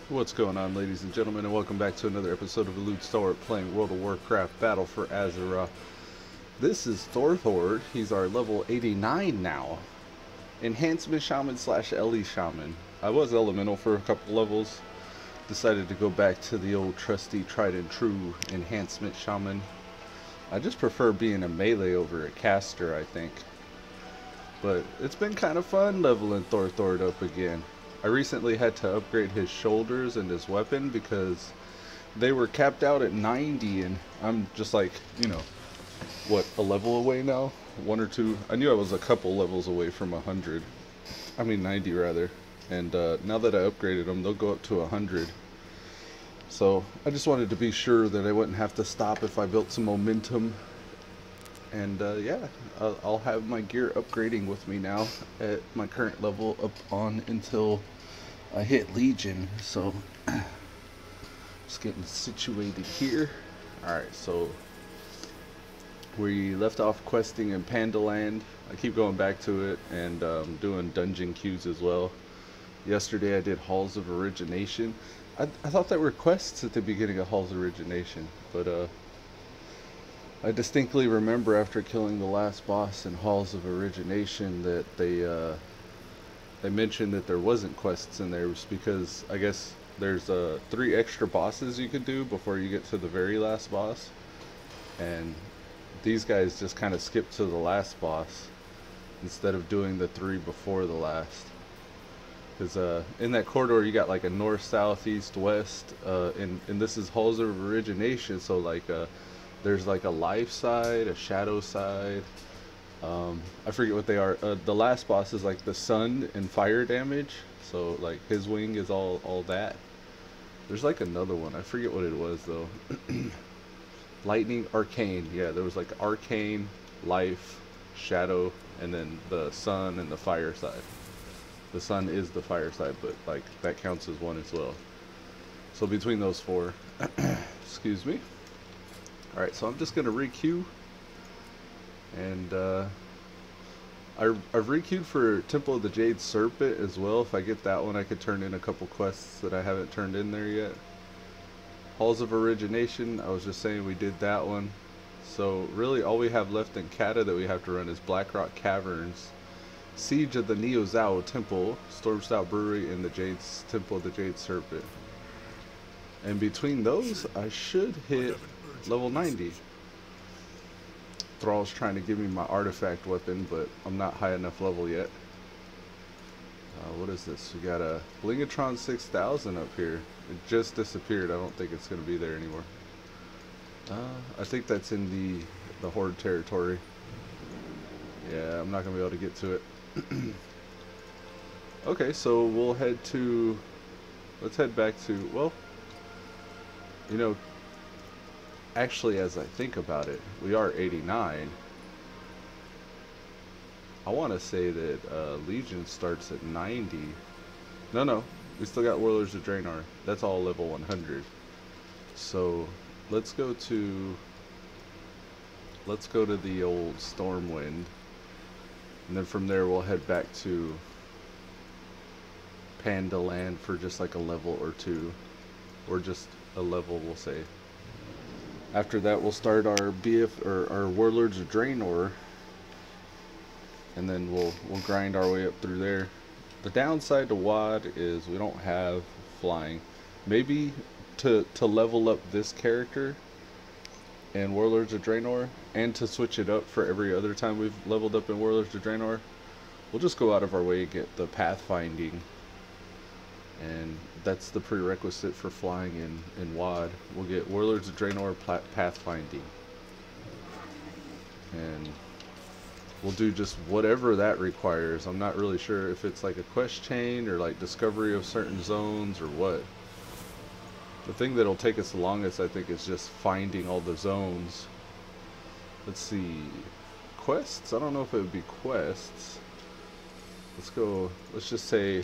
What's going on, ladies and gentlemen, and welcome back to another episode of Elude, Stalwart playing World of Warcraft Battle for Azeroth. This is Thorthord. He's our level 89 now. Enhancement Shaman / Ellie Shaman. I was Elemental for a couple levels. Decided to go back to the old trusty, tried and true Enhancement Shaman. I just prefer being a melee over a caster, I think. But it's been kind of fun leveling Thorthord up again. I recently had to upgrade his shoulders and his weapon because they were capped out at 90, and I'm just like, you know, what, a level away now? One or two. I knew I was a couple levels away from 100. I mean 90 rather. And now that I upgraded them, they'll go up to 100. So I just wanted to be sure that I wouldn't have to stop if I built some momentum. And yeah, I'll have my gear upgrading with me now at my current level up on until I hit Legion. So just getting situated here. Alright, so we left off questing in Pandaland. I keep going back to it and doing dungeon queues as well. Yesterday I did Halls of Origination. I thought that were quests at the beginning of Halls of Origination, but I distinctly remember after killing the last boss in Halls of Origination that they mentioned that there wasn't quests in there. It was because I guess there's 3 extra bosses you could do before you get to the very last boss, and these guys just kind of skip to the last boss instead of doing the 3 before the last. Because in that corridor you got like a north, south, east, west, and this is Halls of Origination, so like there's like a life side, a shadow side. I forget what they are. The last boss is like the sun and fire damage, so like his wing is all that. There's like another one. I forget what it was though. Lightning, arcane. Yeah, there was like arcane, life, shadow, and then the sun and the fire side. The sun is the fire side, but like that counts as one as well. So between those 4, excuse me. Alright, so I'm just going to re-queue, and I've re-queued for Temple of the Jade Serpent as well. If I get that one, I could turn in a couple quests that I haven't turned in there yet. Halls of Origination, I was just saying we did that one. So really all we have left in Kata that we have to run is Blackrock Caverns, Siege of the Neo Zao Temple, Stormstout Brewery, and the Temple of the Jade Serpent. And between those, I should hit level 90. Thrall's trying to give me my artifact weapon, but I'm not high enough level yet. What is this? We got a Blingatron 6000 up here. It just disappeared. I don't think it's going to be there anymore. I think that's in the Horde territory. Yeah, I'm not going to be able to get to it. Okay, so we'll let's head back to, well, you know, actually, as I think about it, we are 89. I want to say that Legion starts at 90. No, we still got Warlords of Draenor. That's all level 100. So let's go to the old Stormwind, and then from there we'll head back to Pandaland for just like a level or 2, or just a level, we'll say. After that, we'll start our BF or our Warlords of Draenor, and then we'll grind our way up through there. The downside to WoD is we don't have flying. Maybe to level up this character in Warlords of Draenor, and to switch it up for every other time we've leveled up in Warlords of Draenor, we'll just go out of our way to get the pathfinding. And that's the prerequisite for flying in WoD. We'll get Warlords of Draenor pathfinding, and we'll do just whatever that requires. I'm not really sure if it's like a quest chain or like discovery of certain zones or what. The thing that'll take us the longest, I think, is just finding all the zones. Let's see, quests? I don't know if it would be quests. Let's just say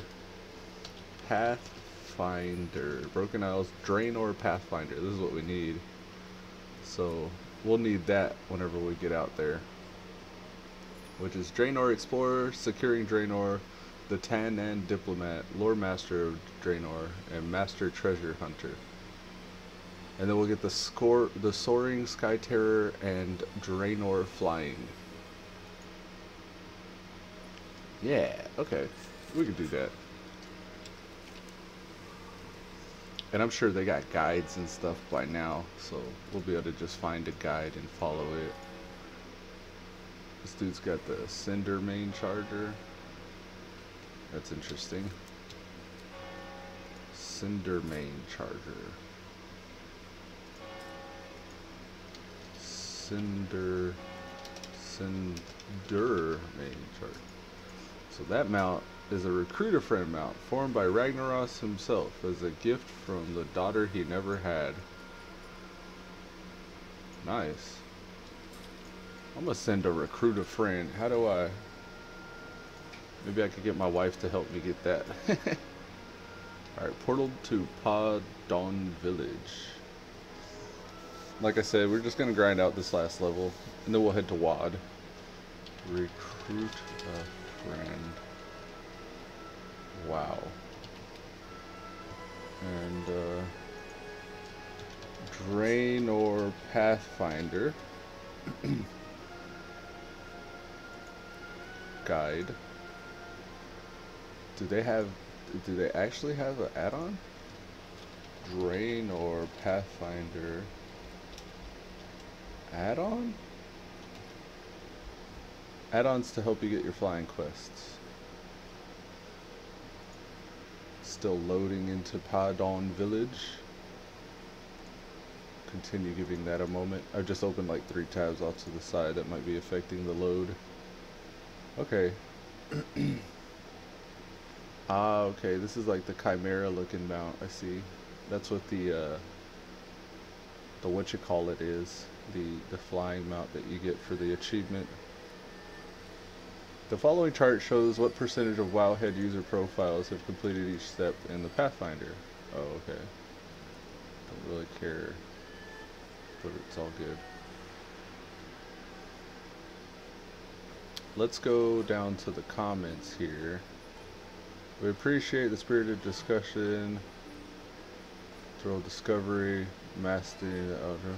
Pathfinder, Broken Isles, Draenor Pathfinder. This is what we need. So we'll need that whenever we get out there, which is Draenor Explorer, securing Draenor, the Tan Diplomat, Lore Master of Draenor, and Master Treasure Hunter. And then we'll get the Soaring Sky Terror and Draenor Flying. Yeah, okay. We can do that. And I'm sure they got guides and stuff by now, so we'll be able to just find a guide and follow it. This dude's got the Cinder main charger. That's interesting. Cinder main charger. Cinder main charger. So that mount is a recruiter friend mount formed by Ragnaros himself as a gift from the daughter he never had. Nice. I'm gonna send a recruiter friend. How do I? Maybe I could get my wife to help me get that. Alright, portal to Padon Village. Like I said, we're just gonna grind out this last level, and then we'll head to WAD. Recruit a friend. Wow. And Draenor Pathfinder guide. Do they actually have an add-on? Draenor Pathfinder add-on? Add-ons to help you get your flying quests. Still loading into Padon Village. Continue giving that a moment. I've just opened like 3 tabs off to the side that might be affecting the load. Okay. Ah, okay. This is like the Chimera looking mount. I see. That's what the whatchamacallit is. The flying mount that you get for the achievement. The following chart shows what percentage of Wowhead user profiles have completed each step in the Pathfinder. Oh, okay. Don't really care, but it's all good. Let's go down to the comments here. We appreciate the spirited discussion, thorough discovery, mastering the outer.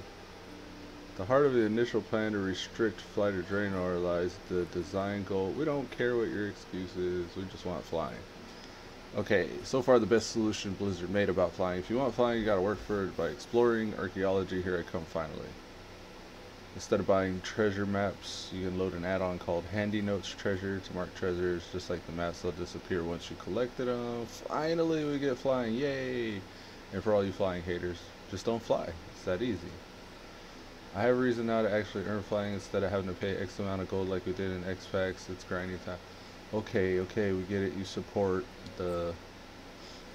The heart of the initial plan to restrict flight of Draenor lies the design goal. We don't care what your excuse is, we just want flying. Okay, so far the best solution Blizzard made about flying. If you want flying, you gotta work for it by exploring archaeology. Here I come finally. Instead of buying treasure maps, you can load an add-on called Handy Notes Treasure to mark treasures. Just like the maps, they'll disappear once you collected them. Finally we get flying, yay! And for all you flying haters, just don't fly. It's that easy. I have a reason now to actually earn flying instead of having to pay X amount of gold like we did in expacs. It's grinding time. Okay, we get it. You support the...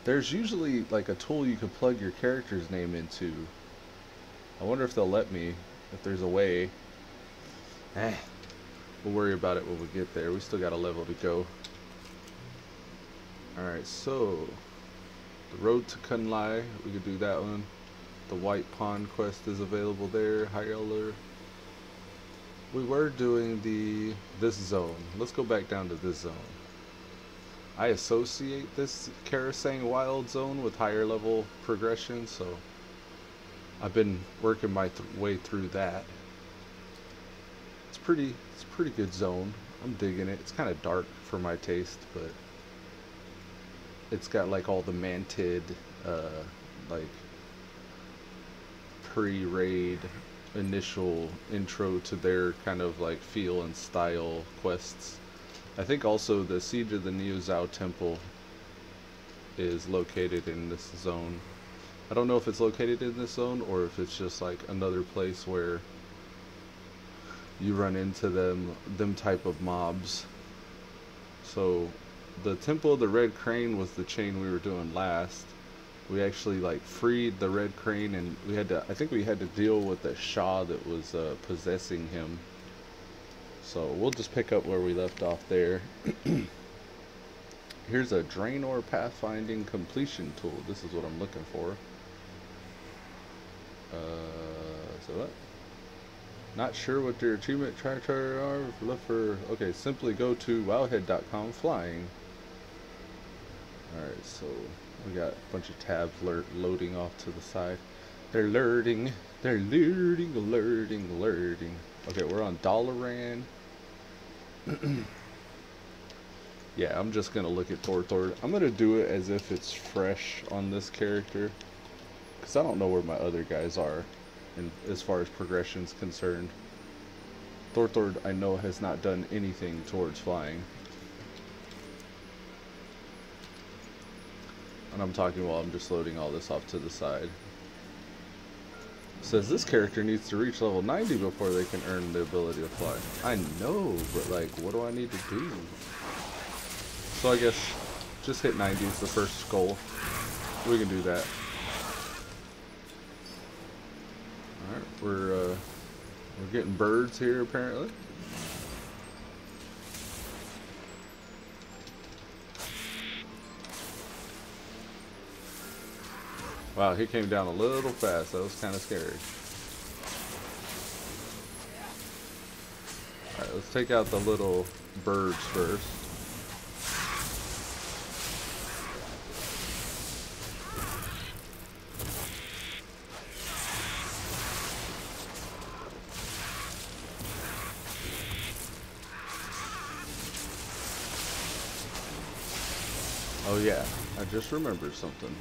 There's usually like a tool you can plug your character's name into. I wonder if they'll let me, if there's a way. We'll worry about it when we get there. We still got a level to go. Alright, so the road to Kunlai, we could do that one. The White Pond quest is available there. Higher. We were doing this zone. Let's go back down to this zone. I associate this Karasang Wild zone with higher level progression, so I've been working my way through that. It's a pretty good zone. I'm digging it. It's kind of dark for my taste, but it's got like all the mantid, like pre-raid initial intro to their kind of like feel and style quests. I think also the Siege of the Neo Zhao Temple is located in this zone. I don't know if it's located in this zone or if it's just like another place where you run into them type of mobs. So the Temple of the Red Crane was the chain we were doing last. We actually like freed the Red Crane, and I think we had to deal with the Shah that was possessing him. So we'll just pick up where we left off there. Here's a Draenor Pathfinding completion tool. This is what I'm looking for. So what? Not sure what their achievement tracker are. Look for, okay, simply go to wowhead.com flying. Alright, so we got a bunch of tabs loading off to the side. They're alerting. They're alerting. Okay, we're on Dalaran. Yeah, I'm just gonna look at Thorthord. I'm gonna do it as if it's fresh on this character, because I don't know where my other guys are, and as far as progression's concerned. Thorthord, I know, has not done anything towards flying. And I'm talking while I'm just loading all this off to the side. Says this character needs to reach level 90 before they can earn the ability to fly. I know, but like, what do I need to do? So I guess just hit 90 is the first goal. We can do that. Alright, we're getting birds here apparently. Wow, he came down a little fast. That was kind of scary. Alright, let's take out the little birds first. Oh yeah, I just remembered something.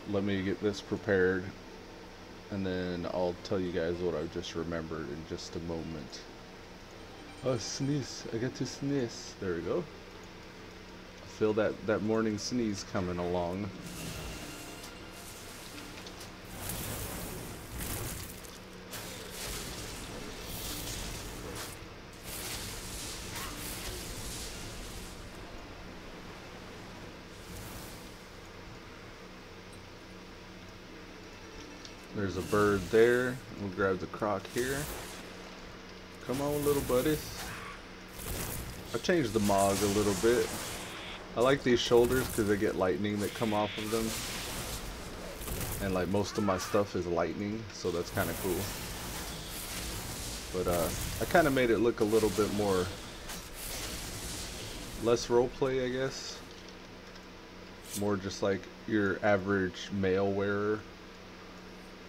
Let me get this prepared, and then I'll tell you guys what I just remembered in just a moment. Oh, sneeze. I got to sneeze. There we go. I feel that morning sneeze coming along. There's a bird there. We'll grab the croc here. Come on, little buddies. I changed the Mog a little bit. I like these shoulders because they get lightning that come off of them. And like most of my stuff is lightning, so that's kind of cool. But I kind of made it look a little bit more, less roleplay, I guess. More just like your average male wearer.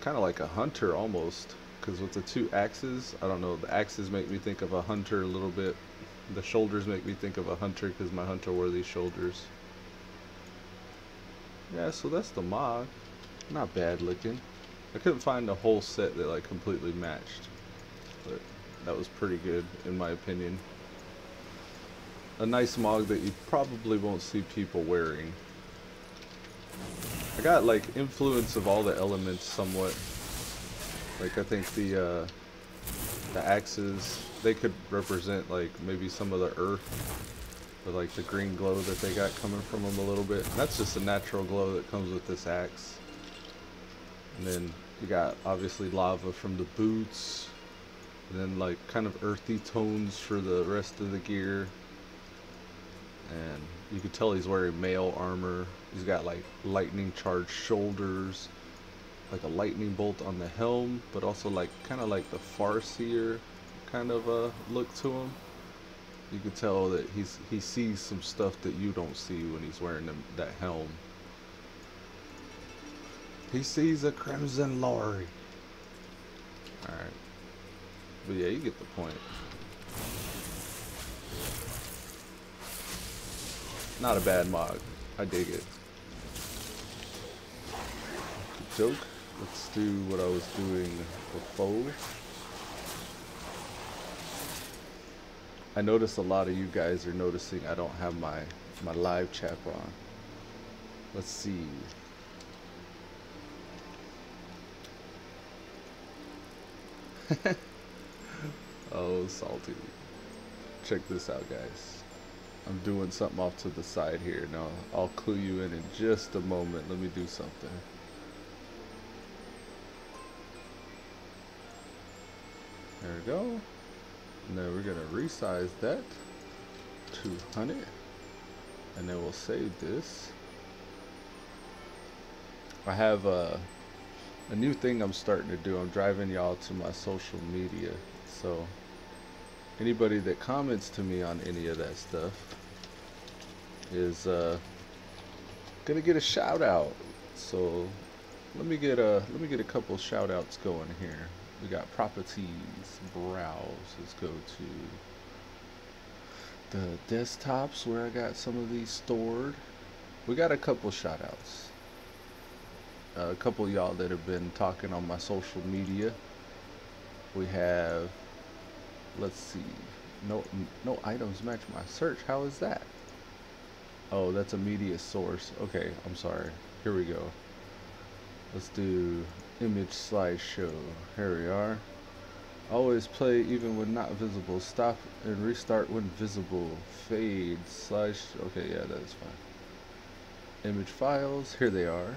Kind of like a hunter almost, because with the two axes, I don't know, the axes make me think of a hunter a little bit. The shoulders make me think of a hunter because my hunter wore these shoulders. Yeah, so that's the Mog. Not bad looking. I couldn't find a whole set that like completely matched, but that was pretty good in my opinion. A nice Mog that you probably won't see people wearing. I got like influence of all the elements somewhat. Like I think the axes, they could represent like maybe some of the earth, or like the green glow that they got coming from them a little bit. And that's just a natural glow that comes with this axe. And then you got obviously lava from the boots, and then like kind of earthy tones for the rest of the gear. And you can tell he's wearing mail armor. He's got like lightning charged shoulders, like a lightning bolt on the helm, but also like kind of like the Farseer kind of look to him. You can tell that he sees some stuff that you don't see when he's wearing that helm. He sees a crimson lorry. Alright. But yeah, you get the point. Not a bad Mog. I dig it. Joke. Let's do what I was doing before. I notice a lot of you guys are noticing I don't have my live chat on. Let's see. Oh, salty. Check this out, guys. I'm doing something off to the side here. Now, I'll clue you in just a moment. Let me do something. There we go. And then we're going to resize that to 100. And then we'll save this. I have a new thing I'm starting to do. I'm driving y'all to my social media. So Anybody that comments to me on any of that stuff is gonna get a shout out. So let me get a couple shout outs going here. We got properties, browse. Let's go to the desktops where I got some of these stored. We got a couple shout outs. A couple of y'all that have been talking on my social media. We have, let's see, no items match my search. How is that? Oh, that's a media source. Okay, I'm sorry. Here we go. Let's do image slideshow. Here we are. Always play even when not visible. Stop and restart when visible. Fade, slideshow. Okay, yeah, that is fine. Image files. Here they are.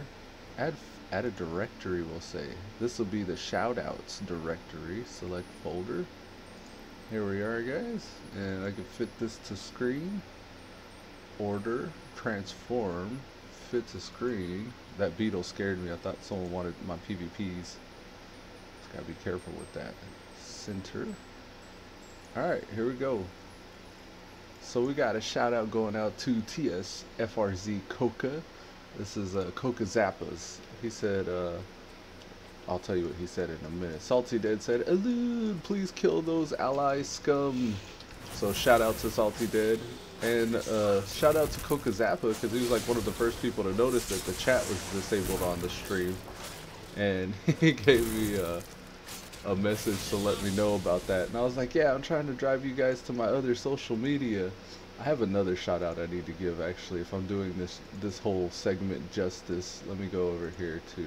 Add a directory, we'll say. This will be the shoutouts directory. Select folder. Here we are, guys. And I can fit this to screen. Order, transform, fit to screen. That beetle scared me. I thought someone wanted my PvPs. Just gotta be careful with that. Center. Alright, here we go. So we got a shout out going out to TSFRZ Coca. This is Coca Zappas. He said, I'll tell you what he said in a minute. Salty Dead said, Elude, please kill those ally scum. So shout out to Salty Dead. And shout out to Coca Zappa, because he was like one of the first people to notice that the chat was disabled on the stream. And he gave me a message to let me know about that. And I was like, yeah, I'm trying to drive you guys to my other social media. I have another shout out I need to give, actually, if I'm doing this whole segment justice. Let me go over here to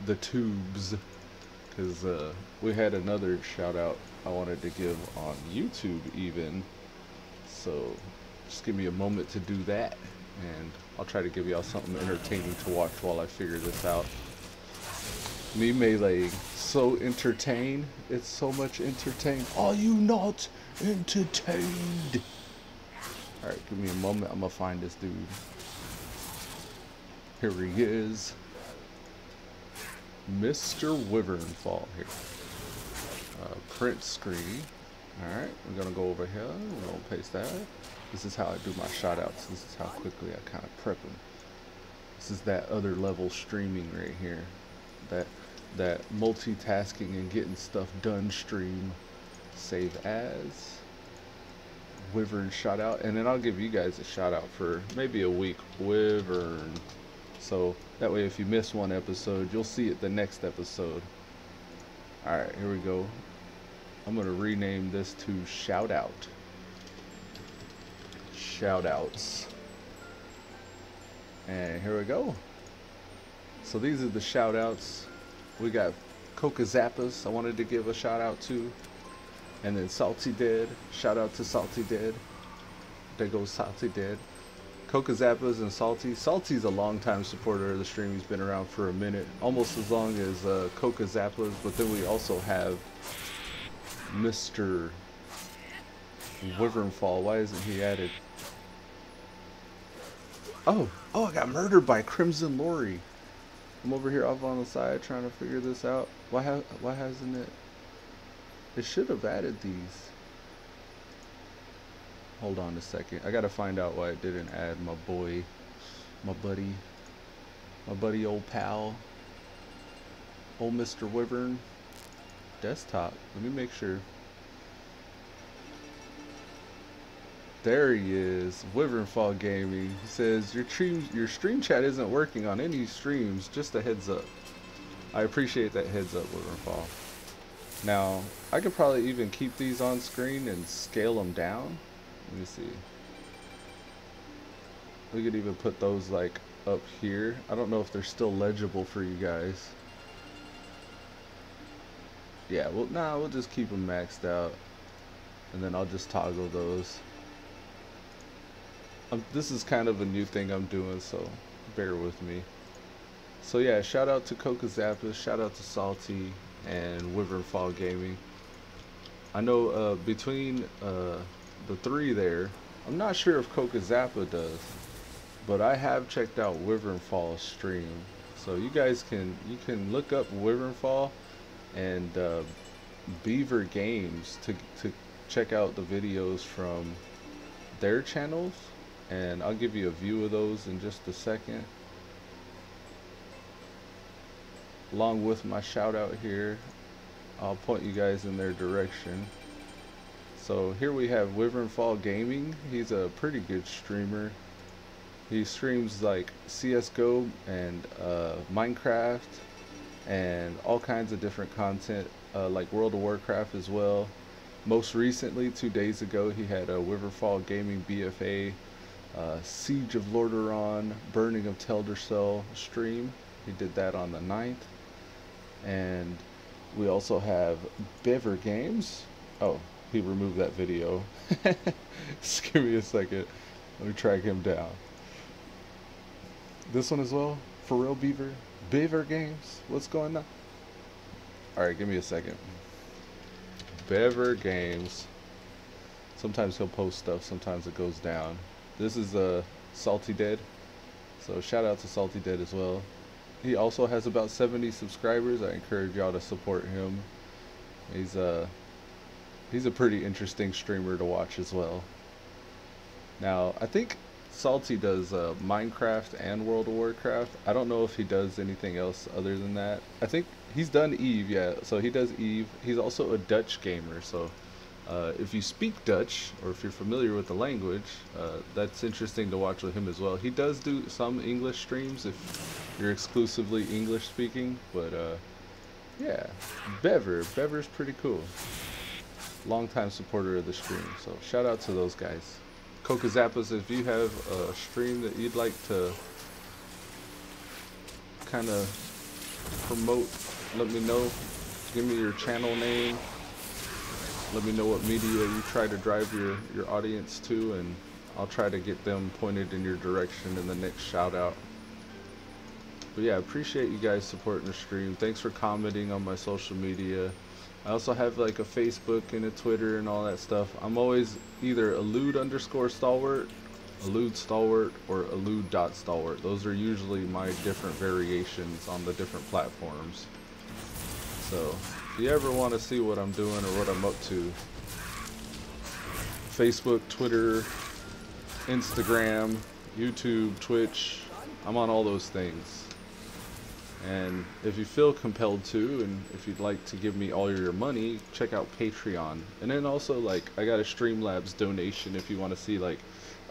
the tubes, because we had another shout out I wanted to give on YouTube even. So just give me a moment to do that, and I'll try to give y'all something entertaining to watch while I figure this out. Me meleeing, so entertained. It's so much entertained. Are you not entertained? Alright, give me a moment. I'm gonna find this dude. Here he is. Mr. Wyvernfall here. Print screen. Alright, we're gonna go over here. We're gonna paste that. This is how I do my shout outs. This is how quickly I kind of prep them. This is that other level streaming right here. That multitasking and getting stuff done stream. Save as. Wyvern shout out. And then I'll give you guys a shout out for maybe a week. Wyvern. So that way if you miss one episode, you'll see it the next episode. Alright, here we go. I'm going to rename this to shout out. Shout outs. And here we go. So these are the shout outs. We got Coca Zappas I wanted to give a shout out to. And then Salty Dead. Shout out to Salty Dead. There goes Salty Dead. Coca Zappas and Salty. Salty's a long-time supporter of the stream. He's been around for a minute. Almost as long as Coca Zappas. But then we also have Mr. Wyvernfall. Why isn't he added? Oh, I got murdered by Crimson Lori. I'm over here off on the side trying to figure this out. Why hasn't it? It should have added these. Hold on a second. I gotta find out why it didn't add my boy, my buddy old pal, old Mr. Wyvern. Desktop. Let me make sure. There he is, Wyvernfall Gaming. He says your stream chat isn't working on any streams. Just a heads up. I appreciate that heads up, Wyvernfall. Now I could probably even keep these on screen and scale them down. Let me see. We could even put those like up here. I don't know if they're still legible for you guys. Yeah, well, nah, we'll just keep them maxed out, and then I'll just toggle those. This is kind of a new thing I'm doing, so bear with me. So yeah, shout out to Coca Zappas, shout out to Salty and Wyvernfall Gaming. I know between the three there, I'm not sure if Coca Zappa does, but I have checked out Wyvernfall's stream. So you guys can look up Wyvernfall and Beaver Games to check out the videos from their channels, and I'll give you a view of those in just a second, along with my shout out here. I'll point you guys in their direction. So here we have Wyvernfall Gaming. He's a pretty good streamer. He streams like CSGO and Minecraft and all kinds of different content, like World of Warcraft as well. Most recently, 2 days ago, he had a Wyvernfall Gaming BFA, Siege of Lordaeron, Burning of Teldrassil stream. He did that on the 9th. And we also have Bever Games. Oh, he removed that video. Just give me a second. Let me track him down. This one as well? For real, Beaver Games? What's going on? Alright, give me a second. Bever Games. Sometimes he'll post stuff, sometimes it goes down. This is Salty Dead. So shout out to Salty Dead as well. He also has about 70 subscribers. I encourage y'all to support him. He's a pretty interesting streamer to watch as well. Now, I think Salty does Minecraft and World of Warcraft. I don't know if he does anything else other than that. I think he's done Eve, yeah. So he does Eve. He's also a Dutch gamer. So if you speak Dutch, or if you're familiar with the language, that's interesting to watch with him as well. He does do some English streams if you're exclusively English speaking. But yeah, Bever's pretty cool. Longtime supporter of the stream. So shout out to those guys. Coca Zappas, if you have a stream that you'd like to kind of promote, let me know. Give me your channel name. Let me know what media you try to drive your audience to, and I'll try to get them pointed in your direction in the next shout out. But yeah, I appreciate you guys supporting the stream. Thanks for commenting on my social media. I also have like a Facebook and a Twitter and all that stuff. I'm always either Elude_Stalwart, Elude Stalwart, or Elude.Stalwart. Those are usually my different variations on the different platforms. So if you ever want to see what I'm doing or what I'm up to, Facebook, Twitter, Instagram, YouTube, Twitch, I'm on all those things. And if you feel compelled to, and if you'd like to give me all your money, check out Patreon. And then also, like, I got a Streamlabs donation if you want to see like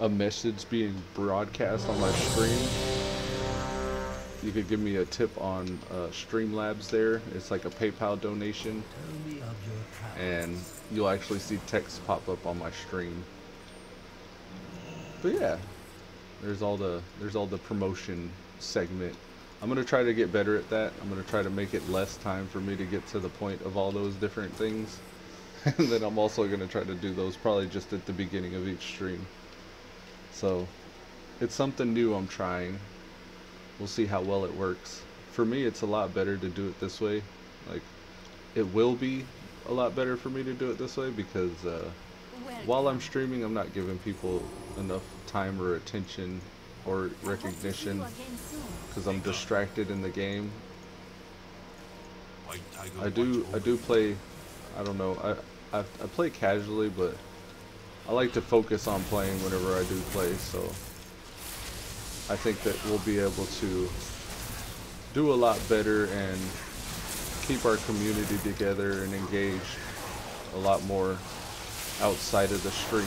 a message being broadcast on my stream. You could give me a tip on Streamlabs there. It's like a PayPal donation, and you'll actually see text pop up on my stream. But yeah, there's all the promotion segment. I'm gonna try to get better at that. I'm gonna try to make it less time for me to get to the point of all those different things. And then I'm also gonna try to do those probably just at the beginning of each stream. So it's something new I'm trying. We'll see how well it works. For me, it's a lot better to do it this way. Like, it will be a lot better for me to do it this way because while I'm streaming, I'm not giving people enough time or attention or recognition because I'm distracted in the game. I do play, I don't know, I play casually, but I like to focus on playing whenever I do play, so I think that we'll be able to do a lot better and keep our community together and engaged a lot more outside of the stream.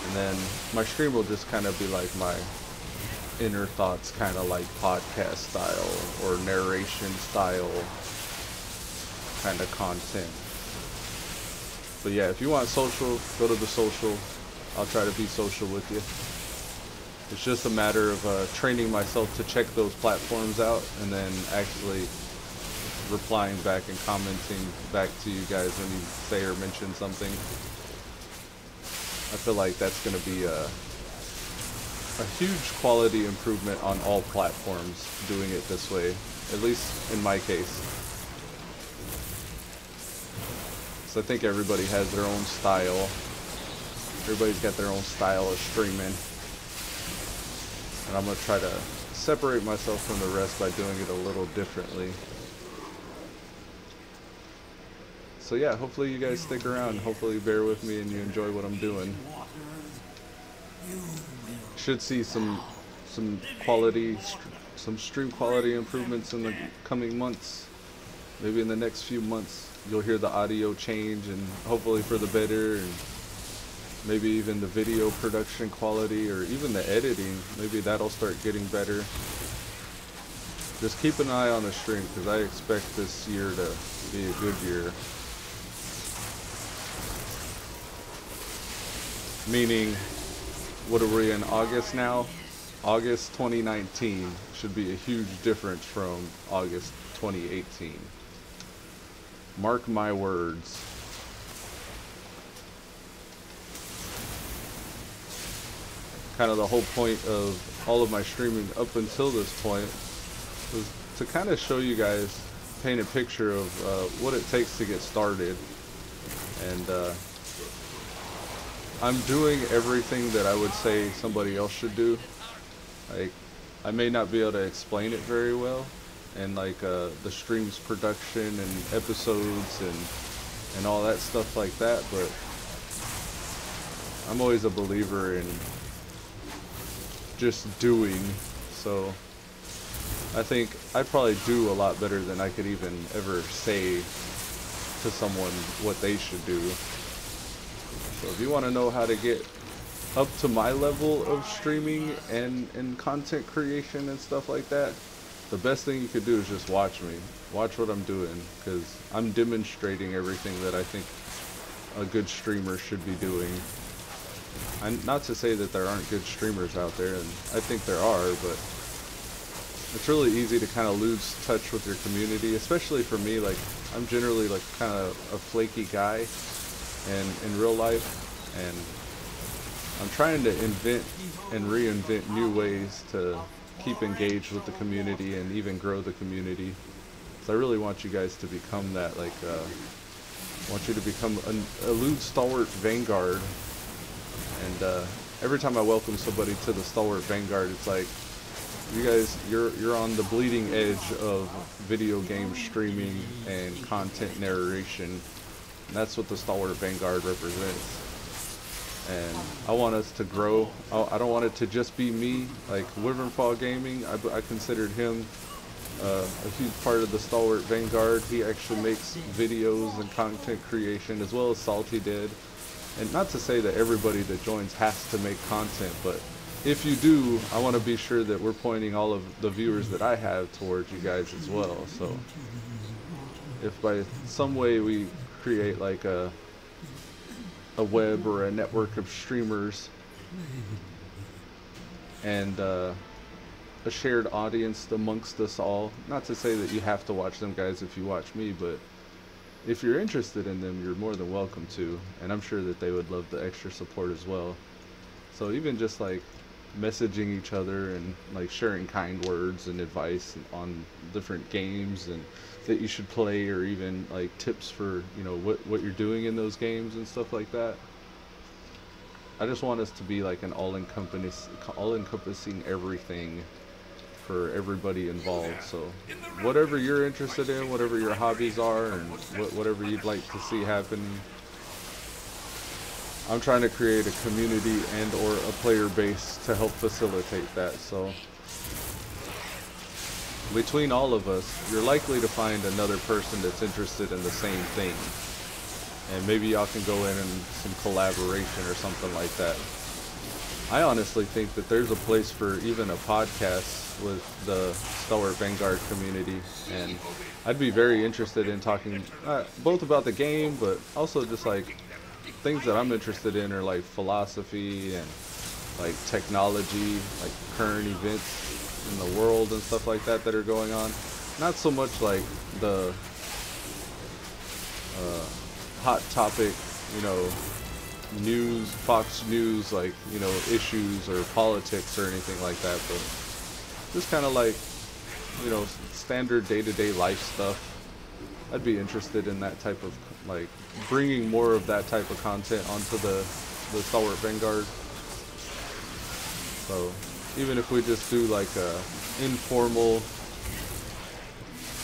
And then my stream will just kind of be like my inner thoughts, kind of like podcast style or narration style kind of content. But yeah, if you want social, go to the social. I'll try to be social with you. It's just a matter of training myself to check those platforms out and then actually replying back and commenting back to you guys when you say or mention something. I feel like that's going to be a huge quality improvement on all platforms doing it this way, at least in my case. So I think everybody has their own style. Everybody's got their own style of streaming. And I'm going to try to separate myself from the rest by doing it a little differently. So yeah, hopefully you guys stick around. Hopefully bear with me and you enjoy what I'm doing. Should see some quality, some stream quality improvements in the coming months. Maybe in the next few months you'll hear the audio change, and hopefully for the better, and maybe even the video production quality or even the editing, maybe that'll start getting better. Just keep an eye on the stream, because I expect this year to be a good year. Meaning, what are we in August now? August 2019 should be a huge difference from August 2018. Mark my words. Kind of the whole point of all of my streaming up until this point was to kind of show you guys, paint a picture of what it takes to get started. And I'm doing everything that I would say somebody else should do. Like, I may not be able to explain it very well, and like the streams production and episodes and all that stuff like that, but I'm always a believer in just doing. So I think I probably do a lot better than I could even ever say to someone what they should do. So if you want to know how to get up to my level of streaming and content creation and stuff like that, the best thing you could do is just watch me. Watch what I'm doing, because I'm demonstrating everything that I think a good streamer should be doing. And not to say that there aren't good streamers out there, and I think there are, but it's really easy to kind of lose touch with your community, especially for me. Like, I'm generally like kind of a flaky guy in real life, and I'm trying to invent and reinvent new ways to keep engaged with the community and even grow the community. So I really want you guys to become that, like, I want you to become an Elude Stalwart Vanguard. And every time I welcome somebody to the Stalwart Vanguard, it's like, you guys, you're on the bleeding edge of video game streaming and content narration. And that's what the Stalwart Vanguard represents. And I want us to grow. I don't want it to just be me. Like Wyvernfall Gaming, I considered him a huge part of the Stalwart Vanguard. He actually makes videos and content creation, as well as Salty did. And not to say that everybody that joins has to make content, but if you do, I want to be sure that we're pointing all of the viewers that I have towards you guys as well. So if by some way we create like a web or a network of streamers and a shared audience amongst us all, not to say that you have to watch them guys if you watch me, but if you're interested in them, you're more than welcome to, and I'm sure that they would love the extra support as well. So even just like messaging each other and like sharing kind words and advice on different games and that you should play, or even like tips for, you know, what you're doing in those games and stuff like that. I just want us to be like an all-encompassing everything for everybody involved. So whatever you're interested in, whatever your hobbies are, and whatever you'd like to see happen, I'm trying to create a community and or a player base to help facilitate that. So between all of us, you're likely to find another person that's interested in the same thing, and maybe y'all can go in and some collaboration or something like that. I honestly think that there's a place for even a podcast with the Stalwart Vanguard community, and I'd be very interested in talking both about the game, but also just like things that I'm interested in are like philosophy and like technology, like current events in the world and stuff like that are going on. Not so much like the hot topic, you know, news, Fox News, like, you know, issues or politics or anything like that, but just kind of like, you know, standard day-to-day life stuff. I'd be interested in that type of, like, bringing more of that type of content onto the Stalwart Vanguard. So even if we just do like a informal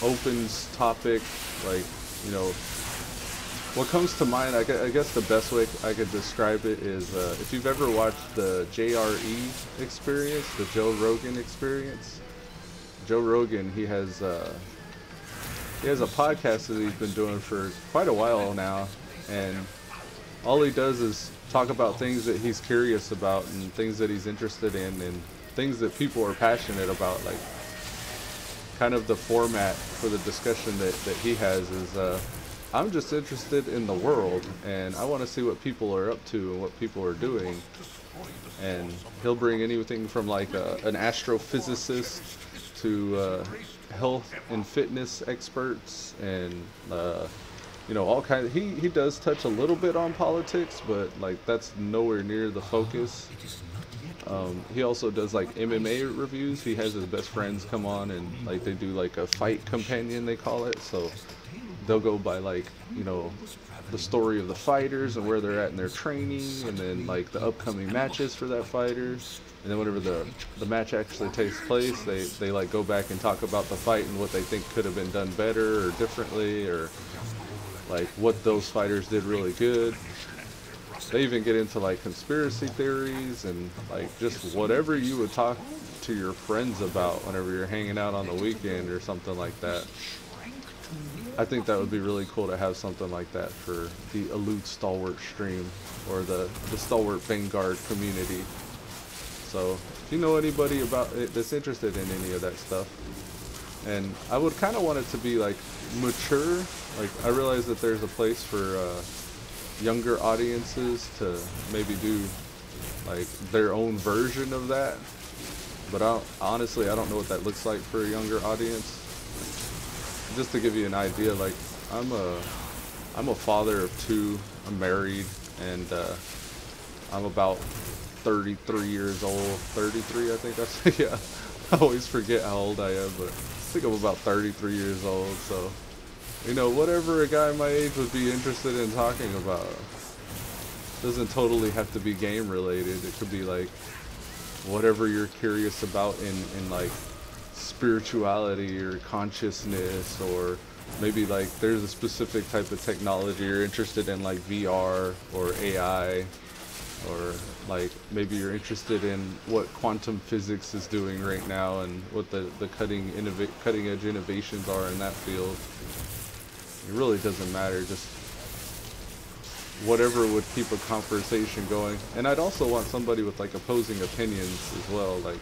opens topic, like, you know, What comes to mind, I guess the best way I could describe it is if you've ever watched the JRE experience, the Joe Rogan experience. Joe Rogan, he has a podcast that he's been doing for quite a while now, and all he does is talk about things that he's curious about and things that he's interested in and things that people are passionate about. Like, kind of the format for the discussion that he has is I'm just interested in the world, and I want to see what people are up to and what people are doing. And he'll bring anything from like an astrophysicist to health and fitness experts, and you know, all kinds. He does touch a little bit on politics, but like that's nowhere near the focus. He also does like MMA reviews. He has his best friends come on and like they do like a fight companion, they call it. So they'll go by like, you know, the story of the fighters and where they're at in their training, and then like the upcoming matches for that fighter. And then whenever the match actually takes place, they like go back and talk about the fight and what they think could have been done better or differently, or like what those fighters did really good. They even get into like conspiracy theories and like just whatever you would talk to your friends about whenever you're hanging out on the weekend or something like that. I think that would be really cool to have something like that for the Elude Stalwart stream or the Stalwart Vanguard community. So if you know anybody about it that's interested in any of that stuff, and I would kind of want it to be like mature. Like, I realize that there's a place for younger audiences to maybe do like their own version of that, but honestly I don't know what that looks like for a younger audience. Just to give you an idea, like I'm a father of two, I'm married, and I'm about 33 years old. 33, I think that's yeah. I always forget how old I am, but I think I'm about 33 years old. So, you know, whatever a guy my age would be interested in talking about. Doesn't totally have to be game related. It could be like whatever you're curious about in like spirituality or consciousness, or maybe like there's a specific type of technology you're interested in, like VR or AI, or like maybe you're interested in what quantum physics is doing right now and what the cutting edge innovations are in that field. It really doesn't matter, just whatever would keep a conversation going. And I'd also want somebody with like opposing opinions as well. Like,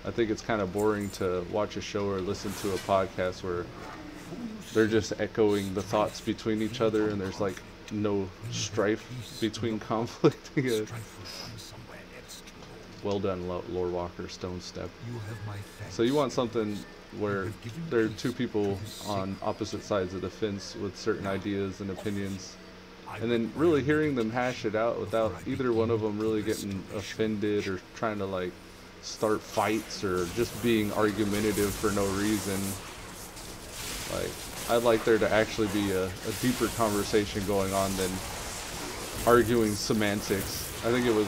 I think it's kind of boring to watch a show or listen to a podcast where they're just echoing the thoughts between each other and there's like no strife between conflicting. Well done, Lord Walker, Stone Step. So you want something where there are two people on opposite sides of the fence with certain ideas and opinions, and then really hearing them hash it out without either one of them really getting offended or trying to like start fights or just being argumentative for no reason. Like, I'd like there to actually be a deeper conversation going on than arguing semantics. I think it was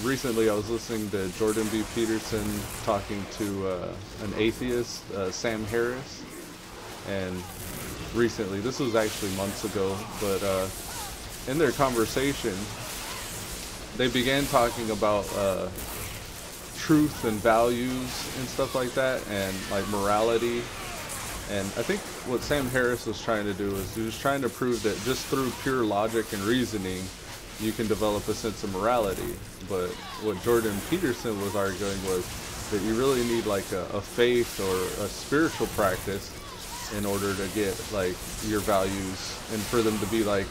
recently I was listening to Jordan B. Peterson talking to an atheist, Sam Harris, and recently, this was actually months ago, but in their conversation they began talking about truth and values and stuff like that, and like morality. And I think what Sam Harris was trying to do is he was trying to prove that just through pure logic and reasoning you can develop a sense of morality. But what Jordan Peterson was arguing was that you really need like a faith or a spiritual practice in order to get like your values, and for them to be like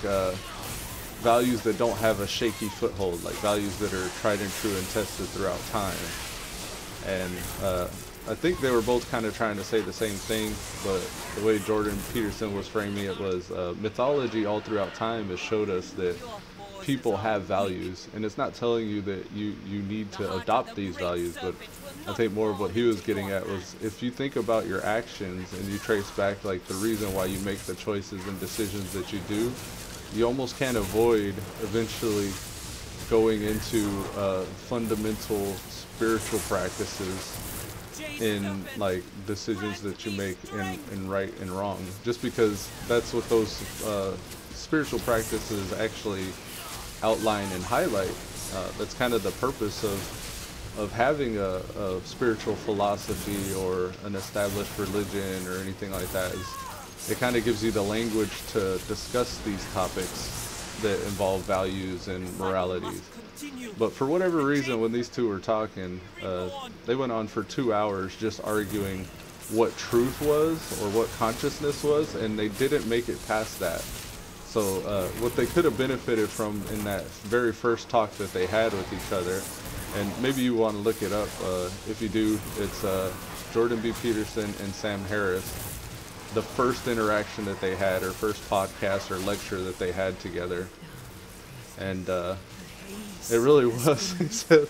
values that don't have a shaky foothold, like values that are tried and true and tested throughout time. And I think they were both kind of trying to say the same thing, but the way Jordan Peterson was framing it was mythology all throughout time has showed us that people have values, and it's not telling you that you need to adopt these values, but I think more of what he was getting at was if you think about your actions and you trace back like the reason why you make the choices and decisions that you do, you almost can't avoid eventually going into fundamental spiritual practices in like decisions that you make in right and wrong, just because that's what those spiritual practices actually outline and highlight. That's kind of the purpose of having a spiritual philosophy or an established religion or anything like that. Is it kind of gives you the language to discuss these topics that involve values and moralities. But for whatever reason, when these two were talking, they went on for 2 hours just arguing what truth was or what consciousness was, and they didn't make it past that. So what they could have benefited from in that very first talk that they had with each other, and maybe you want to look it up, if you do, it's Jordan B. Peterson and Sam Harris, the first interaction that they had, or first podcast or lecture that they had together. And it really was, he said,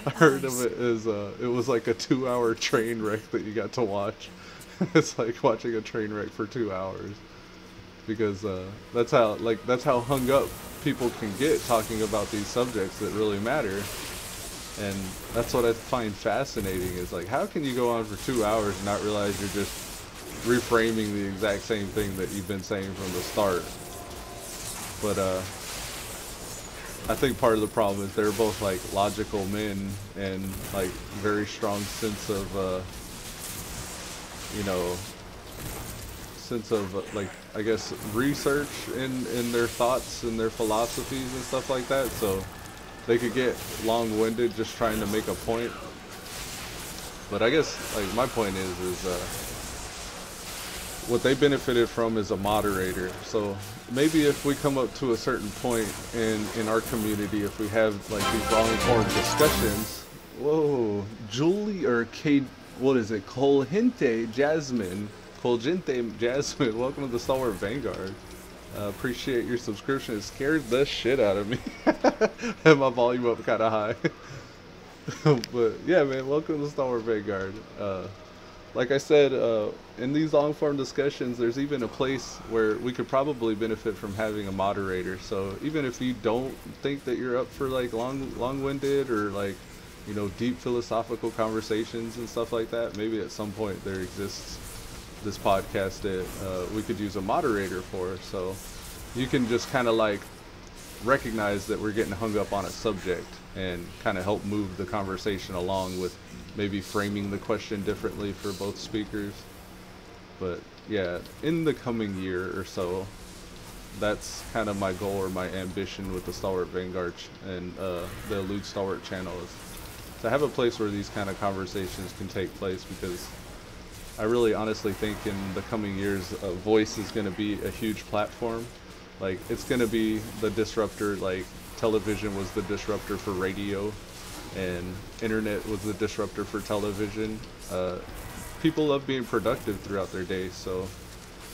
I heard of it as, it was like a 2-hour train wreck that you got to watch. It's like watching a train wreck for 2 hours. Because that's how hung up people can get talking about these subjects that really matter. And that's what I find fascinating, is like, how can you go on for 2 hours and not realize you're just reframing the exact same thing that you've been saying from the start? But I think part of the problem is they're both like logical men and like very strong sense of like, I guess, research in their thoughts and their philosophies and stuff like that. So they could get long-winded just trying to make a point. But I guess, like, my point is what they benefited from is a moderator. So maybe if we come up to a certain point in our community, if we have like these long-form discussions, whoa, Julie or Kate, what is it, Colgente Jasmine, welcome to the Stalwart Vanguard. Appreciate your subscription. It scared the shit out of me. Had my volume up kind of high. But yeah, man, welcome to the Stalwart Vanguard. Like I said, in these long-form discussions, there's even a place where we could probably benefit from having a moderator. So even if you don't think that you're up for like long-winded or like, you know, deep philosophical conversations and stuff like that, maybe at some point there exists this podcast that we could use a moderator for. So you can just kind of like recognize that we're getting hung up on a subject and kind of help move the conversation along with maybe framing the question differently for both speakers. But yeah, in the coming year or so, that's kind of my goal or my ambition with the Stalwart Vanguard and the Elude Stalwart channel, is to have a place where these kind of conversations can take place, because I really honestly think in the coming years, voice is going to be a huge platform. Like, it's going to be the disruptor, like television was the disruptor for radio, and internet was the disruptor for television. People love being productive throughout their day, so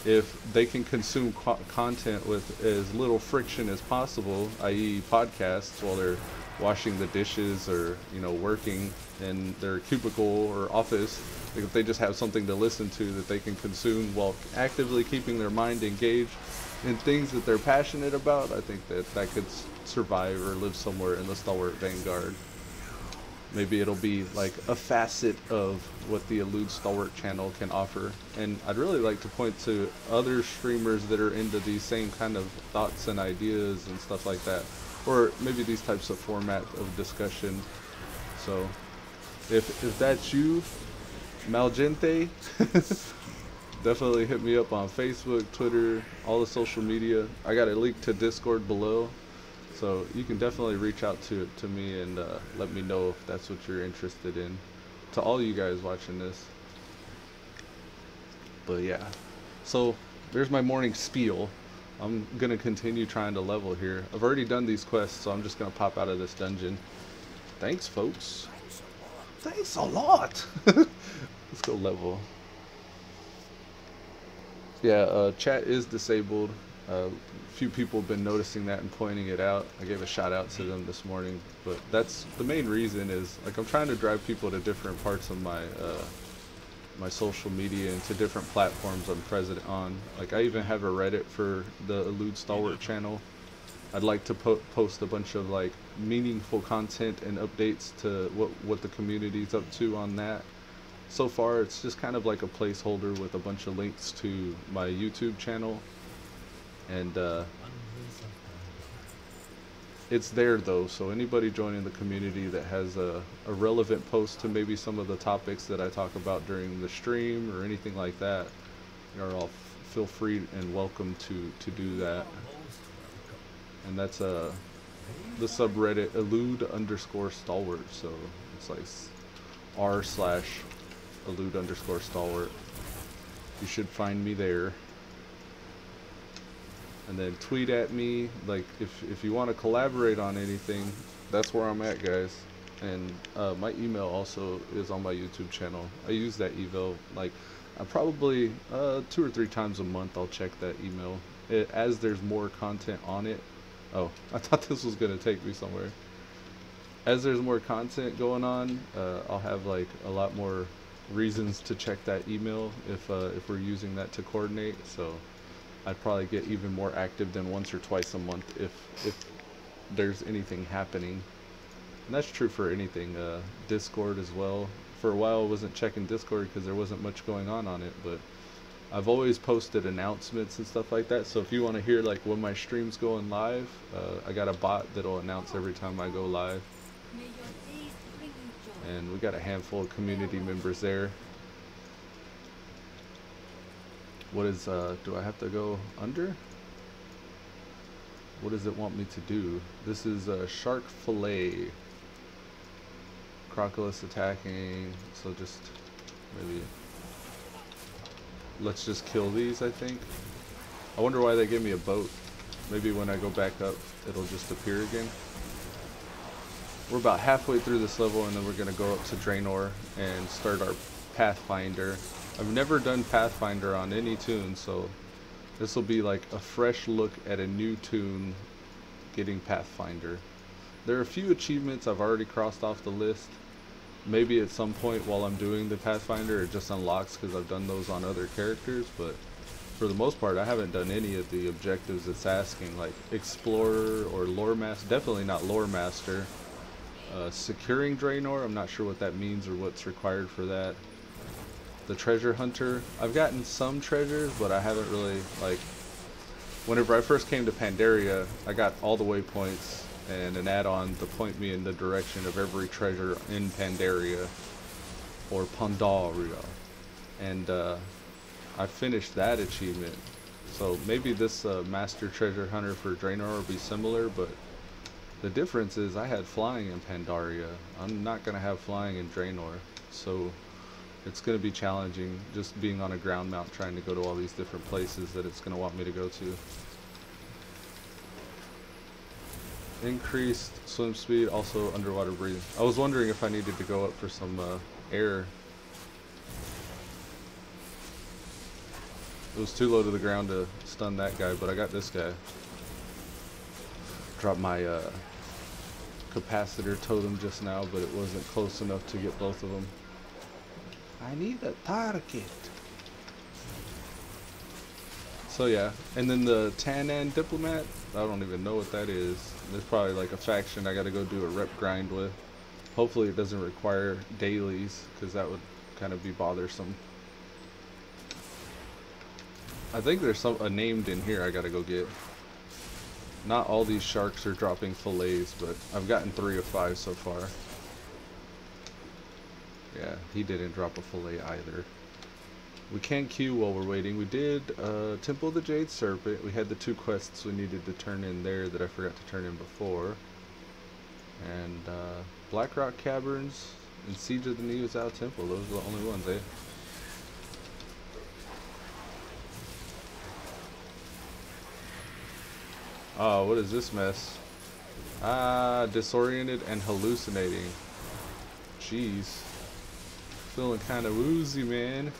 if they can consume content with as little friction as possible, i.e. podcasts, while they're washing the dishes or, you know, working in their cubicle or office, like if they just have something to listen to that they can consume while actively keeping their mind engaged in things that they're passionate about, I think that that could survive or live somewhere in the Stalwart Vanguard. Maybe it'll be like a facet of what the Elude Stalwart channel can offer. And I'd really like to point to other streamers that are into these same kind of thoughts and ideas and stuff like that, or maybe these types of format of discussion. So if that's you, Malgente, definitely hit me up on Facebook, Twitter, all the social media. I got a link to Discord below, so you can definitely reach out to me and let me know if that's what you're interested in. To all you guys watching this. But yeah, so there's my morning spiel. I'm gonna continue trying to level here. I've already done these quests, so I'm just gonna pop out of this dungeon. Thanks, folks. Thanks a lot. Let's go level. Yeah, chat is disabled. A few people have been noticing that and pointing it out. I gave a shout out to them this morning, but that's the main reason. Is like I'm trying to drive people to different parts of my my social media and to different platforms I'm present on. Like I even have a Reddit for the Elude Stalwart channel. I'd like to post a bunch of like meaningful content and updates to what the community's up to on that. So far it's just kind of like a placeholder with a bunch of links to my YouTube channel, and it's there though, so anybody joining the community that has a relevant post to maybe some of the topics that I talk about during the stream or anything like that, you're all feel free and welcome to do that. And that's the subreddit Elude _ Stalwart, so it's like r/Elude _ Stalwart. You should find me there. And then tweet at me, like if you want to collaborate on anything, that's where I'm at, guys. And my email also is on my YouTube channel. I use that email like probably 2 or 3 times a month. I'll check that email as there's more content on it. Oh, I thought this was gonna take me somewhere. As there's more content going on, I'll have like a lot more reasons to check that email if we're using that to coordinate. So I'd probably get even more active than once or twice a month if there's anything happening. And that's true for anything. Discord as well. For a while I wasn't checking Discord because there wasn't much going on it, but I've always posted announcements and stuff like that. So if you want to hear like when my stream's going live, I got a bot that'll announce every time I go live. And we got a handful of community members there. What is, do I have to go under? What does it want me to do? This is shark fillet. Crocodile attacking, so just maybe let's just kill these, I think. I wonder why they gave me a boat. Maybe when I go back up, it'll just appear again. We're about halfway through this level, and then we're going to go up to Draenor and start our Pathfinder. I've never done Pathfinder on any toon, so this will be like a fresh look at a new toon getting Pathfinder. There are a few achievements I've already crossed off the list. Maybe at some point while I'm doing the Pathfinder it just unlocks because I've done those on other characters, but for the most part I haven't done any of the objectives it's asking, like Explorer or Lore Master. Definitely not Lore Master. Securing Draenor, I'm not sure what that means or what's required for that. The Treasure Hunter, I've gotten some treasures, but I haven't really, like, whenever I first came to Pandaria, I got all the waypoints and an add-on to point me in the direction of every treasure in Pandaria, or Pandaria, and I finished that achievement. So maybe this Master Treasure Hunter for Draenor will be similar, but the difference is I had flying in Pandaria. I'm not going to have flying in Draenor, so it's going to be challenging just being on a ground mount trying to go to all these different places that it's going to want me to go to. Increased swim speed, also underwater breathing. I was wondering if I needed to go up for some air. It was too low to the ground to stun that guy, but I got this guy. Dropped my capacitor totem just now, but it wasn't close enough to get both of them. I need a target. So yeah, and then the Tanan Diplomat, I don't even know what that is. There's probably like a faction I gotta go do a rep grind with. Hopefully it doesn't require dailies, because that would kind of be bothersome. I think there's a named in here I gotta go get. Not all these sharks are dropping fillets, but I've gotten 3 of 5 so far. Yeah, he didn't drop a fillet either. We can queue while we're waiting. We did Temple of the Jade Serpent. We had the 2 quests we needed to turn in there that I forgot to turn in before. And Blackrock Caverns and Siege of the Neozao Temple. Those are the only ones, eh? Oh, what is this mess? Ah, disoriented and hallucinating. Jeez. Feeling kind of woozy, man.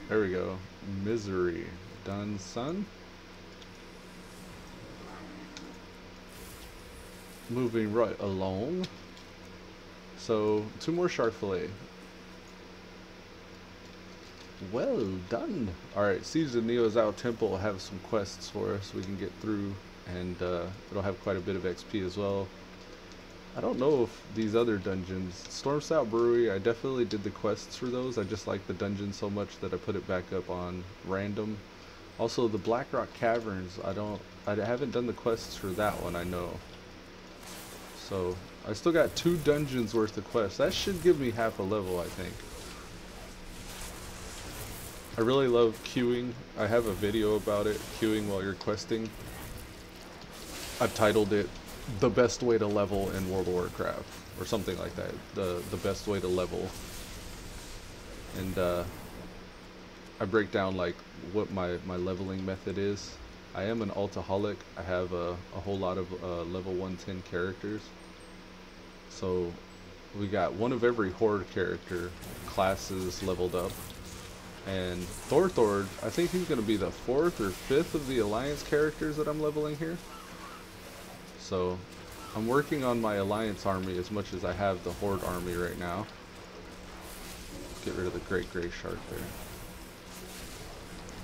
There we go. Misery. Done, son. Moving right along. So, 2 more shark fillet. Well done. Alright, Siege of the Neozao Temple will have some quests for us we can get through, and it'll have quite a bit of XP as well. I don't know if these other dungeons, Stormstout Brewery, I definitely did the quests for those. I just like the dungeon so much that I put it back up on random. Also, the Blackrock Caverns, I haven't done the quests for that one, I know. So, I still got 2 dungeons worth of quests. That should give me half a level, I think. I really love queuing. I have a video about it, queuing while you're questing. I've titled it, The Best Way to Level in World of Warcraft, or something like that. The best way to level. And, I break down like what my leveling method is. I am an altaholic. I have a whole lot of level 110 characters. So we got one of every horde character classes leveled up. And Thorthord, I think he's going to be the 4th or 5th of the Alliance characters that I'm leveling here. So I'm working on my Alliance army as much as I have the Horde army right now. Get rid of the Great Grey Shark there.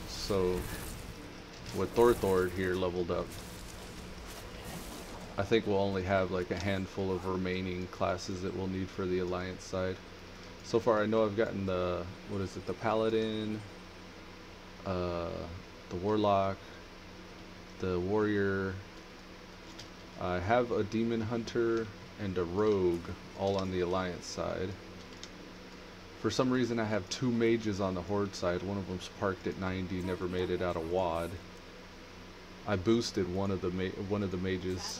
So, with Thorthord here leveled up, I think we'll only have like a handful of remaining classes that we'll need for the Alliance side. So far I know I've gotten the, what is it, the Paladin, the Warlock, the Warrior, I have a Demon Hunter and a Rogue all on the Alliance side. For some reason I have 2 mages on the Horde side. One of them's parked at 90, never made it out of WAD. I boosted one of the mages.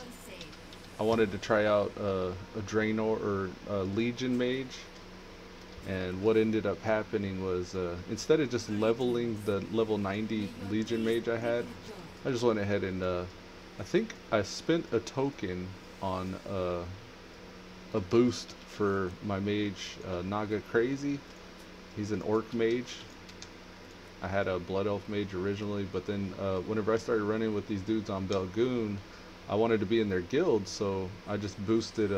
I wanted to try out a Draenor or a Legion mage, and what ended up happening was instead of just leveling the level 90 Legion mage I had, I just went ahead and I think I spent a token on a boost for my mage, Naga Crazy. He's an orc mage. I had a blood elf mage originally, but then whenever I started running with these dudes on Belgoon, I wanted to be in their guild, so I just boosted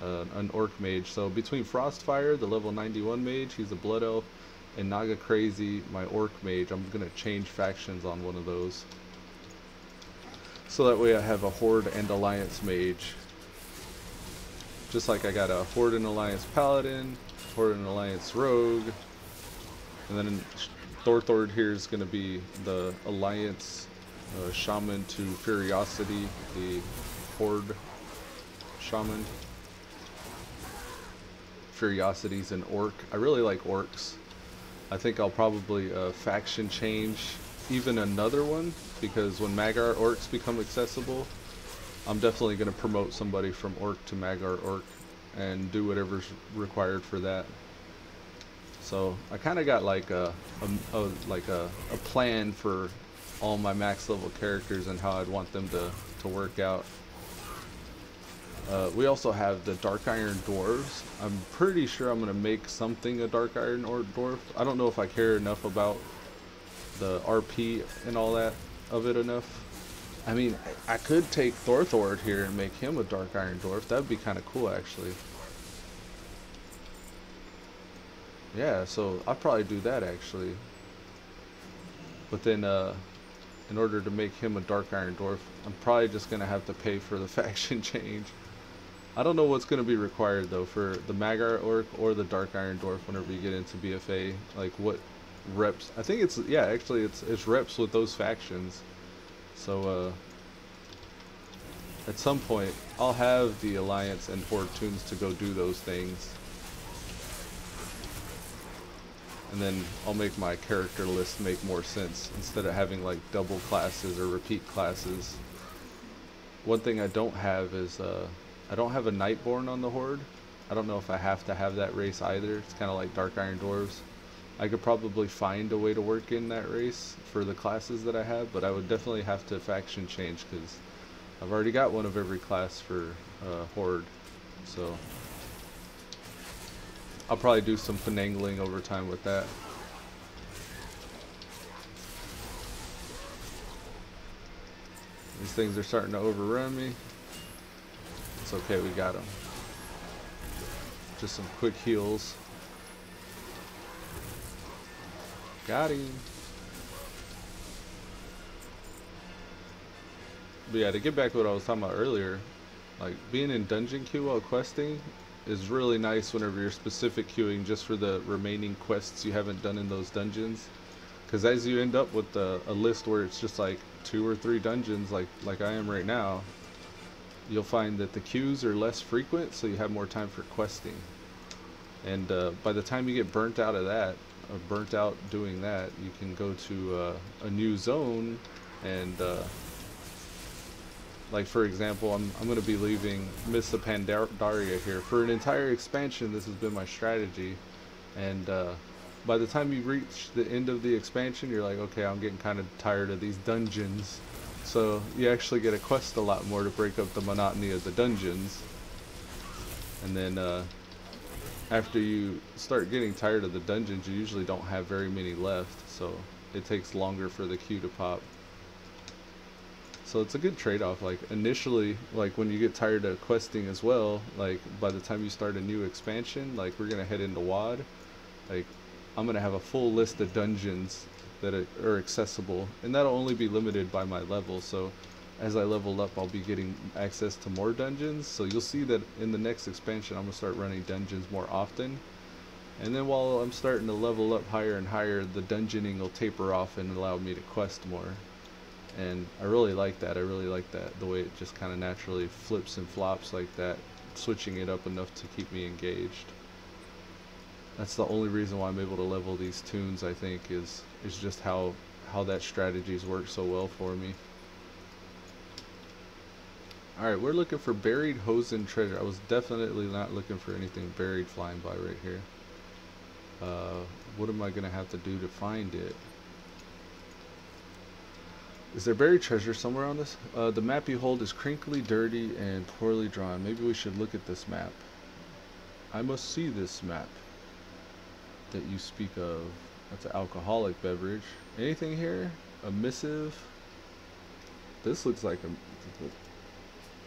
an orc mage. So between Frostfire, the level 91 mage, he's a blood elf, and Naga Crazy, my orc mage, I'm gonna change factions on one of those. So that way I have a Horde and Alliance mage. Just like I got a Horde and Alliance Paladin, Horde and Alliance Rogue, and then Thorthord here is going to be the Alliance Shaman to Furiosity, the Horde Shaman. Furiosity's an orc. I really like orcs. I think I'll probably faction change even another one, because when Magar orcs become accessible, I'm definitely going to promote somebody from orc to Magar orc and do whatever's required for that. So I kind of got like a plan for all my max level characters and how I'd want them to work out. We also have the Dark Iron Dwarves. I'm pretty sure I'm going to make something a Dark Iron or Dwarf. I don't know if I care enough about the RP and all that of it enough. I mean, I could take Thorthord here and make him a Dark Iron Dwarf. That would be kind of cool, actually. Yeah, so I'll probably do that, actually. But then, in order to make him a Dark Iron Dwarf, I'm probably just going to have to pay for the faction change. I don't know what's going to be required, though, for the Magar Orc or the Dark Iron Dwarf whenever you get into BFA. Like, what reps? I think it's, yeah, actually, it's reps with those factions. So, at some point, I'll have the Alliance and Horde tunes to go do those things. And then I'll make my character list make more sense, instead of having like double classes or repeat classes. One thing I don't have is, I don't have a Nightborn on the Horde. I don't know if I have to have that race either. It's kind of like Dark Iron Dwarves. I could probably find a way to work in that race for the classes that I have, but I would definitely have to faction change, because I've already got one of every class for Horde. So I'll probably do some finagling over time with that. These things are starting to overrun me. It's okay, we got them. Just some quick heals. Got him. But yeah, to get back to what I was talking about earlier, like being in dungeon queue while questing is really nice whenever you're specific queuing just for the remaining quests you haven't done in those dungeons. Because as you end up with a list where it's just like 2 or 3 dungeons, like I am right now, you'll find that the queues are less frequent, so you have more time for questing. And by the time you get burnt out of that, or burnt out doing that, you can go to a new zone. And like for example, I'm going to be leaving Mists of Pandaria here for an entire expansion. This has been my strategy, and by the time you reach the end of the expansion, you're like, okay, I'm getting kind of tired of these dungeons. So you actually get a quest a lot more to break up the monotony of the dungeons. And then after you start getting tired of the dungeons, you usually don't have very many left, so it takes longer for the queue to pop. So it's a good trade-off. Like initially, like when you get tired of questing as well, like by the time you start a new expansion, like we're gonna head into WoD, like I'm gonna have a full list of dungeons that are accessible, and that'll only be limited by my level. So as I level up, I'll be getting access to more dungeons. So you'll see that in the next expansion, I'm gonna start running dungeons more often. And then while I'm starting to level up higher and higher, the dungeoning will taper off and allow me to quest more. And I really like that. I really like that, the way it just kind of naturally flips and flops like that, switching it up enough to keep me engaged. That's the only reason why I'm able to level these tunes, I think, is just how that strategy's worked so well for me. Alright, we're looking for buried Hosen treasure. I was definitely not looking for anything buried flying by right here. What am I going to have to do to find it? Is there buried treasure somewhere on this? The map you hold is crinkly, dirty, and poorly drawn. Maybe we should look at this map. I must see this map that you speak of. That's an alcoholic beverage. Anything here? A missive? This looks like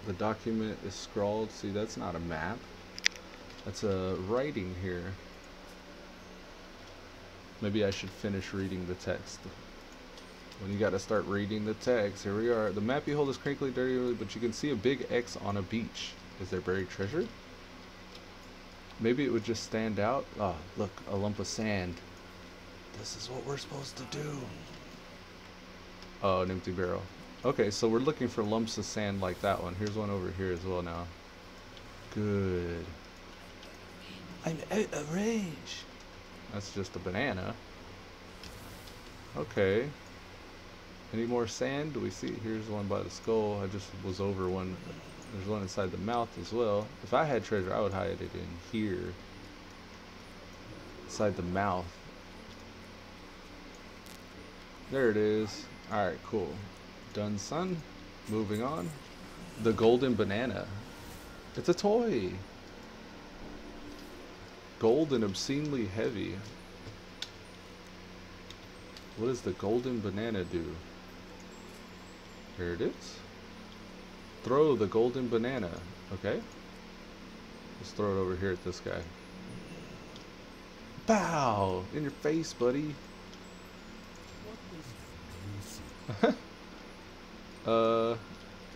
the document is scrawled. See, that's not a map. That's a writing here. Maybe I should finish reading the text. When you gotta start reading the text, here we are. The map you hold is crinkly, dirty, but you can see a big X on a beach. Is there buried treasure? Maybe it would just stand out. Oh, look, a lump of sand. This is what we're supposed to do. Oh, an empty barrel. Okay, so we're looking for lumps of sand like that one. Here's one over here as well now. Good. I'm out of range. That's just a banana. Okay. Any more sand? Do we see? Here's one by the skull. I just was over one. There's one inside the mouth as well. If I had treasure, I would hide it in here. Inside the mouth. There it is. Alright, cool. Done, son. Moving on. The golden banana. It's a toy. Gold and obscenely heavy. What does the golden banana do? Here it is. Throw the golden banana. Okay. Let's throw it over here at this guy. Bow! In your face, buddy.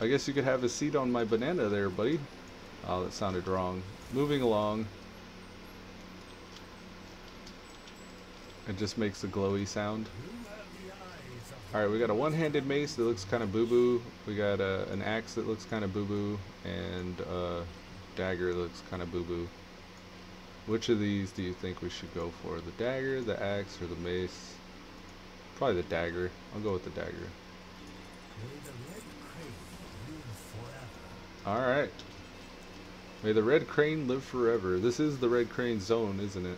I guess you could have a seat on my banana there, buddy. Oh, that sounded wrong. Moving along. It just makes a glowy sound. Alright, we got a one-handed mace that looks kind of boo-boo. We got an axe that looks kind of boo-boo. And a dagger that looks kind of boo-boo. Which of these do you think we should go for? The dagger, the axe, or the mace? Probably the dagger. I'll go with the dagger. Alright. May the red crane live forever. This is the red crane zone, isn't it?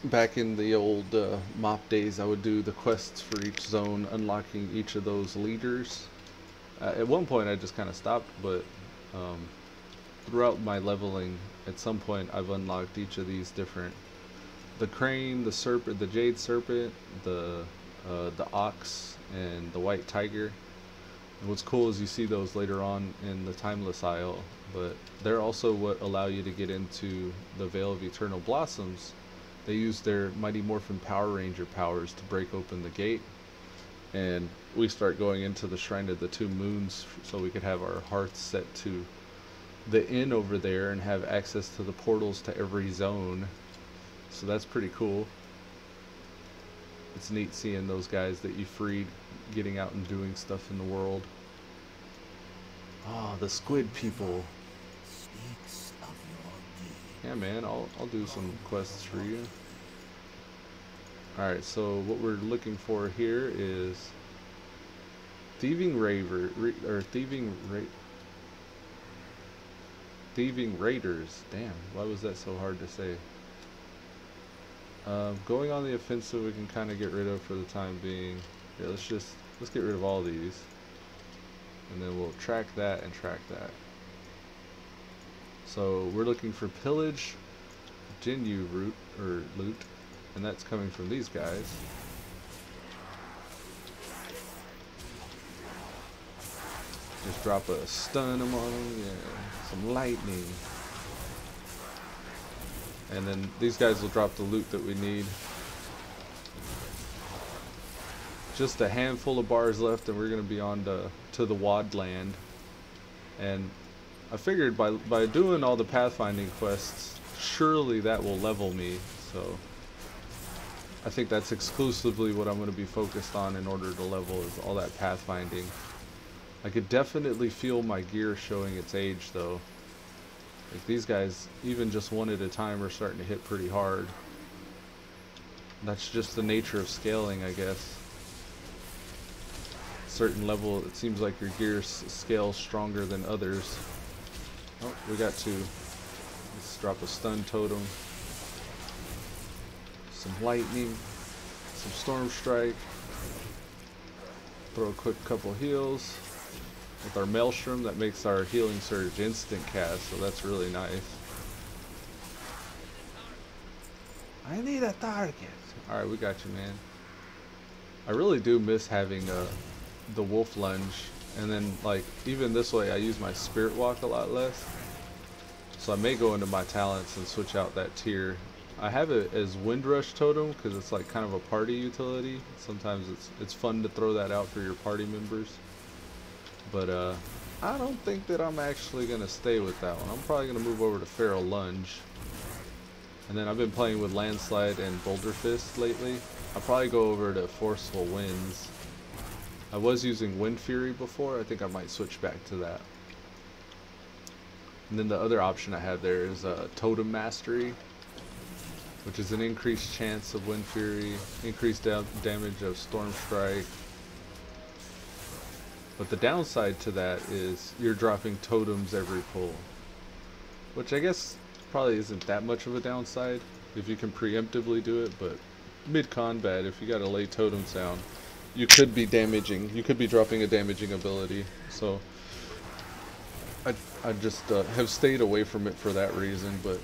Back in the old mop days, I would do the quests for each zone, unlocking each of those leaders. At one point I just kind of stopped, but throughout my leveling, at some point I've unlocked each of these different, the crane, the serpent, the jade serpent, the ox, and the white tiger. And what's cool is you see those later on in the Timeless Isle, but they're also what allow you to get into the Veil of Eternal Blossoms. They use their Mighty Morphin Power Ranger powers to break open the gate, and we start going into the Shrine of the Two Moons so we could have our hearts set to the inn over there and have access to the portals to every zone. So that's pretty cool. It's neat seeing those guys that you freed getting out and doing stuff in the world. Oh, the squid people. Yeah, man, I'll do some quests for you. Alright, so what we're looking for here is Thieving Raiders. Damn, why was that so hard to say? Going on the offensive we can kind of get rid of for the time being. Yeah, let's get rid of all these. And then we'll track that and track that. So we're looking for pillage, Jinyu loot, and that's coming from these guys. Just drop a stun them on them, yeah, some lightning. And then these guys will drop the loot that we need. Just a handful of bars left and we're going to be on to the Wad land. And I figured by doing all the pathfinding quests, surely that will level me. So I think that's exclusively what I'm going to be focused on in order to level, is all that pathfinding. I could definitely feel my gear showing its age though. Like these guys, even just one at a time, are starting to hit pretty hard. That's just the nature of scaling, I guess. Certain level, it seems like your gear scales stronger than others. Oh, we got two. Let's drop a stun totem. Some lightning. Some storm strike. Throw a quick couple heals. With our Maelstrom, that makes our healing surge instant cast, so that's really nice. I need a target. Alright, we got you, man. I really do miss having the wolf lunge, and then like even this way I use my spirit walk a lot less. So I may go into my talents and switch out that tier. I have it as Windrush Totem because it's like kind of a party utility. Sometimes it's fun to throw that out for your party members. But I don't think that I'm actually going to stay with that one. I'm probably going to move over to Feral Lunge. And then I've been playing with Landslide and Boulder Fist lately. I'll probably go over to Forceful Winds. I was using Wind Fury before. I think I might switch back to that. And then the other option I have there is Totem Mastery, which is an increased chance of Wind Fury, increased damage of Storm Strike. But the downside to that is you're dropping totems every pull, which I guess probably isn't that much of a downside if you can preemptively do it, but mid-combat, if you gotta lay totems down, you could be dropping a damaging ability. So I just have stayed away from it for that reason, but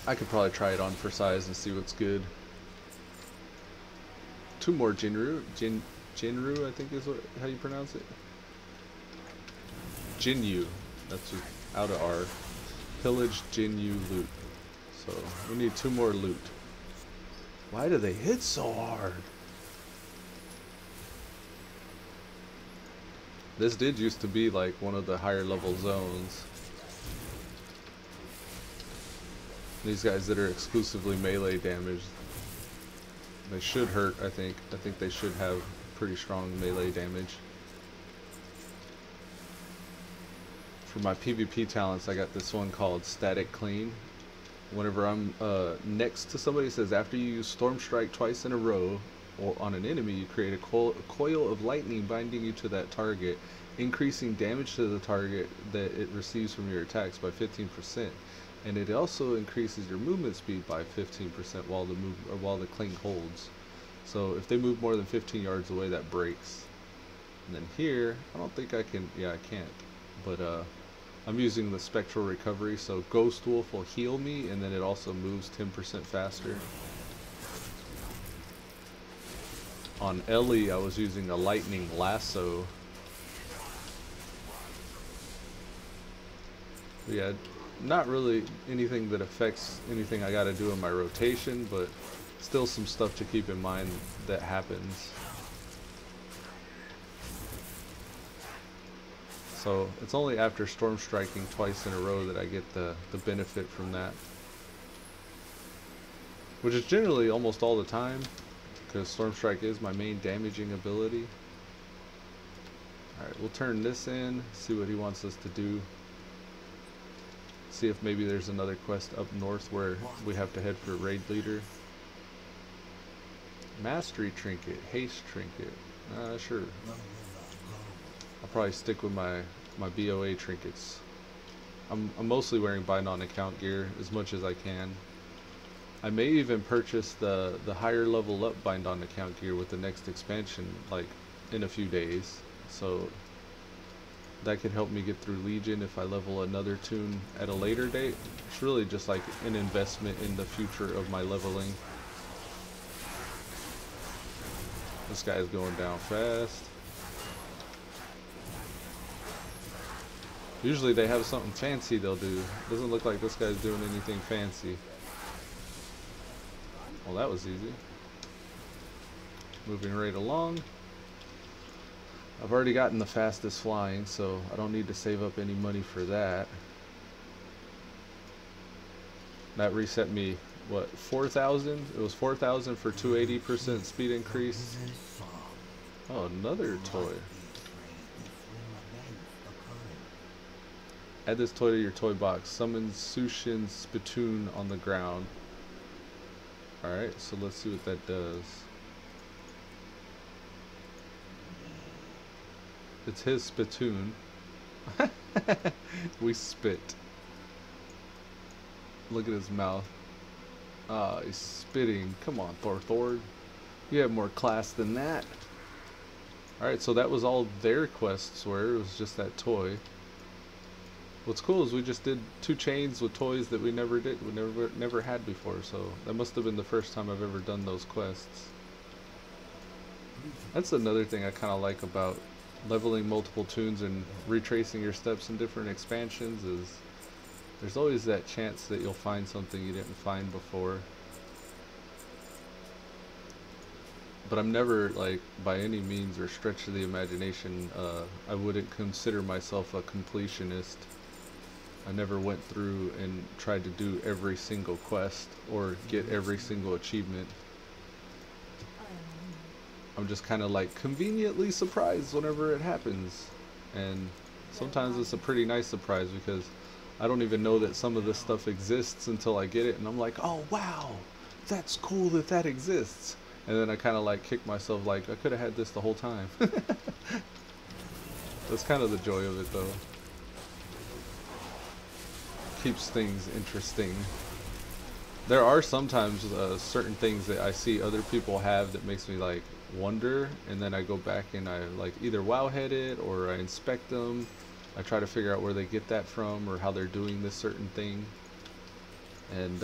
I could probably try it on for size and see what's good. Two more Jinru, I think is how you pronounce it. Jinyu, that's out of R. Pillage Jinyu loot. So we need two more loot. Why do they hit so hard? This did used to be like one of the higher level zones. These guys that are exclusively melee damage, they should hurt, I think. I think they should have pretty strong melee damage. For my PvP talents, I got this one called Static Clean. Whenever I'm next to somebody, it says after you use Storm Strike twice in a row or on an enemy, you create a coil of lightning binding you to that target, increasing damage to the target that it receives from your attacks by 15%. And it also increases your movement speed by 15% while the cling holds. So if they move more than 15 yards away, that breaks. And then here, I don't think I can, yeah, I can't. But I'm using the Spectral Recovery, so Ghost Wolf will heal me, and then it also moves 10% faster. On Ellie, I was using a Lightning Lasso. Yeah, not really anything that affects anything I gotta do in my rotation, but still some stuff to keep in mind that happens. So it's only after Storm Striking twice in a row that I get the benefit from that. which is generally almost all the time, because Storm Strike is my main damaging ability. Alright, we'll turn this in, see what he wants us to do. See if maybe there's another quest up north where we have to head for Raid Leader. Mastery Trinket, Haste Trinket. Sure. I'll probably stick with my BOA trinkets. I'm mostly wearing bind on account gear as much as I can. I may even purchase the higher level up bind on account gear with the next expansion, like in a few days. So that could help me get through Legion if I level another tune at a later date. It's really just like an investment in the future of my leveling. This guy's going down fast. Usually they have something fancy they'll do. Doesn't look like this guy's doing anything fancy. Well, that was easy. Moving right along. I've already gotten the fastest flying, so I don't need to save up any money for that. That reset me, what, 4,000? It was 4,000 for 280% speed increase. Oh, another toy. Add this toy to your toy box. Summon Sushin's spittoon on the ground. Alright, so let's see what that does. It's his spittoon. We spit. Look at his mouth. Ah, he's spitting. Come on, Thorthord. You have more class than that. Alright, so that was all their quests were. It was just that toy. What's cool is we just did 2 chains with toys that we never had before, so that must have been the first time I've ever done those quests. That's another thing I kind of like about leveling multiple tunes and retracing your steps in different expansions is there's always that chance that you'll find something you didn't find before. But I'm never, like, by any means or stretch of the imagination, I wouldn't consider myself a completionist. I never went through and tried to do every single quest or get every single achievement. I'm just kind of like conveniently surprised whenever it happens. And sometimes it's a pretty nice surprise because I don't even know that some of this stuff exists until I get it and I'm like, oh wow, that's cool that that exists. And then I kind of like kick myself like I could have had this the whole time. That's kind of the joy of it though. Keeps things interesting. There are sometimes certain things that I see other people have that makes me like wonder, and then I go back and I like either wowhead it or I inspect them. I try to figure out where they get that from or how they're doing this certain thing. And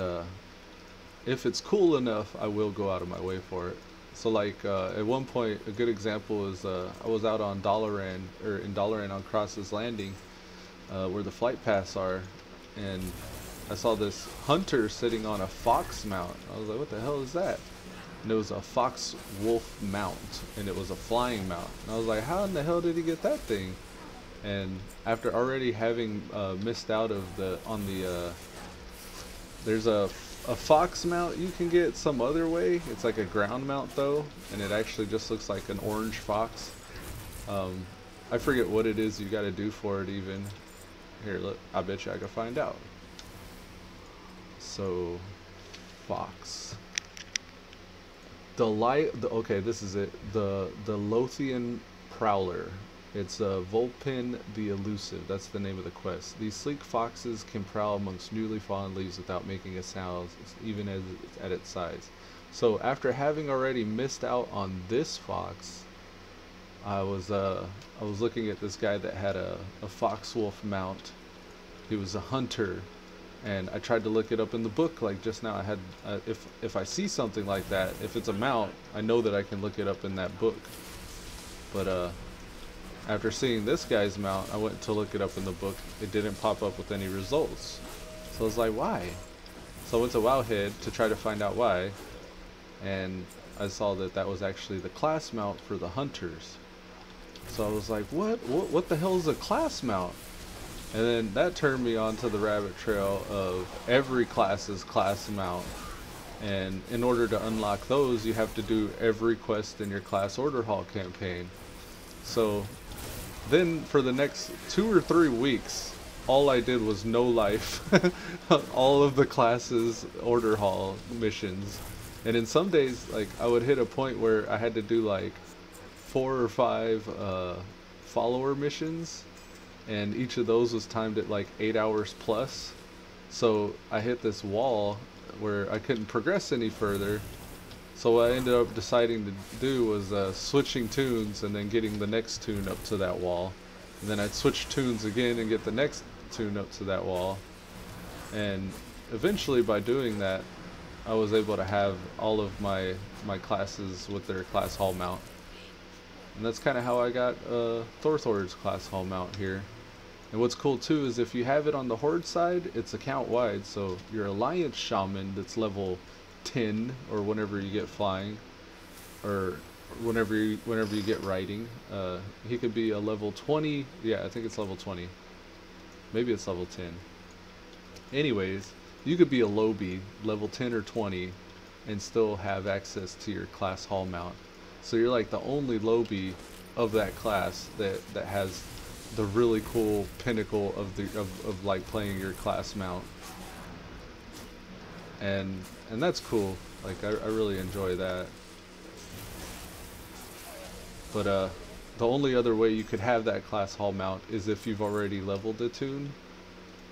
if it's cool enough, I will go out of my way for it. So like at one point, a good example is I was out on Dalaran, or in Dalaran on Cross's Landing, where the flight paths are, and I saw this hunter sitting on a fox mount. I was like, what the hell is that? And it was a fox wolf mount, and it was a flying mount. And I was like, how in the hell did he get that thing? And after already having missed out of there's a fox mount you can get some other way. It's like a ground mount though, and it actually just looks like an orange fox. I forget what it is you got to do for it even. Here, look, I bet you I can find out. So, fox. Okay, this is it. The Lothian Prowler. It's Vulpin the Elusive. That's the name of the quest. These sleek foxes can prowl amongst newly fallen leaves without making a sound, even as it's at its size. So after having already missed out on this fox, I was looking at this guy that had a fox wolf mount. He was a hunter, and I tried to look it up in the book like just now. I had if I see something like that, if it's a mount, I know that I can look it up in that book. But after seeing this guy's mount, I went to look it up in the book. It didn't pop up with any results. So I was like, why? So I went to Wowhead to try to find out why, and I saw that that was actually the class mount for the hunters. So I was like, what the hell is a class mount? And then that turned me onto the rabbit trail of every class's class mount. And in order to unlock those, you have to do every quest in your class order hall campaign. So then for the next 2 or 3 weeks, all I did was no life all of the classes order hall missions. And in some days, like, I would hit a point where I had to do like 4 or 5 follower missions, and each of those was timed at like 8 hours plus. So I hit this wall where I couldn't progress any further. So what I ended up deciding to do was switching tunes and then getting the next tune up to that wall. And then I'd switch tunes again and get the next tune up to that wall. And eventually by doing that, I was able to have all of my classes with their class hall mount. And that's kind of how I got Thorthord's class hall mount here. And what's cool too is if you have it on the Horde side, it's account wide. So your Alliance Shaman that's level 10, or whenever you get flying, or whenever you get riding, he could be a level 20. Yeah, I think it's level 20. Maybe it's level 10. Anyways, you could be a lowbie, level 10 or 20, and still have access to your class hall mount. So you're like the only lowbie of that class that has the really cool pinnacle of like playing your class mount. And that's cool. Like, I really enjoy that. But the only other way you could have that class hall mount is if you've already leveled a tune.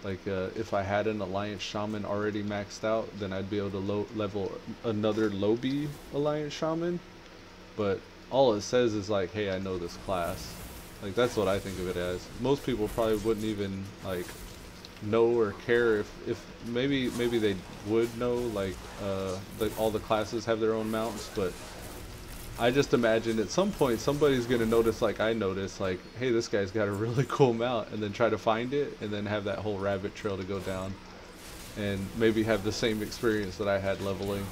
Like, if I had an Alliance Shaman already maxed out, then I'd be able to level another lowbie Alliance Shaman. But all it says is like, hey, I know this class. Like, that's what I think of it as. Most people probably wouldn't even like know or care if maybe they would know, like, all the classes have their own mounts, but I just imagine at some point somebody's gonna notice, like I noticed, like, hey, this guy's got a really cool mount, and then try to find it, and then have that whole rabbit trail to go down, and maybe have the same experience that I had leveling,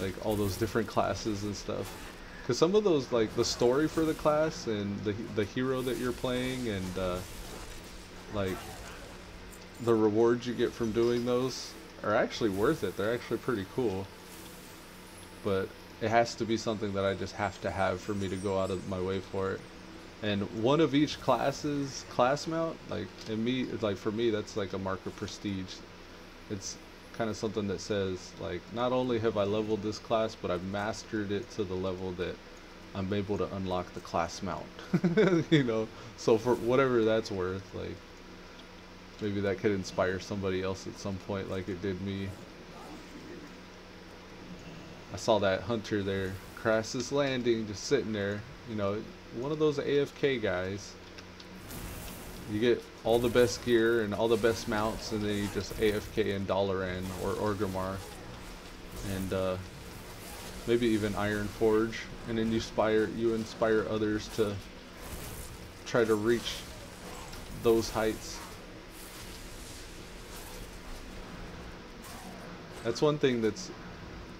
like, all those different classes and stuff. Because some of those, like, the story for the class and the hero that you're playing, and like, the rewards you get from doing those are actually worth it. They're actually pretty cool. But it has to be something that I just have to have for me to go out of my way for it. And one of each class's class mount, like, for me, that's like a mark of prestige. It's kind of something that says, like, not only have I leveled this class, but I've mastered it to the level that I'm able to unlock the class mount. You know, so for whatever that's worth, like, maybe that could inspire somebody else at some point, like it did me. I saw that hunter there, Crassus Landing, just sitting there, you know, one of those AFK guys. You get all the best gear and all the best mounts, and then you just AFK in Dalaran or Orgrimmar, and maybe even Iron Forge, and then you inspire others to try to reach those heights. That's one thing that's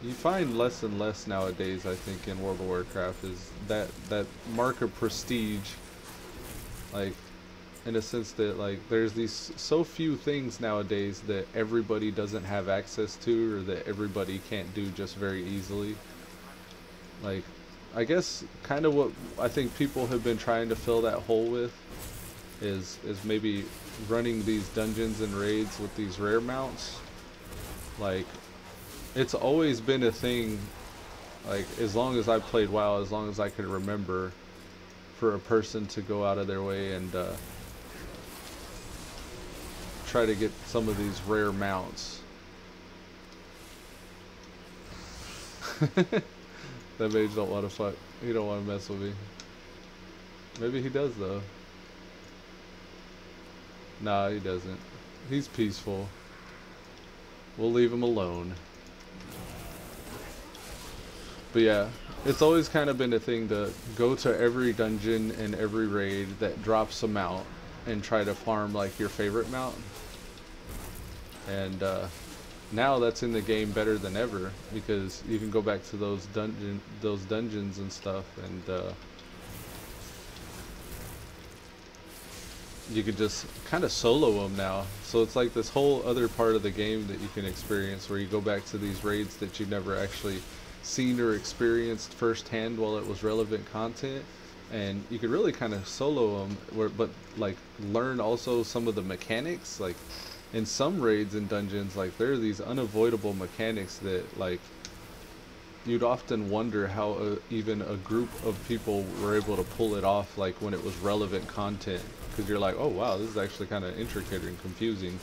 you find less and less nowadays, I think, in World of Warcraft, is that mark of prestige, like, in a sense that, like, there's these so few things nowadays that everybody doesn't have access to, or that everybody can't do just very easily. Like, I guess kind of what I think people have been trying to fill that hole with is maybe running these dungeons and raids with these rare mounts. Like, it's always been a thing, like, as long as I played WoW, as long as I could remember, for a person to go out of their way and try to get some of these rare mounts. That mage don't want to fuck. He don't want to mess with me. Maybe he does, though. Nah, he doesn't. He's peaceful. We'll leave him alone. But yeah, it's always kind of been a thing to go to every dungeon and every raid that drops a mount and try to farm, like, your favorite mount. And now that's in the game better than ever, because you can go back to those dungeons and stuff, and you could just kind of solo them now. So it's like this whole other part of the game that you can experience, where you go back to these raids that you've never actually seen or experienced firsthand while it was relevant content, and you could really kind of solo them, but like learn also some of the mechanics. Like in some raids and dungeons, like there are these unavoidable mechanics that like you'd often wonder how even a group of people were able to pull it off, like when it was relevant content, because you're like, oh wow, this is actually kind of intricate and confusing.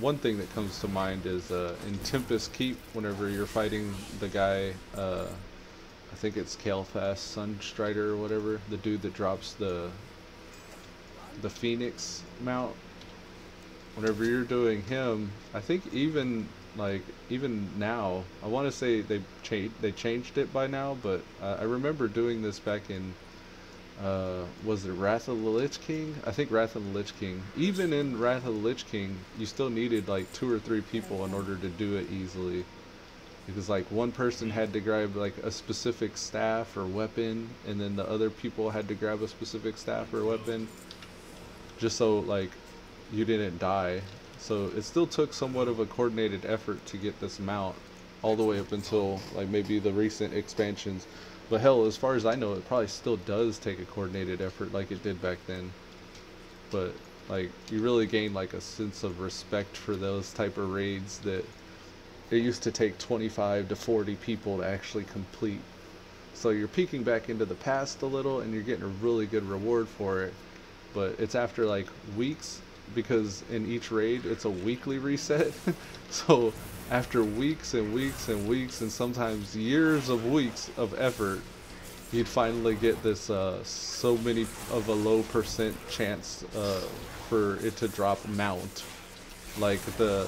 One thing that comes to mind is in Tempest Keep, whenever you're fighting the guy, I think it's Kalefast Sunstrider or whatever, the dude that drops the Phoenix mount. Whenever you're doing him, I think even now, I want to say they changed it by now, but I remember doing this back in was it Wrath of the Lich King? I think Wrath of the Lich King. Even in Wrath of the Lich King, you still needed like 2 or 3 people in order to do it easily, because like one person had to grab like a specific staff or weapon, and then the other people had to grab a specific staff or weapon, just so like you didn't die. So it still took somewhat of a coordinated effort to get this mount all the way up until like maybe the recent expansions. But hell, as far as I know, it probably still does take a coordinated effort like it did back then. But like you really gain like a sense of respect for those type of raids that it used to take 25 to 40 people to actually complete. So you're peeking back into the past a little, and you're getting a really good reward for it. But it's after like weeks, because in each raid it's a weekly reset. So after weeks and weeks and weeks, and sometimes years of weeks of effort, you'd finally get this so many of a low percent chance for it to drop mount, like the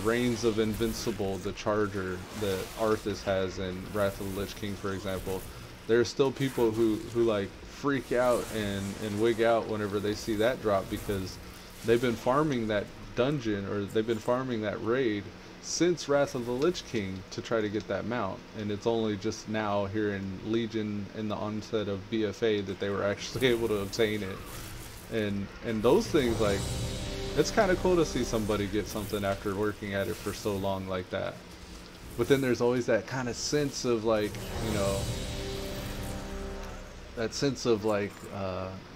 Reigns of Invincible, the charger that Arthas has in Wrath of the Lich King, for example. There's still people who like freak out and wig out whenever they see that drop, because they've been farming that dungeon, or they've been farming that raid since Wrath of the Lich King to try to get that mount, and it's only just now here in Legion, in the onset of BFA, that they were actually able to obtain it. And those things, like, it's kind of cool to see somebody get something after working at it for so long like that. But then there's always that kind of sense of like, you know, that sense of like,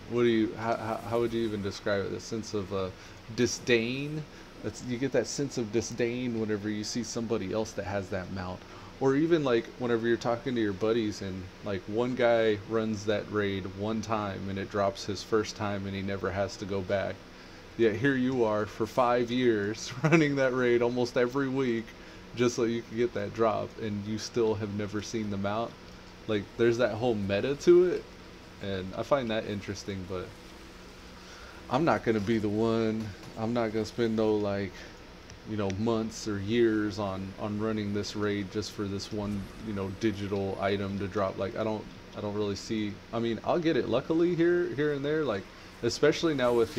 what do you, how would you even describe it? The sense of disdain. You get that sense of disdain whenever you see somebody else that has that mount. Or even like whenever you're talking to your buddies and like one guy runs that raid one time and it drops his first time and he never has to go back. Yet here you are for 5 years running that raid almost every week just so you can get that drop, and you still have never seen the mount. Like, there's that whole meta to it, and I find that interesting. But I'm not gonna be the one. I'm not gonna spend no, like, you know, months or years on running this raid just for this one, you know, digital item to drop. Like, I don't really see. I mean, I'll get it luckily here and there, like especially now with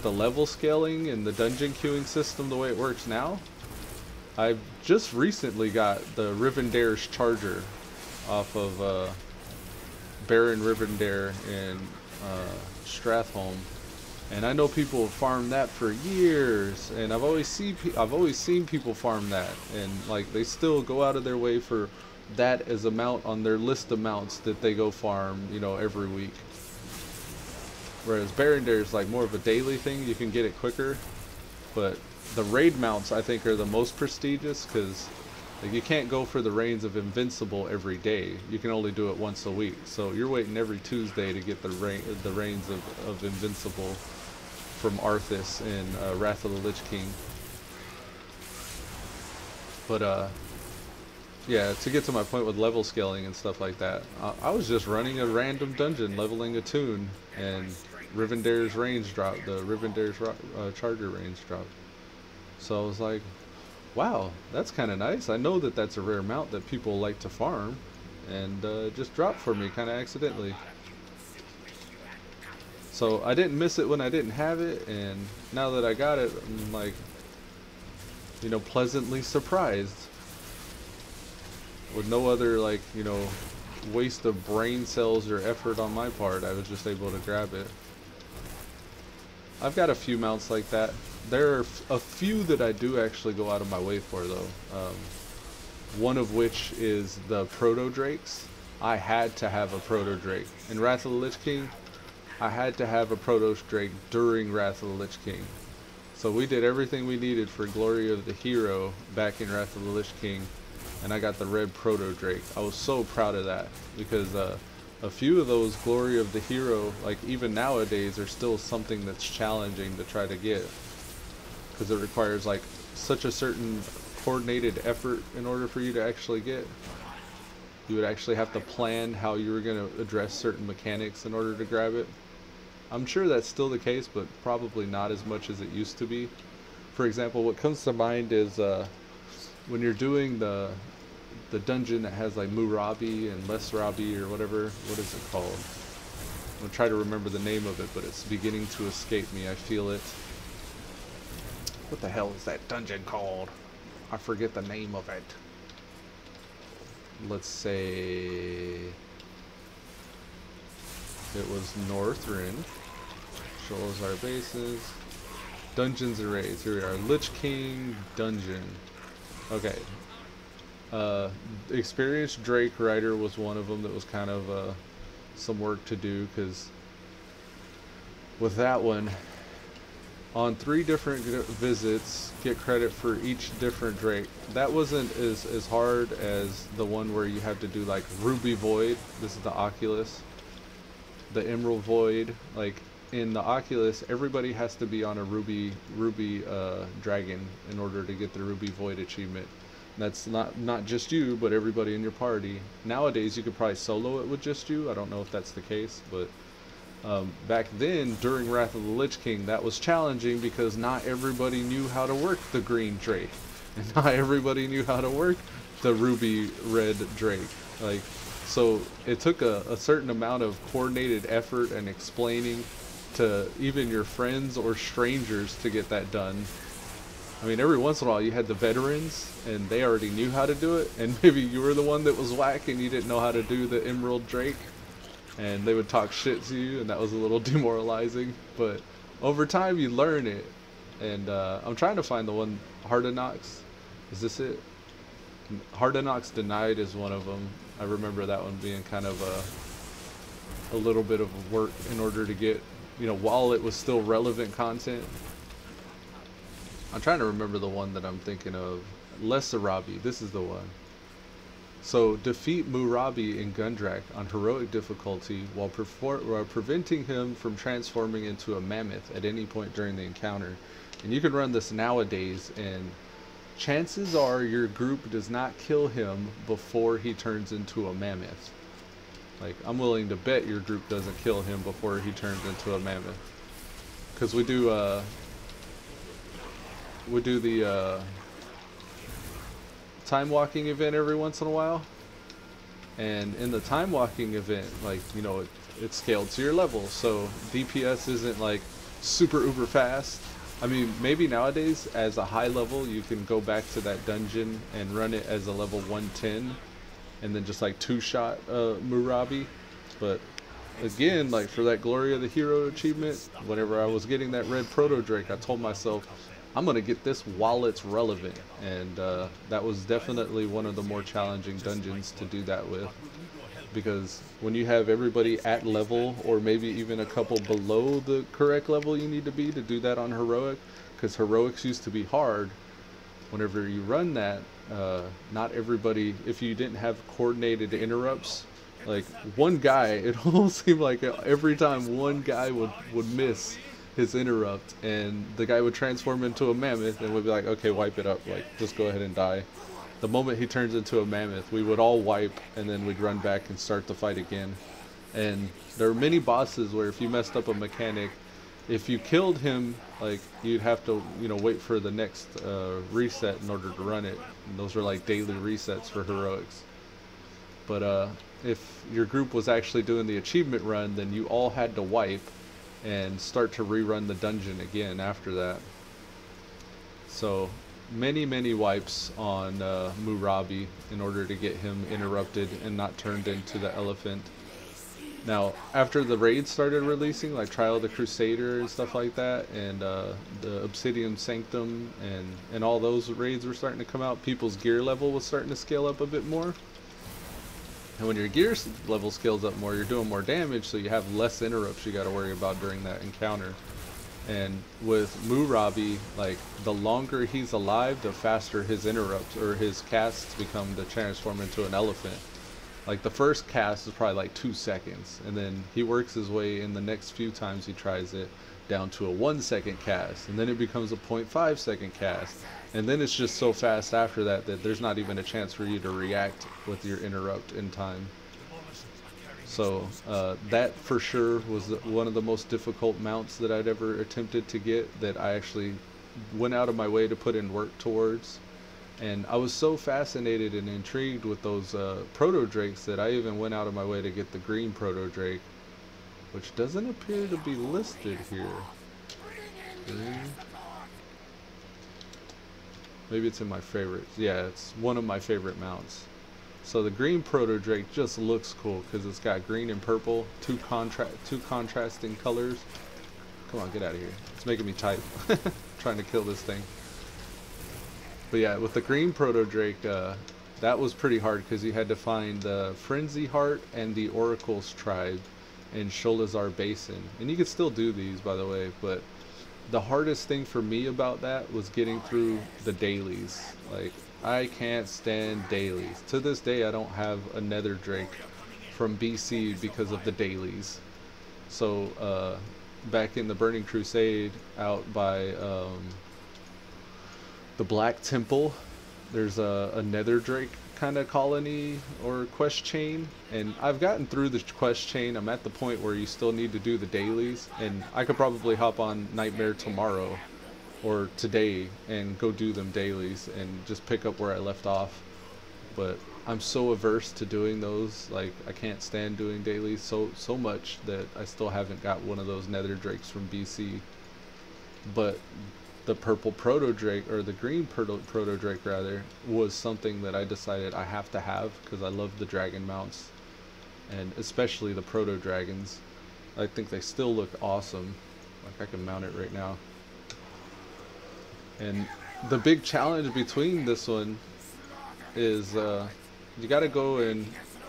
the level scaling and the dungeon queuing system the way it works now. I've just recently got the Rivendare's charger off of Baron Rivendare in Stratholme, and I know people have farmed that for years, and I've always seen people farm that, and like they still go out of their way for that as a mount on their list of mounts that they go farm, you know, every week. Whereas Barondare is like more of a daily thing, you can get it quicker. But the raid mounts, I think, are the most prestigious, because like, you can't go for the Reigns of Invincible every day. You can only do it once a week. So you're waiting every Tuesday to get the Reigns of Invincible from Arthas in Wrath of the Lich King. But yeah, to get to my point with level scaling and stuff like that, I was just running a random dungeon, leveling a tune, and Rivendare's range dropped, the Rivendare's charger range dropped. So I was like, wow, that's kind of nice. I know that that's a rare mount that people like to farm, and just dropped for me kind of accidentally. So I didn't miss it when I didn't have it, and now that I got it, I'm like, you know, pleasantly surprised. With no other, like, you know, waste of brain cells or effort on my part. I was just able to grab it. I've got a few mounts like that. There are a few that I do actually go out of my way for, though. One of which is the Proto Drakes. I had to have a Proto Drake. In Wrath of the Lich King, I had to have a Proto Drake during Wrath of the Lich King. So we did everything we needed for Glory of the Hero back in Wrath of the Lich King, and I got the red Proto Drake. I was so proud of that, because a few of those Glory of the Hero, like even nowadays, are still something that's challenging to try to get, because it requires like such a certain coordinated effort in order for you to actually get. You would actually have to plan how you were going to address certain mechanics in order to grab it. I'm sure that's still the case, but probably not as much as it used to be. For example, what comes to mind is when you're doing the dungeon that has like Murabi and Lesrabi or whatever. What is it called? I'm going to try to remember the name of it, but it's beginning to escape me. I feel it. What the hell is that dungeon called? I forget the name of it. Let's say it was Northrend. Shows our bases. Dungeons and raids. Here we are. Lich King Dungeon. Okay. Experienced Drake Rider was one of them that was kind of some work to do, because with that one, on 3 different visits, get credit for each different Drake. That wasn't as hard as the one where you have to do like Ruby Void. This is the Oculus. The Emerald Void. Like in the Oculus, everybody has to be on a Ruby Dragon in order to get the Ruby Void achievement. That's not just you, but everybody in your party. Nowadays, you could probably solo it with just you. I don't know if that's the case, but back then, during Wrath of the Lich King, that was challenging because not everybody knew how to work the green Drake, and not everybody knew how to work the ruby red Drake. Like, so it took a certain amount of coordinated effort and explaining to even your friends or strangers to get that done. I mean, every once in a while you had the veterans and they already knew how to do it, and maybe you were the one that was whack and you didn't know how to do the Emerald Drake, and they would talk shit to you, and that was a little demoralizing. But over time you learn it, and I'm trying to find the one. Hardenox, is this it? Hardenox Denied is one of them. I remember that one being kind of a little bit of work in order to get, you know, while it was still relevant content. I'm trying to remember the one that I'm thinking of. Lesarabi, this is the one. So defeat Murabi in Gundrak on heroic difficulty while preventing him from transforming into a mammoth at any point during the encounter. And you can run this nowadays, and chances are your group does not kill him before he turns into a mammoth. Like, I'm willing to bet your group doesn't kill him before he turns into a mammoth. Because we do the time walking event every once in a while, and in the time walking event, like, you know, it's scaled to your level, so DPS isn't like super uber fast. I mean, maybe nowadays as a high level you can go back to that dungeon and run it as a level 110 and then just like two-shot Murabi. But again, like for that Glory of the Hero achievement, whenever I was getting that red Proto Drake, I told myself, I'm going to get this while it's relevant. And that was definitely one of the more challenging dungeons to do that with. Because when you have everybody at level, or maybe even a couple below the correct level you need to be to do that on heroic, because heroics used to be hard, whenever you run that, not everybody, if you didn't have coordinated interrupts, like one guy, it almost seemed like every time one guy would miss his interrupt, and the guy would transform into a mammoth and would be like, okay, wipe it up, like just go ahead and die. The moment he turns into a mammoth, we would all wipe, and then we'd run back and start the fight again. And there are many bosses where if you messed up a mechanic, if you killed him, like, you'd have to, you know, wait for the next reset in order to run it. And those are like daily resets for heroics. But if your group was actually doing the achievement run, then you all had to wipe and start to rerun the dungeon again after that. So many wipes on Murabi in order to get him interrupted and not turned into the elephant. Now, after the raids started releasing, like Trial of the Crusader and stuff like that, and the Obsidian Sanctum and all those raids were starting to come out, people's gear level was starting to scale up a bit more. And when your gear level scales up more, you're doing more damage, so you have less interrupts you got to worry about during that encounter. And with Murabi, like, the longer he's alive, the faster his interrupts or his casts become to transform into an elephant. Like, the first cast is probably like 2 seconds, and then he works his way in the next few times he tries it down to a 1 second cast, and then it becomes a 0.5 second cast, and then it's just so fast after that that there's not even a chance for you to react with your interrupt in time. So that for sure was one of the most difficult mounts that I'd ever attempted to get, that I actually went out of my way to put in work towards. And I was so fascinated and intrigued with those Proto Drakes that I even went out of my way to get the green Proto Drake, which doesn't appear to be listed here. Maybe it's in my favorites. Yeah, it's one of my favorite mounts. So the green Proto Drake just looks cool because it's got green and purple, two contrasting colors. Come on, get out of here. It's making me type. Trying to kill this thing. But yeah, with the green Proto Drake, that was pretty hard because you had to find the Frenzy Heart and the Oracle's Tribe in Sholazar Basin. And you could still do these, by the way, but the hardest thing for me about that was getting through the dailies. Like, I can't stand dailies. To this day, I don't have a Nether Drake from BC because of the dailies. So, back in the Burning Crusade out by the Black Temple, there's a Nether Drake kind of colony or quest chain, and I've gotten through the quest chain. I'm at the point where you still need to do the dailies, and I could probably hop on Nightmare tomorrow or today and go do them dailies and just pick up where I left off. But I'm so averse to doing those. Like, I can't stand doing dailies so much that I still haven't got one of those Nether Drakes from BC. But the purple Proto Drake, or the green Proto Drake rather, was something that I decided I have to have because I love the dragon mounts, and especially the Proto Dragons. I think they still look awesome. Like, I can mount it right now. And the big challenge between this one is you gotta go and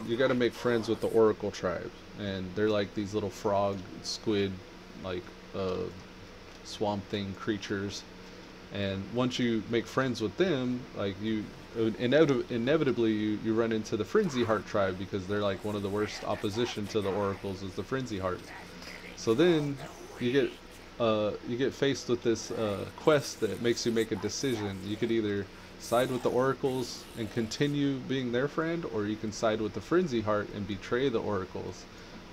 you gotta make friends with the Oracle Tribe, and they're like these little frog, squid, like swamp thing creatures. And once you make friends with them, like, you inevitably you run into the Frenzy Heart Tribe, because they're like one of the worst opposition to the Oracles is the Frenzy Hearts. So then you get faced with this quest that makes you make a decision. You could either side with the Oracles and continue being their friend, or you can side with the Frenzy Heart and betray the Oracles.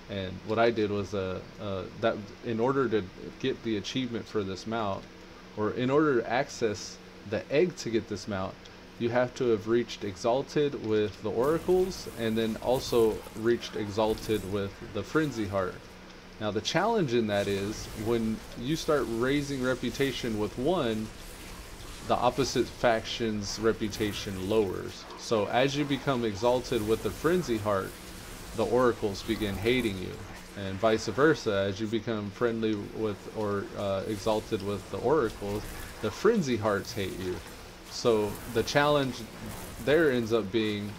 And what I did was that in order to get the achievement for this mount, or in order to access the egg to get this mount, you have to have reached Exalted with the Oracles, and then also reached Exalted with the Frenzy Heart. Now the challenge in that is, when you start raising reputation with one, the opposite faction's reputation lowers. So as you become Exalted with the Frenzy Heart, the Oracles begin hating you, and vice versa. As you become friendly with or Exalted with the Oracles, the Frenzy Hearts hate you. So the challenge there ends up being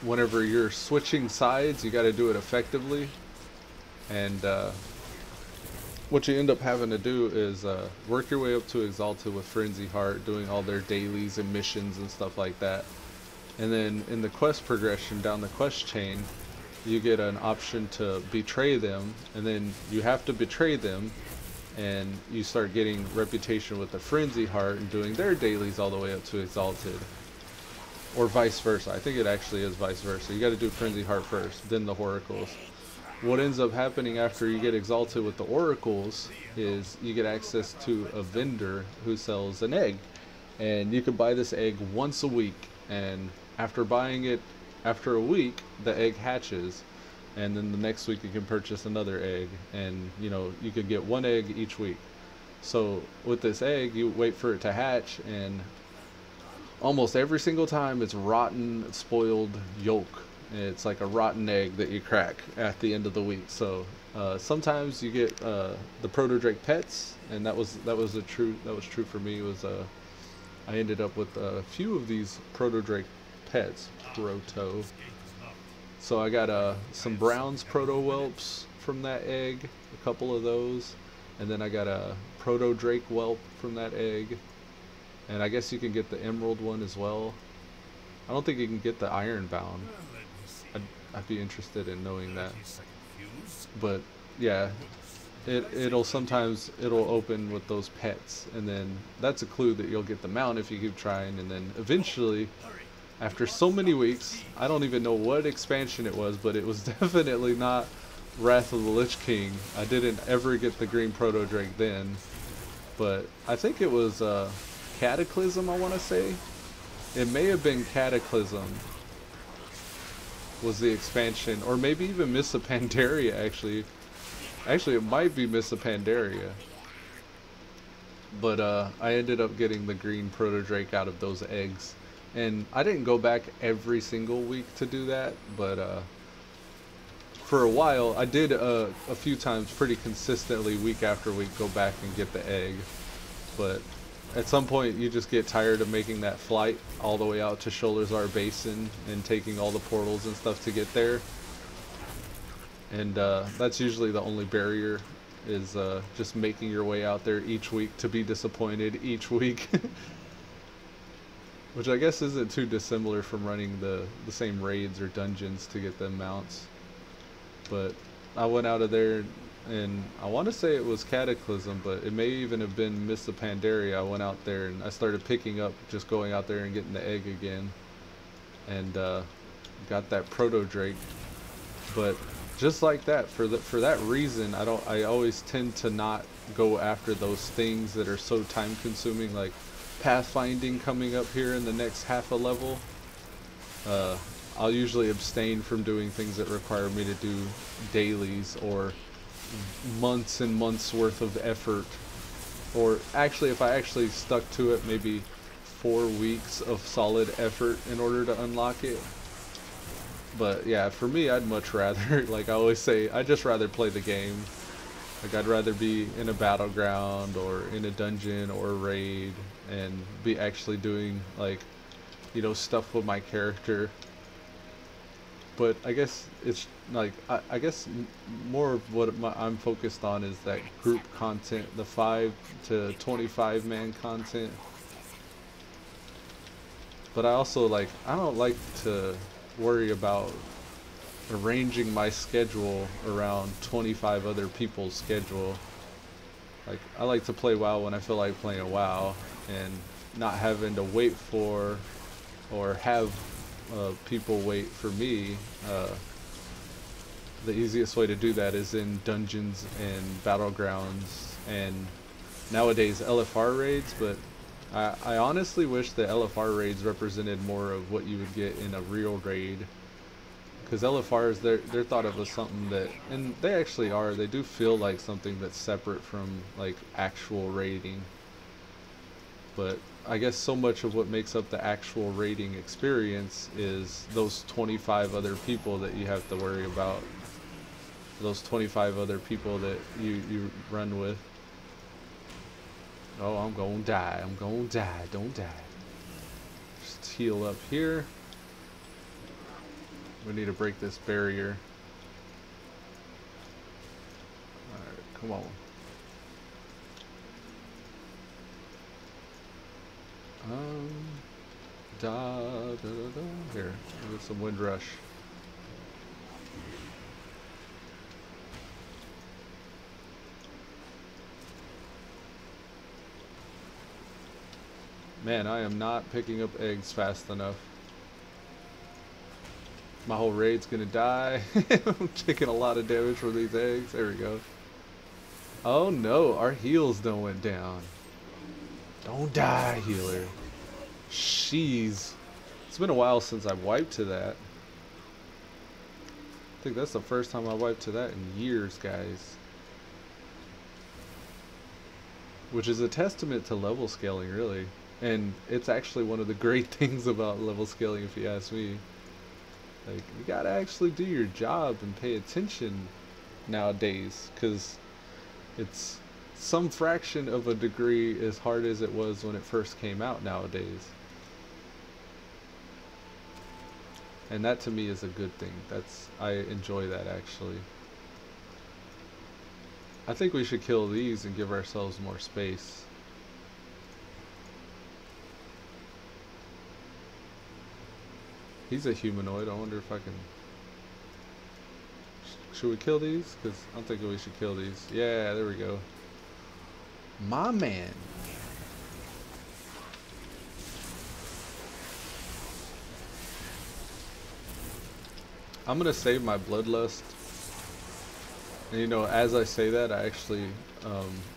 whenever you're switching sides, you got to do it effectively. And what you end up having to do is work your way up to Exalted with Frenzy Heart, doing all their dailies and missions and stuff like that. And then in the quest progression down the quest chain, you get an option to betray them, and then you have to betray them, and you start getting reputation with the Frenzy Heart and doing their dailies all the way up to Exalted. Or vice versa. I think it actually is vice versa. You got to do Frenzy Heart first, then the Oracles. What ends up happening after you get Exalted with the Oracles is you get access to a vendor who sells an egg, and you can buy this egg once a week, and after buying it after a week, the egg hatches, and then the next week you can purchase another egg, and you know, you could get one egg each week. So with this egg, you wait for it to hatch, and almost every single time it's rotten, spoiled yolk. It's like a rotten egg that you crack at the end of the week. So sometimes you get the Proto Drake pets, and that was true for me. Was I ended up with a few of these Proto Drake pets, Proto. So I got some Browns Proto Whelps from that egg, a couple of those, and then I got a Proto Drake Whelp from that egg, and I guess you can get the Emerald one as well. I don't think you can get the Ironbound. I'd be interested in knowing that. But yeah, it'll sometimes open with those pets, and then that's a clue that you'll get the mount if you keep trying, and then eventually, after so many weeks, I don't even know what expansion it was, but it was definitely not Wrath of the Lich King. I didn't ever get the green Proto Drake then, but I think it was Cataclysm, I want to say. It may have been Cataclysm was the expansion, or maybe even Mists of Pandaria, actually. Actually, it might be Mists of Pandaria. But I ended up getting the green Proto Drake out of those eggs. And I didn't go back every single week to do that, but for a while I did a few times pretty consistently, week after week, go back and get the egg. But at some point you just get tired of making that flight all the way out to Sholazar Basin and taking all the portals and stuff to get there. And that's usually the only barrier, is just making your way out there each week to be disappointed each week. Which I guess isn't too dissimilar from running the same raids or dungeons to get them mounts. But I went out of there, and I want to say it was Cataclysm, but it may even have been Mists of Pandaria. I went out there and I started picking up, just going out there and getting the egg again. And got that Proto Drake. But just like that, for that reason, I always tend to not go after those things that are so time consuming, like pathfinding coming up here in the next half a level. I'll usually abstain from doing things that require me to do dailies or months and months worth of effort, or actually, if I actually stuck to it, maybe 4 weeks of solid effort in order to unlock it. But yeah, for me, I'd much rather, like I always say, I'd just rather play the game. Like, I'd rather be in a battleground or in a dungeon or a raid and be actually doing, like, you know, stuff with my character. But I guess it's like, I guess more of what I'm focused on is that group content, the 5 to 25 man content. But I also, like, I don't like to worry about arranging my schedule around 25 other people's schedule. Like, I like to play WoW when I feel like playing WoW, and not having to wait for or have people wait for me. The easiest way to do that is in dungeons and battlegrounds and nowadays LFR raids, but I honestly wish the LFR raids represented more of what you would get in a real raid. Because LFRs, they're thought of as something that, and they actually are, they do feel like something that's separate from, like, actual raiding. But I guess so much of what makes up the actual raiding experience is those 25 other people that you have to worry about. Those 25 other people that you run with. Oh, I'm gonna die, I'm gonna die, don't die. Just heal up here. We need to break this barrier. Alright, come on. Here, get some wind rush. Man, I am not picking up eggs fast enough. My whole raid's gonna die. I'm taking a lot of damage from these eggs. There we go. Oh no, our heals don't went down. Don't die, healer. Jeez. It's been a while since I've wiped to that. I think that's the first time I wiped to that in years, guys. which is a testament to level scaling, really. And it's actually one of the great things about level scaling, if you ask me. Like, you gotta actually do your job and pay attention nowadays, because it's some fraction of a degree as hard as it was when it first came out nowadays. And that to me is a good thing. I enjoy that, actually. I think we should kill these and give ourselves more space. He's a humanoid. I wonder if I can... Should we kill these? Because I'm thinking we should kill these. Yeah, there we go. My man. I'm going to save my bloodlust. And you know, as I say that, I actually...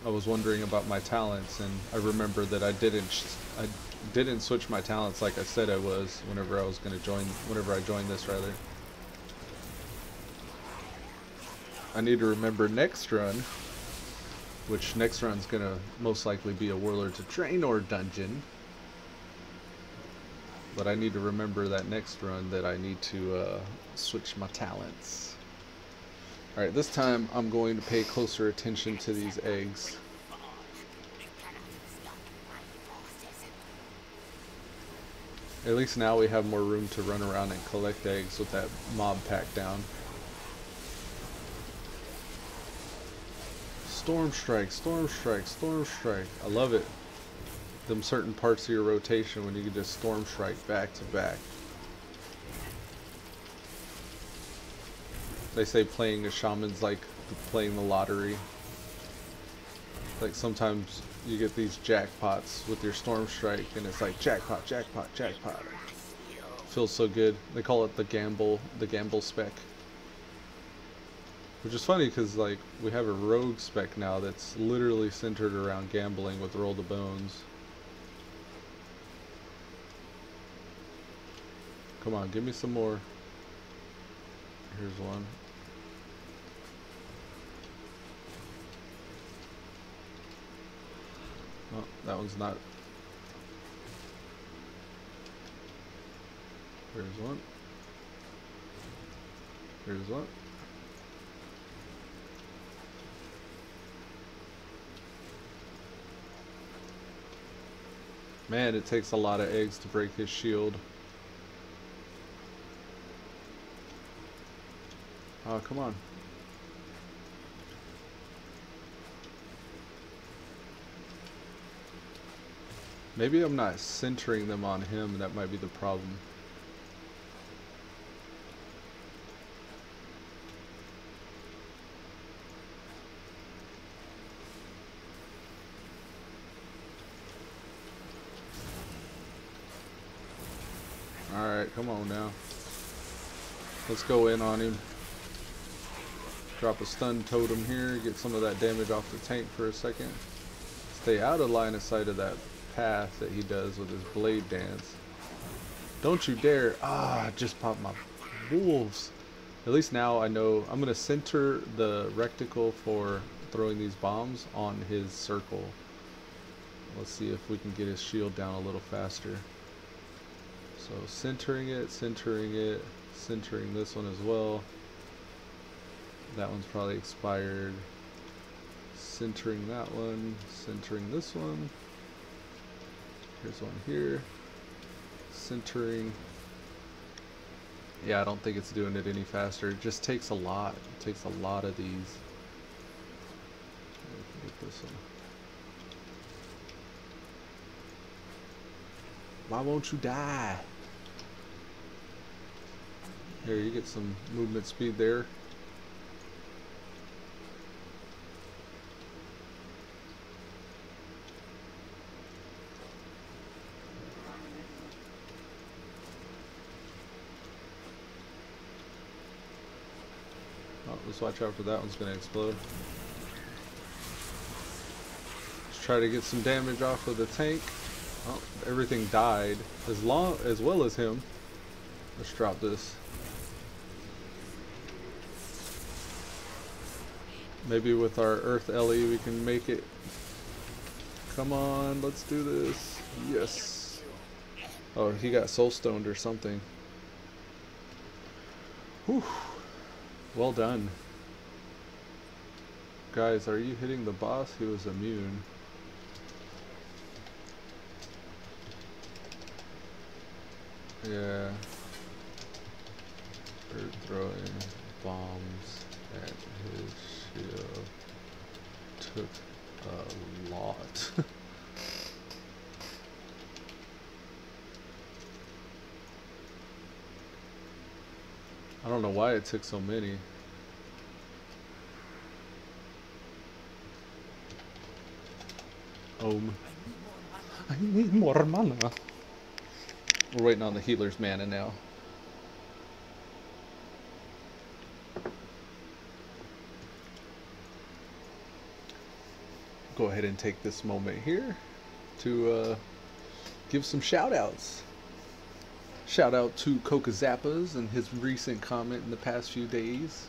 I was wondering about my talents, and I remember that I didn't switch my talents like I said I was whenever I was going to join, whenever I joined this, rather. I need to remember next run, which next run's going to most likely be a Warlord to Draenor dungeon. But I need to remember that next run that I need to switch my talents. Alright, this time I'm going to pay closer attention to these eggs. At least now we have more room to run around and collect eggs with that mob pack down. Storm strike, storm strike, storm strike. I love it. Them certain parts of your rotation when you can just storm strike back to back. They say playing a shaman's like playing the lottery. Like sometimes you get these jackpots with your storm strike and it's like jackpot, jackpot, jackpot. Feels so good. They call it the gamble spec. Which is funny because like we have a rogue spec now that's literally centered around gambling with roll the bones. Come on, give me some more. Here's one. Oh, that one's not. Here's one. Here's one. Man, it takes a lot of eggs to break his shield. Oh, come on. Maybe I'm not centering them on him, that might be the problem. Alright, come on now. Let's go in on him. Drop a stun totem here, get some of that damage off the tank for a second. Stay out of line of sight of that path that he does with his blade dance. Don't you dare. Ah, just popped my wolves. At least now I know I'm going to center the reticle for throwing these bombs on his circle. Let's see if we can get his shield down a little faster. So centering it, centering it, centering this one as well. That one's probably expired. Centering that one, centering this one. Here's one here. Centering. Yeah, I don't think it's doing it any faster. It just takes a lot. It takes a lot of these. Get this one. Why won't you die? Here, you get some movement speed there. Oh, let's watch out for that one's going to explode. Let's try to get some damage off of the tank. Oh, everything died as well as him. Let's drop this. Maybe with our Earth LE we can make it. Come on, let's do this. Yes. Oh, he got soul stoned or something. Whew. Well done. Guys, are you hitting the boss? He was immune. Yeah. Bird throwing bombs at his shield took a lot. I don't know why it took so many. I need more mana. We're waiting on the healer's mana now. Go ahead and take this moment here to give some shout outs. Shout out to Coca Zappas and his recent comment in the past few days.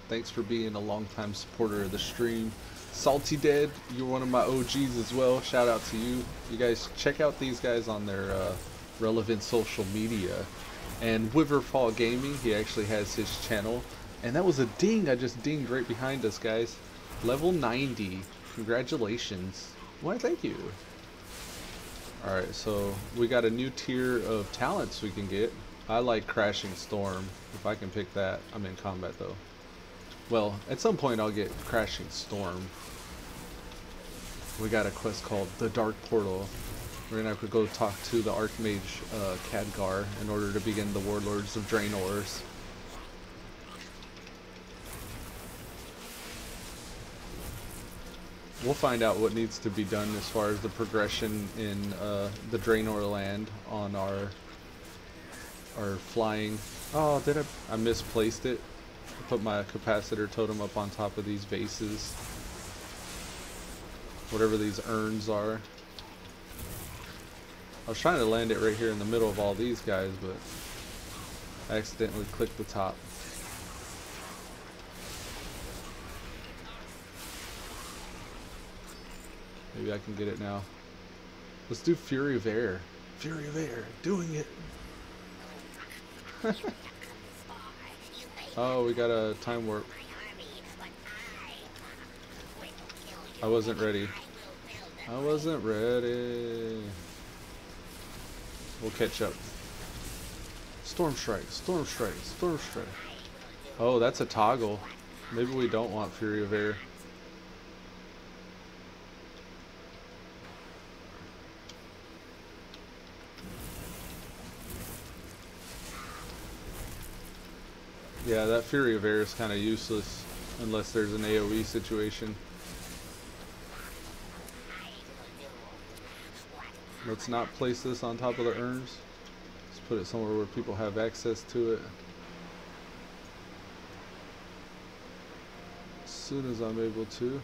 Thanks for being a longtime supporter of the stream. Salty Dead, you're one of my OGs as well. Shout out to you. You guys check out these guys on their relevant social media. And Wiverfall Gaming, he actually has his channel. And that was a ding, I just dinged right behind us, guys. Level 90. Congratulations. Why, thank you. Alright, so we got a new tier of talents we can get. I like Crashing Storm. If I can pick that, I'm in combat though. Well, at some point I'll get Crashing Storm. We got a quest called The Dark Portal. We're gonna have to go talk to the Archmage Khadgar in order to begin the Warlords of Draenor. We'll find out what needs to be done as far as the progression in the Draenor land on our flying. Oh, did I misplaced it. I put my capacitor totem up on top of these vases. Whatever these urns are. I was trying to land it right here in the middle of all these guys, but I accidentally clicked the top. Maybe I can get it now. Let's do Fury of Air. Fury of Air, doing it. Oh, we got a time warp. I wasn't ready. I wasn't ready. We'll catch up. Storm Strike, Storm Strike, Storm Strike. Oh, that's a toggle. Maybe we don't want Fury of Air. Yeah, that Fury of Air is kind of useless unless there's an AoE situation. Let's not place this on top of the urns. Let's put it somewhere where people have access to it. As soon as I'm able to.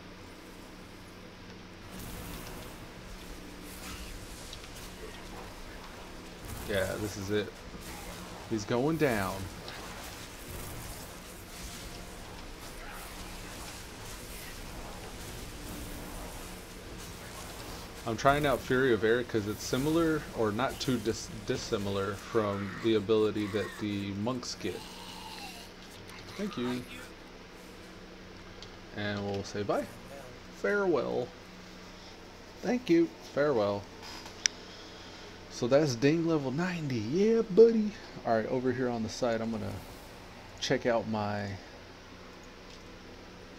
Yeah, this is it. He's going down. I'm trying out Fury of Air because it's similar, or not too dissimilar from the ability that the monks get. Thank you. And we'll say bye. Farewell. Thank you. Farewell. So that's ding level 90. Yeah, buddy. Alright, over here on the side, I'm going to check out my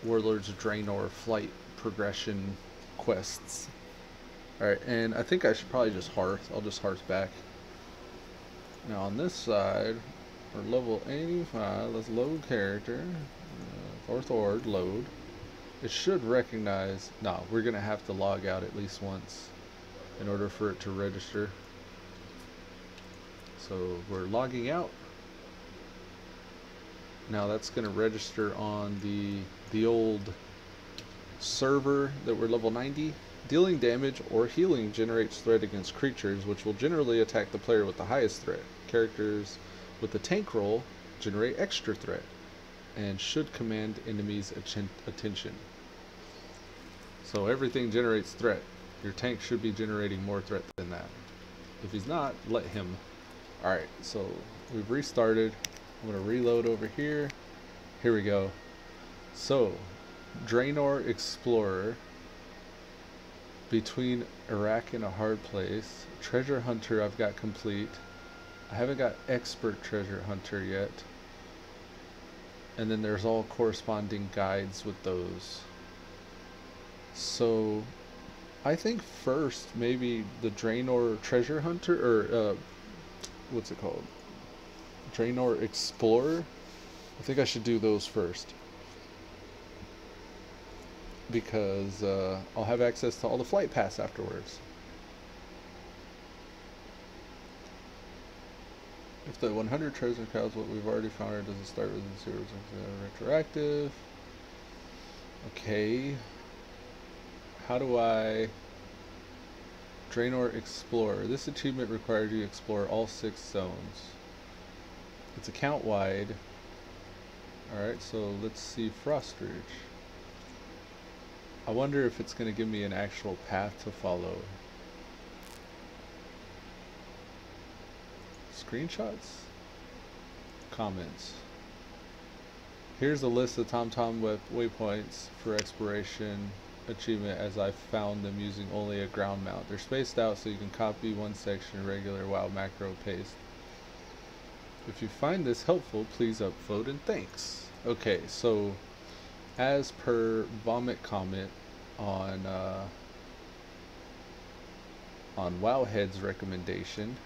Warlords of Draenor flight progression quests. Alright, and I think I should probably just hearth. I'll just hearth back. Now on this side, we're level 85. Let's load character. Thorthord, load. It should recognize... No, we're going to have to log out at least once in order for it to register. So we're logging out. Now that's going to register on the old server that we're level 90. Dealing damage or healing generates threat against creatures, which will generally attack the player with the highest threat. Characters with the tank role generate extra threat and should command enemies' attention. So everything generates threat. Your tank should be generating more threat than that. If he's not, let him. Alright, so we've restarted. I'm going to reload over here. Here we go. So, Draenor Explorer. Between Iraq and a hard place. Treasure Hunter I've got complete. I haven't got Expert Treasure Hunter yet. And then there's all corresponding guides with those. So, I think first maybe the Draenor Treasure Hunter, or what's it called? Draenor Explorer. I think I should do those first. Because I'll have access to all the flight pass afterwards. If the 100 treasure counts what we've already found, or does it start with 0 retroactive? Okay. How do I... Draenor Explorer. This achievement requires you to explore all 6 zones. It's account wide. Alright, so let's see Frostridge. I wonder if it's going to give me an actual path to follow. Screenshots? Comments. Here's a list of TomTom waypoints for exploration achievement as I found them using only a ground mount. They're spaced out so you can copy one section regular while macro paste. If you find this helpful, please upvote and thanks. Okay, so as per Vomit comment on Wowhead's recommendation,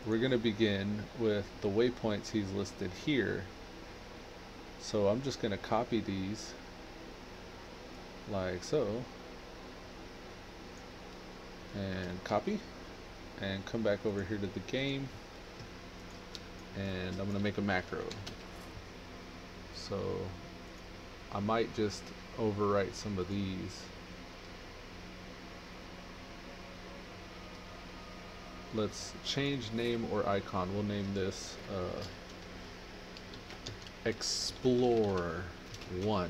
we're going to begin with the waypoints he's listed here. So I'm just going to copy these like so, and copy, and come back over here to the game, and I'm going to make a macro. So I might just overwrite some of these. Let's change name or icon. We'll name this Explorer 1.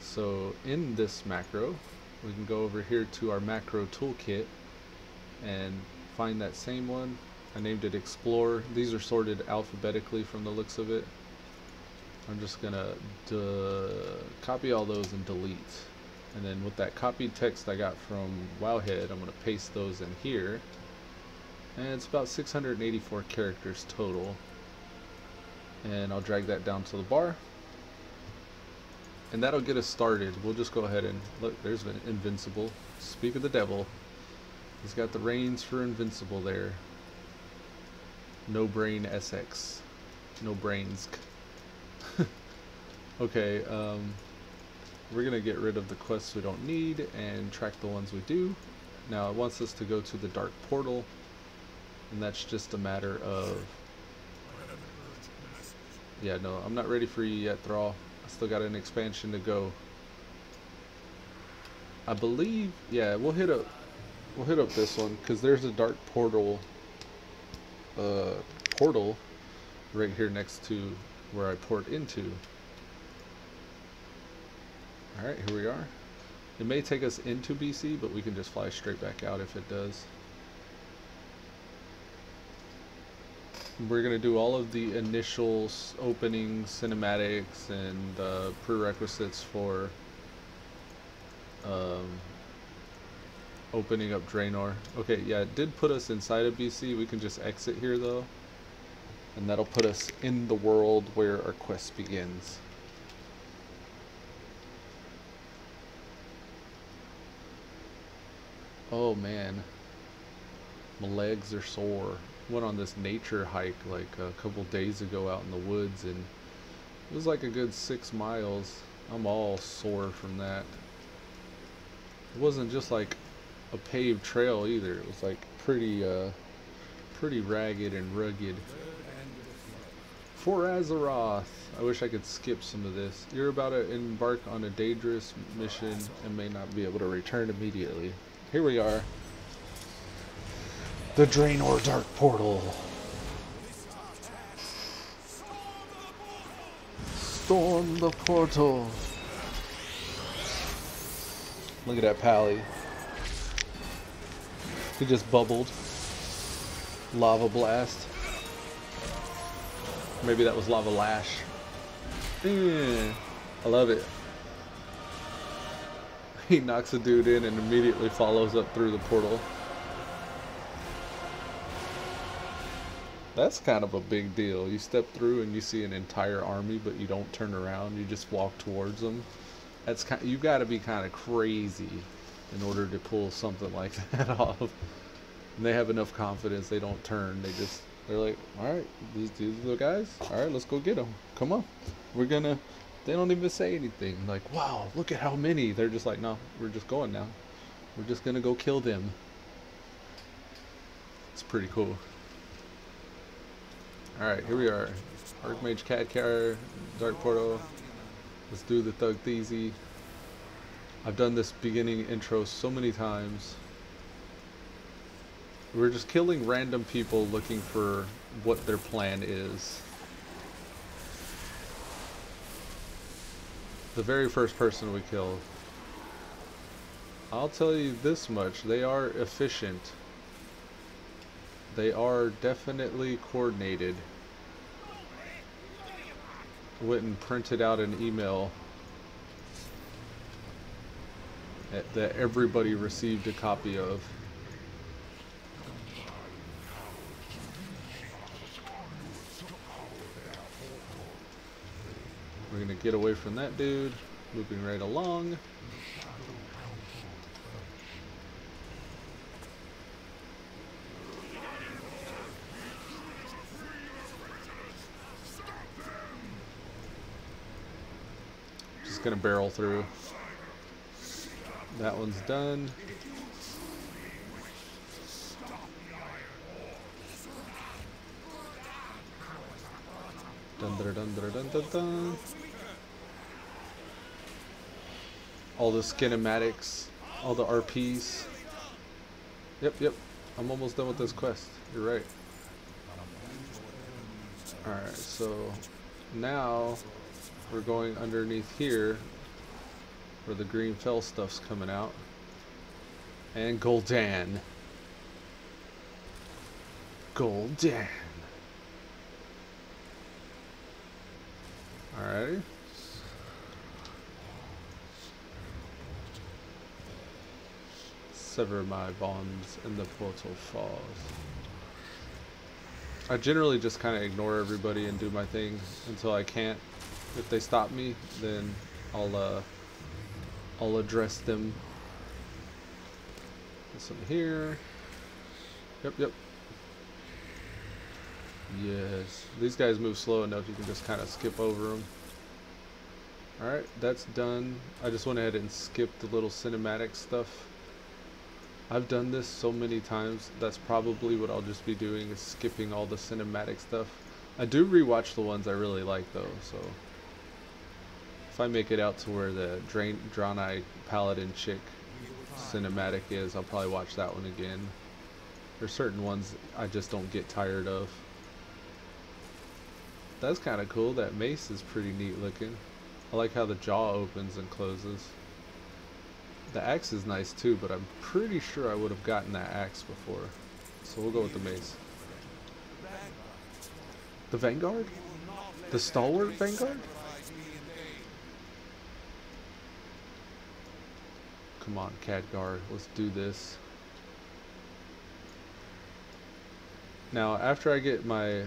So in this macro, we can go over here to our macro toolkit and find that same one. I named it Explorer. These are sorted alphabetically from the looks of it. I'm just gonna copy all those and delete. And then with that copied text I got from Wowhead, I'm gonna paste those in here. And it's about 684 characters total. And I'll drag that down to the bar. And that'll get us started. We'll just go ahead and look, there's an Invincible. Speak of the devil. He's got the reins for Invincible there. No brain SX. No brains. Okay, we're gonna get rid of the quests we don't need and track the ones we do. Now it wants us to go to the dark portal, and that's just a matter of... Yeah, no, I'm not ready for you yet, Thrall. I still got an expansion to go. I believe, yeah, we'll hit up this one because there's a dark portal right here next to where I port into. Alright, here we are. It may take us into BC, but we can just fly straight back out if it does. We're going to do all of the initial opening cinematics and prerequisites for opening up Draenor. Okay, yeah, it did put us inside of BC. We can just exit here though, and that'll put us in the world where our quest begins. Oh man, my legs are sore. Went on this nature hike like a couple days ago out in the woods, and it was like a good 6 miles. I'm all sore from that. It wasn't just like a paved trail either. It was like pretty ragged and rugged. For Azeroth. I wish I could skip some of this. You're about to embark on a dangerous mission and may not be able to return immediately. Here we are. The Draenor Dark Portal. Storm the portal. Look at that pally. He just bubbled. Lava blast. Maybe that was lava lash. I love it. He knocks a dude in and immediately follows up through the portal. That's kind of a big deal. You step through and you see an entire army, but you don't turn around. You just walk towards them. That's kind. You got to be kind of crazy in order to pull something like that off. And they have enough confidence. They don't turn. They're like, all right, these are the guys. All right, let's go get them. Come on, we're gonna. They don't even say anything. Like, wow, look at how many. They're just like, no, we're just going now. We're just gonna go kill them. It's pretty cool. Alright, here we are. Archmage Cadcar, Dark Portal. Let's do the Thug Theezy. I've done this beginning intro so many times. We're just killing random people looking for what their plan is. The very first person we killed. I'll tell you this much, they are efficient. They are definitely coordinated. Went and printed out an email that everybody received a copy of. We're gonna get away from that dude, moving right along. Gonna barrel through. That one's done. Dun dun dun dun dun dun dun. All the kinematics, all the RPs. Yep. I'm almost done with this quest. You're right. Alright, so now we're going underneath here where the green fell stuff's coming out. And Gul'dan. Gul'dan. Alrighty. Sever my bonds and the portal falls. I generally just kind of ignore everybody and do my thing until I can't. If they stop me, then I'll address them. There's some here. Yep. Yes. These guys move slow enough you can just kind of skip over them. Alright, that's done. I just went ahead and skipped the little cinematic stuff. I've done this so many times. That's probably what I'll just be doing, is skipping all the cinematic stuff. I do rewatch the ones I really like though, so if I make it out to where the Draenor Paladin chick cinematic is, I'll probably watch that one again. There's certain ones I just don't get tired of. That's kind of cool. That mace is pretty neat looking. I like how the jaw opens and closes. The axe is nice too, but I'm pretty sure I would have gotten that axe before. So we'll go with the mace. The Vanguard? The Stalwart Vanguard? Come on, Khadgar, let's do this. Now, after I get my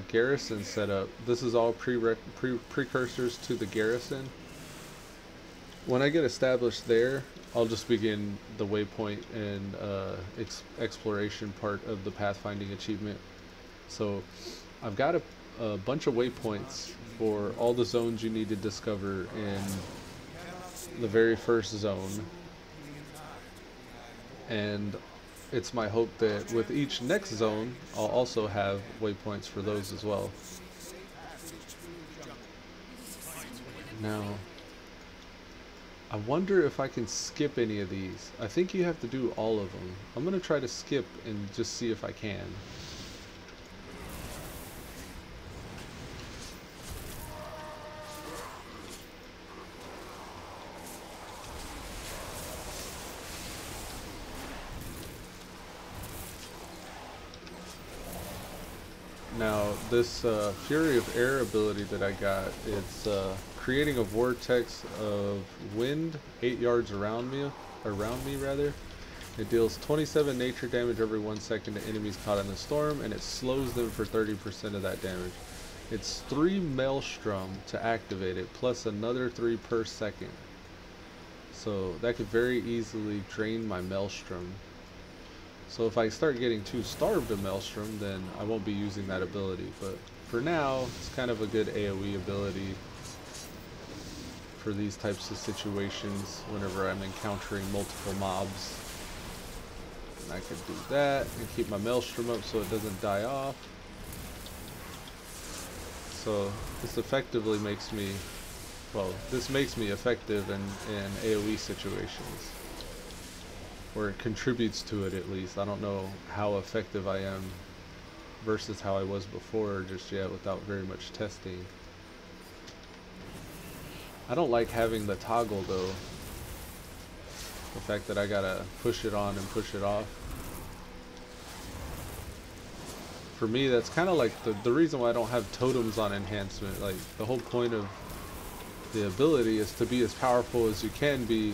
garrison set up, this is all precursors to the garrison. When I get established there, I'll just begin the waypoint and exploration part of the pathfinding achievement. So I've got a bunch of waypoints for all the zones you need to discover in the very first zone. And it's my hope that with each next zone, I'll also have waypoints for those as well. Now, I wonder if I can skip any of these. I think you have to do all of them. I'm going to try to skip and just see if I can. Now, this Fury of Air ability that I got, it's creating a vortex of wind 8 yards around me rather. It deals 27 nature damage every 1 second to enemies caught in the storm, and it slows them for 30% of that damage. It's 3 Maelstrom to activate it, plus another 3 per second. So that could very easily drain my Maelstrom. So if I start getting too starved of Maelstrom, then I won't be using that ability. But for now, it's kind of a good AoE ability for these types of situations whenever I'm encountering multiple mobs. And I could do that and keep my Maelstrom up so it doesn't die off. So this effectively makes me, well, this makes me effective in AoE situations. Or it contributes to it at least. I don't know how effective I am versus how I was before just yet without very much testing. I don't like having the toggle though. The fact that I gotta push it on and push it off. For me, that's kind of like the reason why I don't have totems on enhancement. Like, the whole point of the ability is to be as powerful as you can be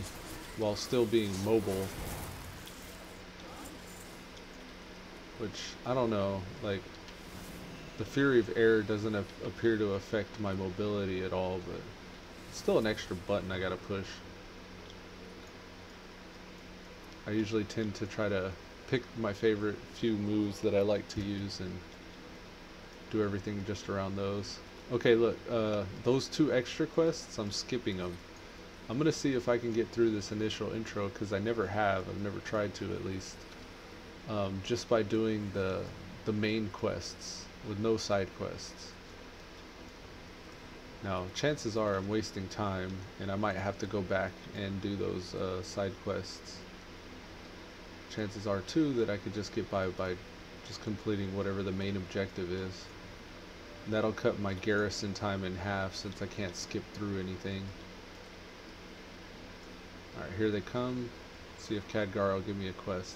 while still being mobile. Which, I don't know, like, the Fury of Air doesn't appear to affect my mobility at all, but it's still an extra button I gotta push. I usually tend to try to pick my favorite few moves that I like to use and do everything just around those. Okay, look, those 2 extra quests, I'm skipping them. I'm gonna see if I can get through this initial intro, because I never have. I've never tried to, at least. Just by doing the main quests with no side quests. Now, chances are I'm wasting time, and I might have to go back and do those side quests. Chances are too that I could just get by just completing whatever the main objective is. And that'll cut my garrison time in half since I can't skip through anything. Alright, here they come. Let's see if Khadgar will give me a quest.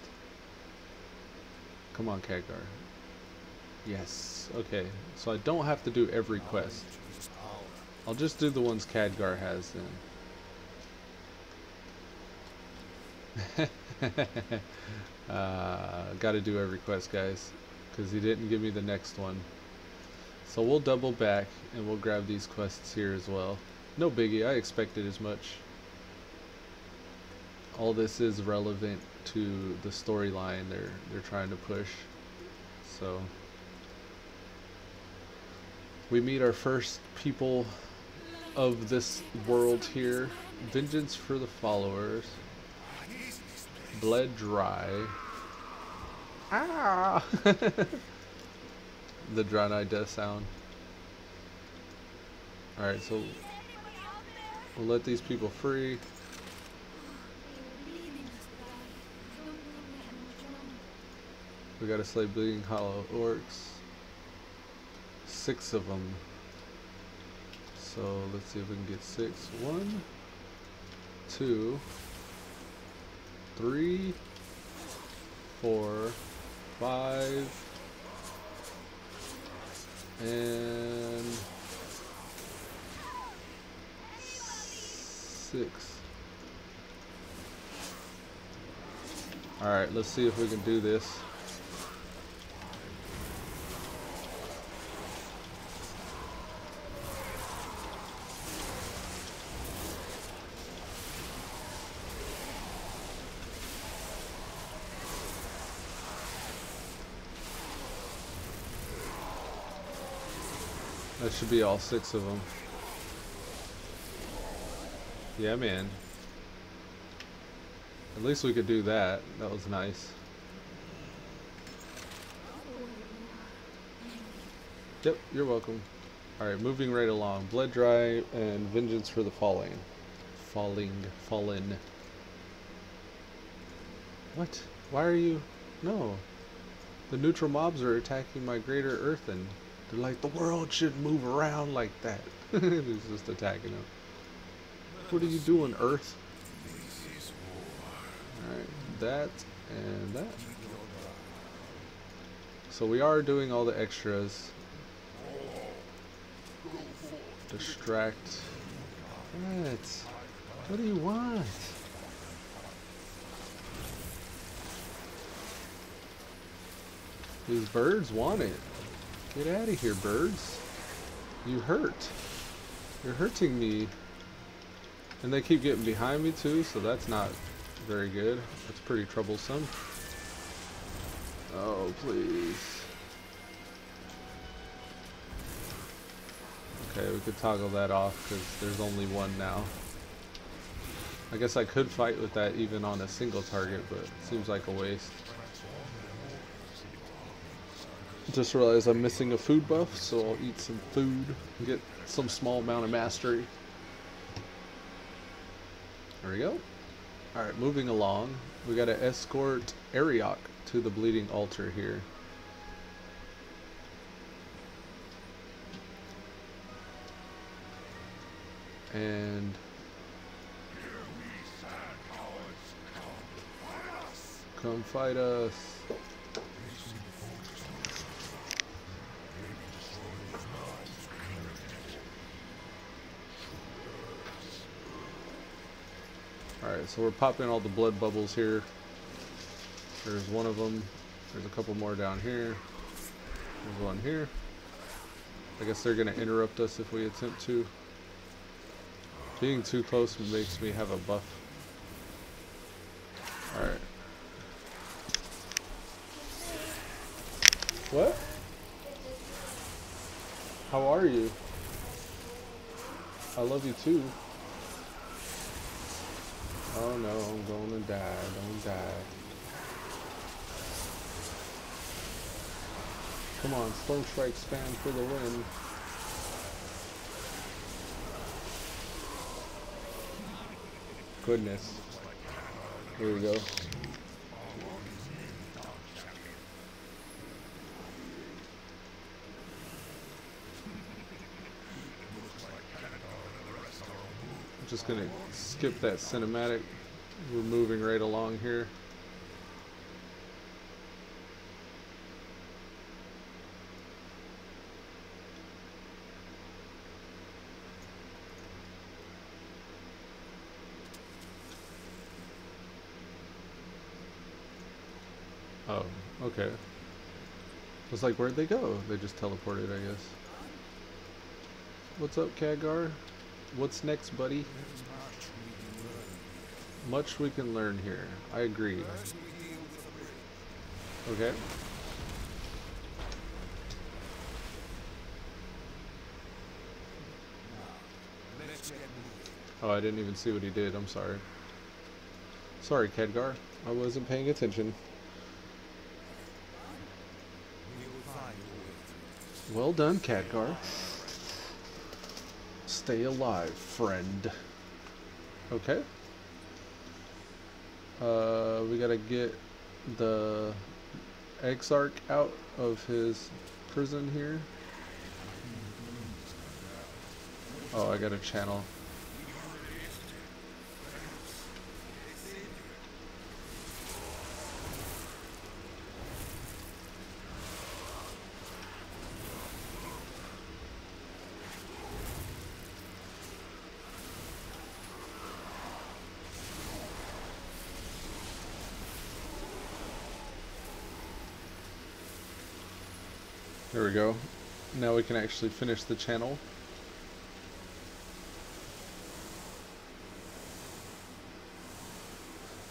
Come on, Khadgar. Yes. Okay, so I don't have to do every quest. I'll just do the ones Khadgar has then. Gotta do every quest, guys, because he didn't give me the next one. So we'll double back and we'll grab these quests here as well. No biggie, I expected as much. All this is relevant to the storyline they're trying to push. So we meet our first people of this world here. Vengeance for the followers. Bled dry. Ah! The Draenor death sound. Alright, so we'll let these people free. We gotta slay Bleeding Hollow orcs. 6 of them. So let's see if we can get 6. 1, 2, 3, 4, 5, and 6. Alright, let's see if we can do this. That should be all 6 of them. Yeah, man. At least we could do that. That was nice. Yep, you're welcome. Alright, moving right along. Blood Dry and Vengeance for the Fallen. Fallen. What? Why are you... No. The neutral mobs are attacking my greater earthen. They're like, the world should move around like that. It's just attacking them. What are you doing, Earth? Alright, that and that. So we are doing all the extras. Distract. What? What do you want? These birds want it. Get out of here, birds. You hurt. You're hurting me. And they keep getting behind me too, so that's not very good. That's pretty troublesome. Oh, please. Okay, we could toggle that off because there's only one now. I guess I could fight with that even on a single target, but it seems like a waste. Just realized I'm missing a food buff, so I'll eat some food and get some small amount of mastery. There we go. Alright, moving along. We gotta escort Ariok to the Bleeding Altar here. And come fight us. Alright, so we're popping all the blood bubbles here. There's one of them. There's a couple more down here. There's one here. I guess they're going to interrupt us if we attempt to. Being too close makes me have a buff. Alright. What? How are you? I love you too. Oh no, I'm gonna die. Don't die. Come on, Storm Strike spam for the win. Goodness. Here we go. I'm just gonna skip that cinematic. We're moving right along here. Oh, okay. I was like, where'd they go? They just teleported, I guess. What's up, Khadgar? What's next, buddy? Much we can learn here. I agree. Okay. Oh, I didn't even see what he did. I'm sorry. Sorry, Khadgar. I wasn't paying attention. Well done, Khadgar. Stay alive, friend. Okay. We gotta get the Exarch out of his prison here. Oh, I got a channel. There we go. Now we can actually finish the channel.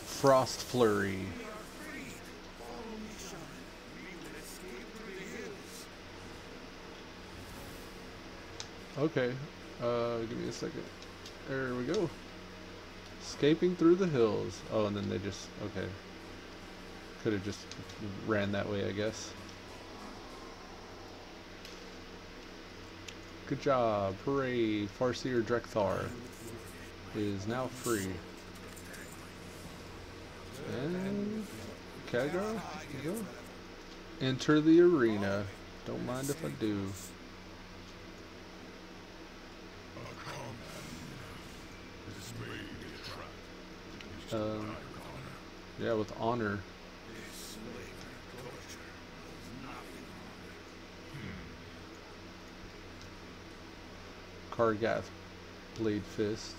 Frost Flurry. Okay. Give me a second. There we go. Escaping through the hills. Oh, and then they just... Okay. Could have just ran that way, I guess. Good job. Hooray. Farseer Drekthar is now free. And Khadgar, go. Enter the arena. Don't mind if I do. Yeah, with honor. Kargath Blade Fist.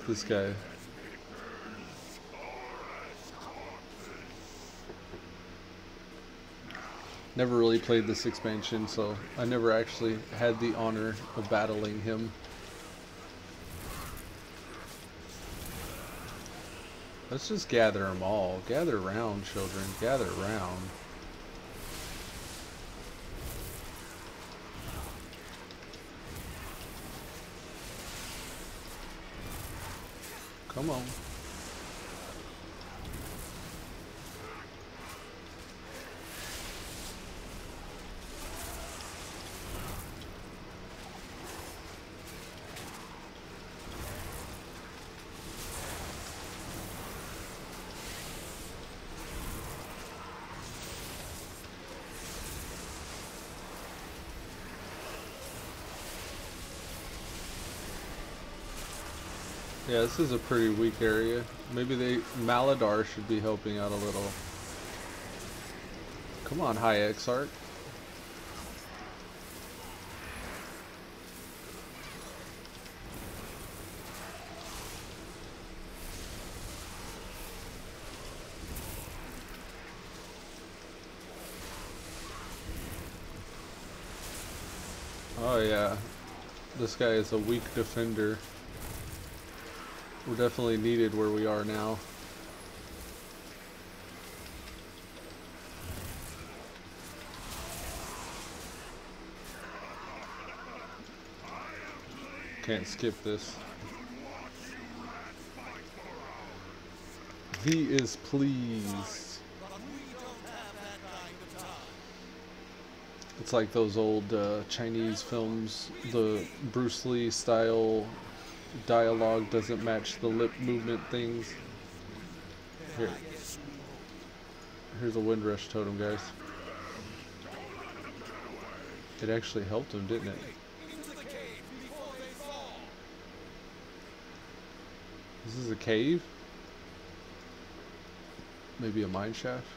This guy. Never really played this expansion, so I never actually had the honor of battling him. Let's just gather them all. Gather around, children. Gather around. Come on. Yeah, this is a pretty weak area. Maybe Maladar should be helping out a little. Come on, High Exarch. Oh yeah, this guy is a weak defender. We're definitely needed where we are now. Can't skip this. He is pleased. It's like those old Chinese films, the Bruce Lee style dialogue doesn't match the lip movement things. Here's a Windrush totem, guys. It actually helped him, didn't it? This is a cave? Maybe a mine shaft?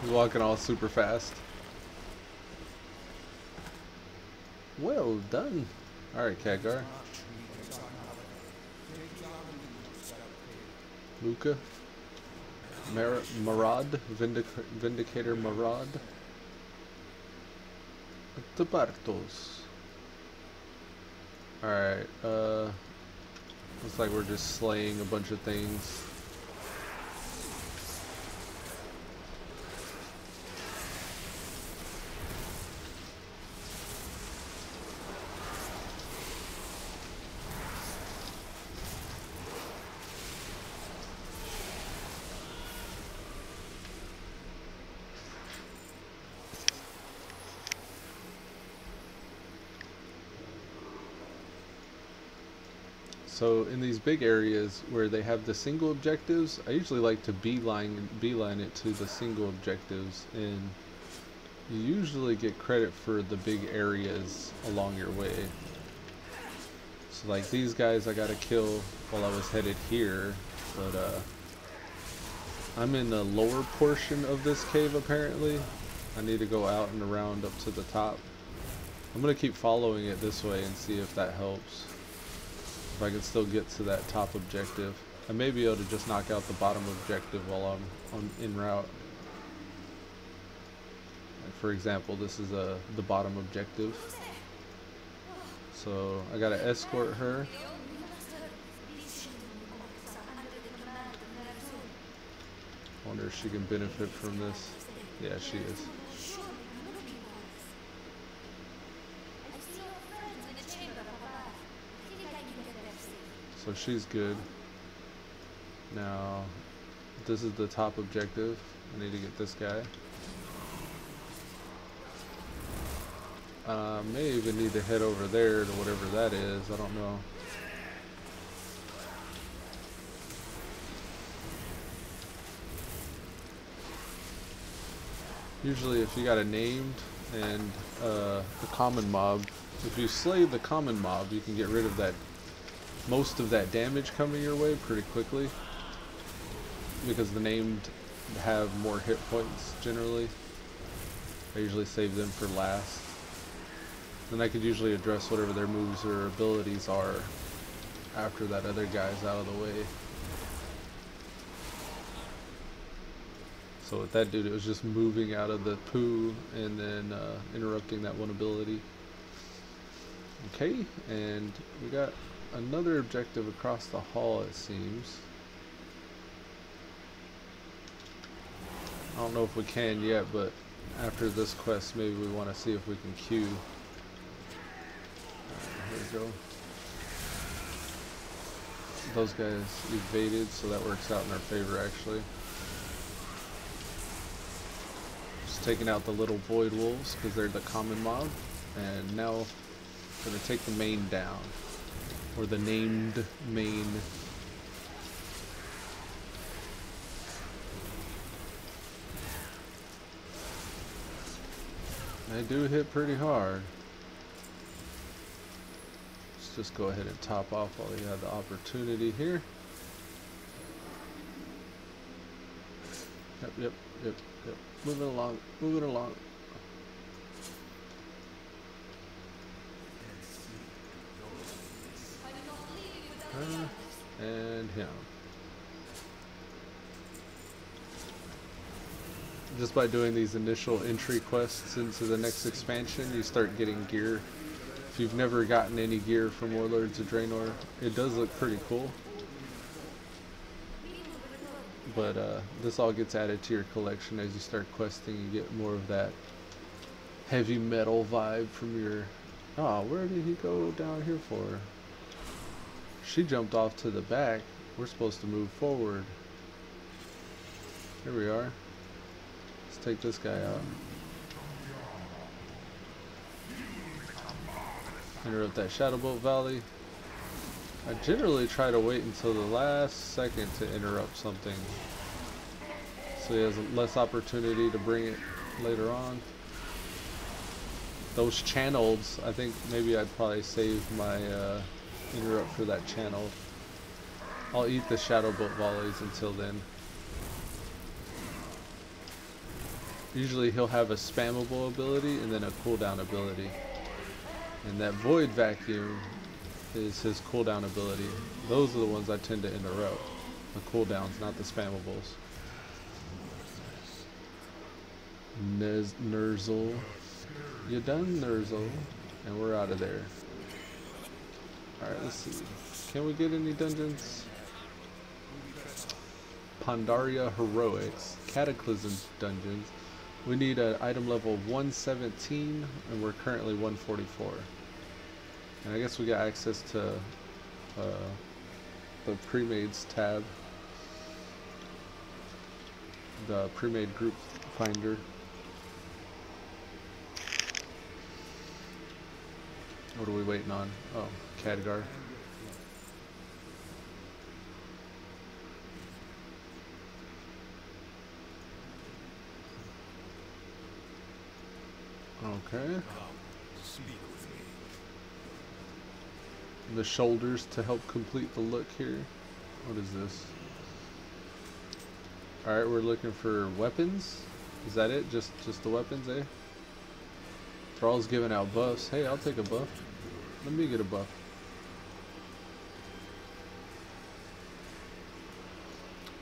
He's walking all super fast. Well done. Alright, Khadgar. Luca. Marad. Vindicator Marad. Tabartos. Alright, looks like we're just slaying a bunch of things. So in these big areas where they have the single objectives, I usually like to beeline it to the single objectives, and you usually get credit for the big areas along your way. So like these guys I gotta kill while I was headed here, but I'm in the lower portion of this cave apparently. I need to go out and around up to the top. I'm gonna keep following it this way and see if that helps. If I can still get to that top objective. I may be able to just knock out the bottom objective while I'm en route. Like for example, this is the bottom objective. So I gotta escort her. I wonder if she can benefit from this. Yeah, she is. So she's good. Now, this is the top objective. I need to get this guy. May even need to head over there to whatever that is. I don't know. Usually if you got a named and a common mob, if you slay the common mob, you can get rid of that, most of that damage coming your way pretty quickly, because the named have more hit points generally. I usually save them for last. Then I could usually address whatever their moves or abilities are after that other guy's out of the way. So with that dude, it was just moving out of the poo and then interrupting that one ability. Okay, and we got another objective across the hall, it seems. I don't know if we can yet, but after this quest, maybe we want to see if we can queue. Here we go. Those guys evaded, so that works out in our favor actually. Just taking out the little void wolves because they're the common mob, and now gonna take the main down, or the named main. They do hit pretty hard. Let's just go ahead and top off while you have the opportunity here. Yep. Moving along, moving along. And him. Just by doing these initial entry quests into the next expansion, you start getting gear. If you've never gotten any gear from Warlords of Draenor, it does look pretty cool. But this all gets added to your collection as you start questing. You get more of that heavy metal vibe from your... Oh, where did he go down here for? She jumped off to the back. We're supposed to move forward. Here we are. Let's take this guy out. Interrupt that Shadow Bolt Valley. I generally try to wait until the last second to interrupt something, so he has less opportunity to bring it later on. Those channels, I think maybe I'd probably save my interrupt for that channel. I'll eat the Shadow Bolt volleys until then. Usually he'll have a spammable ability and then a cooldown ability. And that Void Vacuum is his cooldown ability. Those are the ones I tend to interrupt. The cooldowns, not the spammables. Nerzel. You done, Nerzel? And we're out of there. Alright, let's see. Can we get any dungeons? Pandaria Heroics. Cataclysm dungeons. We need an item level 117, and we're currently 144. And I guess we got access to the pre-mades tab. The pre-made group finder. What are we waiting on? Oh, Khadgar. Okay. The shoulders to help complete the look here. What is this? Alright, we're looking for weapons. Is that it? Just the weapons, eh? Thrall's giving out buffs. Hey, I'll take a buff. Let me get a buff.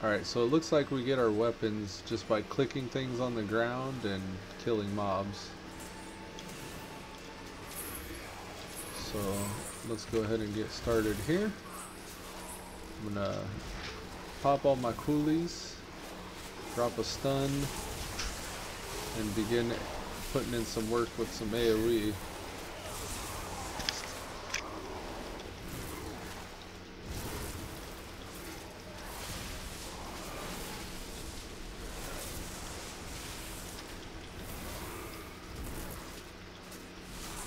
Alright, so it looks like we get our weapons just by clicking things on the ground and killing mobs. So let's go ahead and get started here. I'm gonna pop all my coolies, drop a stun, and begin putting in some work with some AoE.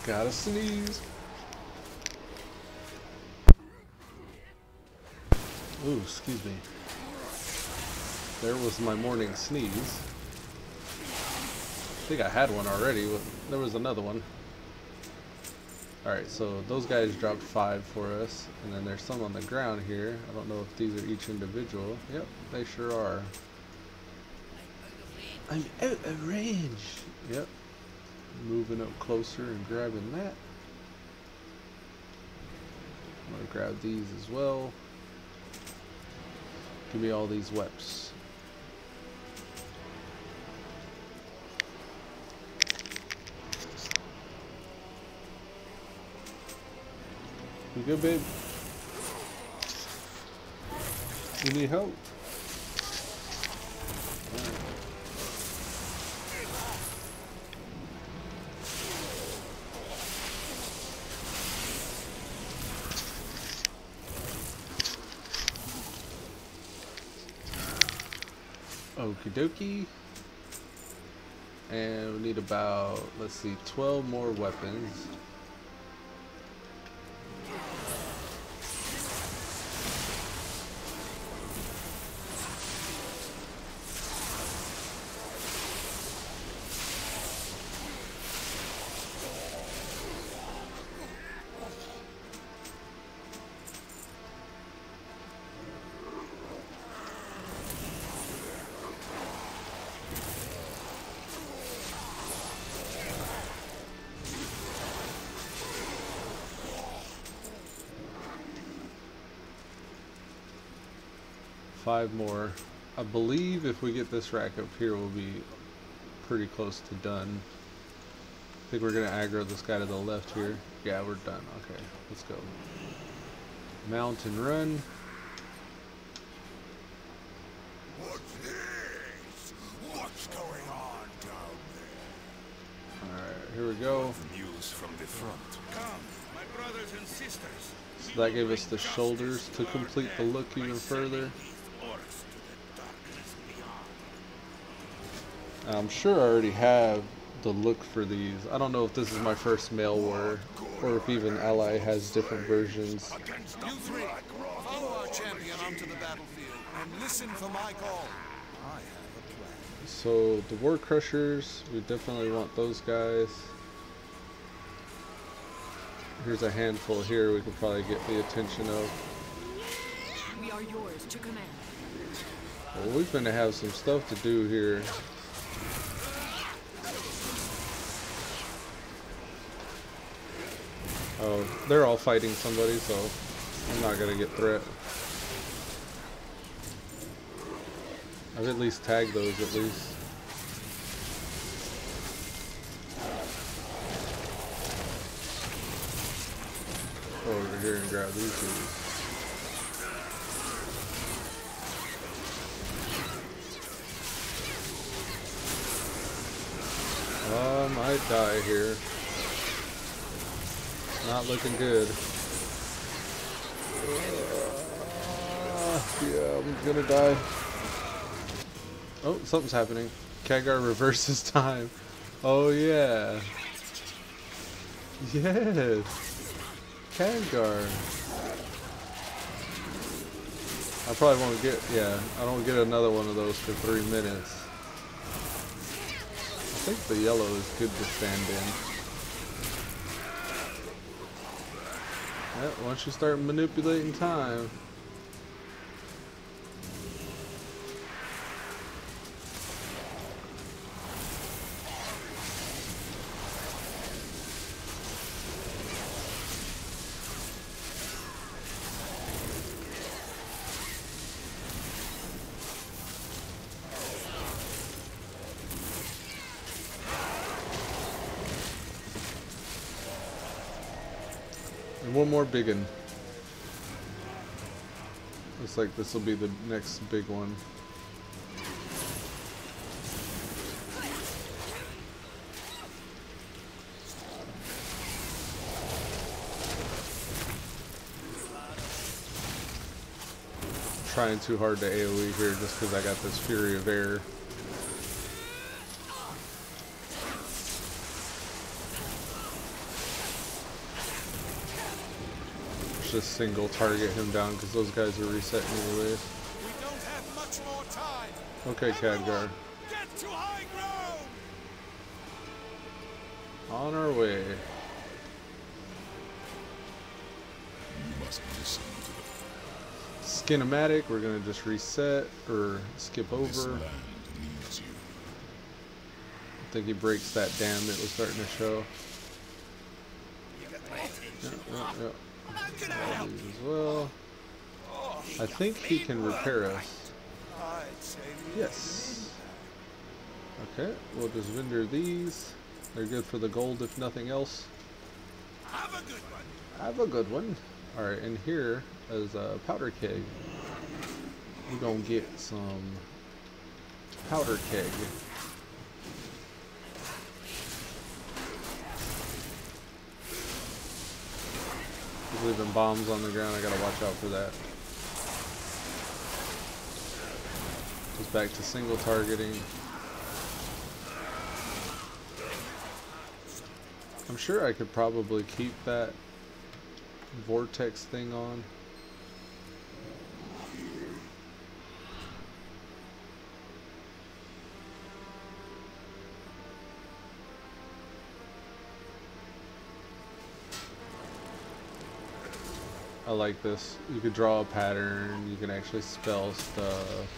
Gotta sneeze. Ooh, excuse me. There was my morning sneeze. think I had one already. There was another one. Alright, so those guys dropped 5 for us. And then there's some on the ground here. I don't know if these are each individual. Yep, they sure are. I'm out of range. Yep. Moving up closer and grabbing that. I'm gonna grab these as well. Give me all these weps. You good, babe? You need help? Okie dokie. And we need about, let's see, 12 more weapons. Five more. I believe if we get this rack up here, we'll be pretty close to done. I think we're gonna aggro this guy to the left here. Yeah, we're done. Okay, let's go. Mount and run. What's this? What's going on down there? Alright, here we go. News from the front. Come, my brothers and sisters. So that gave us the shoulders to complete the look even further. I'm sure I already have the look for these. I don't know if this is my first mail war, or if even Ally has different versions. You three, follow our champion onto the battlefield and listen for my call. I have a plan. So the War Crushers, we definitely want those guys. Here's a handful here we could probably get the attention of. We are yours to command. Well, we're gonna have some stuff to do here. Oh, they're all fighting somebody, so I'm not gonna get threat. I've at least tagged those at least. Go over here and grab these dudes. I might die here. Not looking good. Yeah, I'm gonna die. Oh, something's happening. Khadgar reverses time. Oh yeah. Yes. Khadgar. I probably won't get, yeah, I don't get another one of those for 3 minutes. I think the yellow is good to stand in. Yeah, once you start manipulating time. And one more big one. Looks like this will be the next big one. I'm trying too hard to AoE here just because I got this Fury of Air. Just single target him down because those guys are resetting anyways. We don't have much more time. Okay, Khadgar. Get to high ground. on our way. You must listen to the Skinematic, we're gonna just reset or skip this over. land needs you. I think he breaks that dam that was starting to show. All these as well. I think he can repair us. Yes. Okay, we'll just vendor these. They're good for the gold if nothing else. Have a good one. Have a good one. Alright, and here is a powder keg. We're gonna get some powder keg. He's leaving bombs on the ground. I gotta watch out for that. Goes back to single targeting. I'm sure I could probably keep that vortex thing on. I like this. You could draw a pattern, you can actually spell stuff.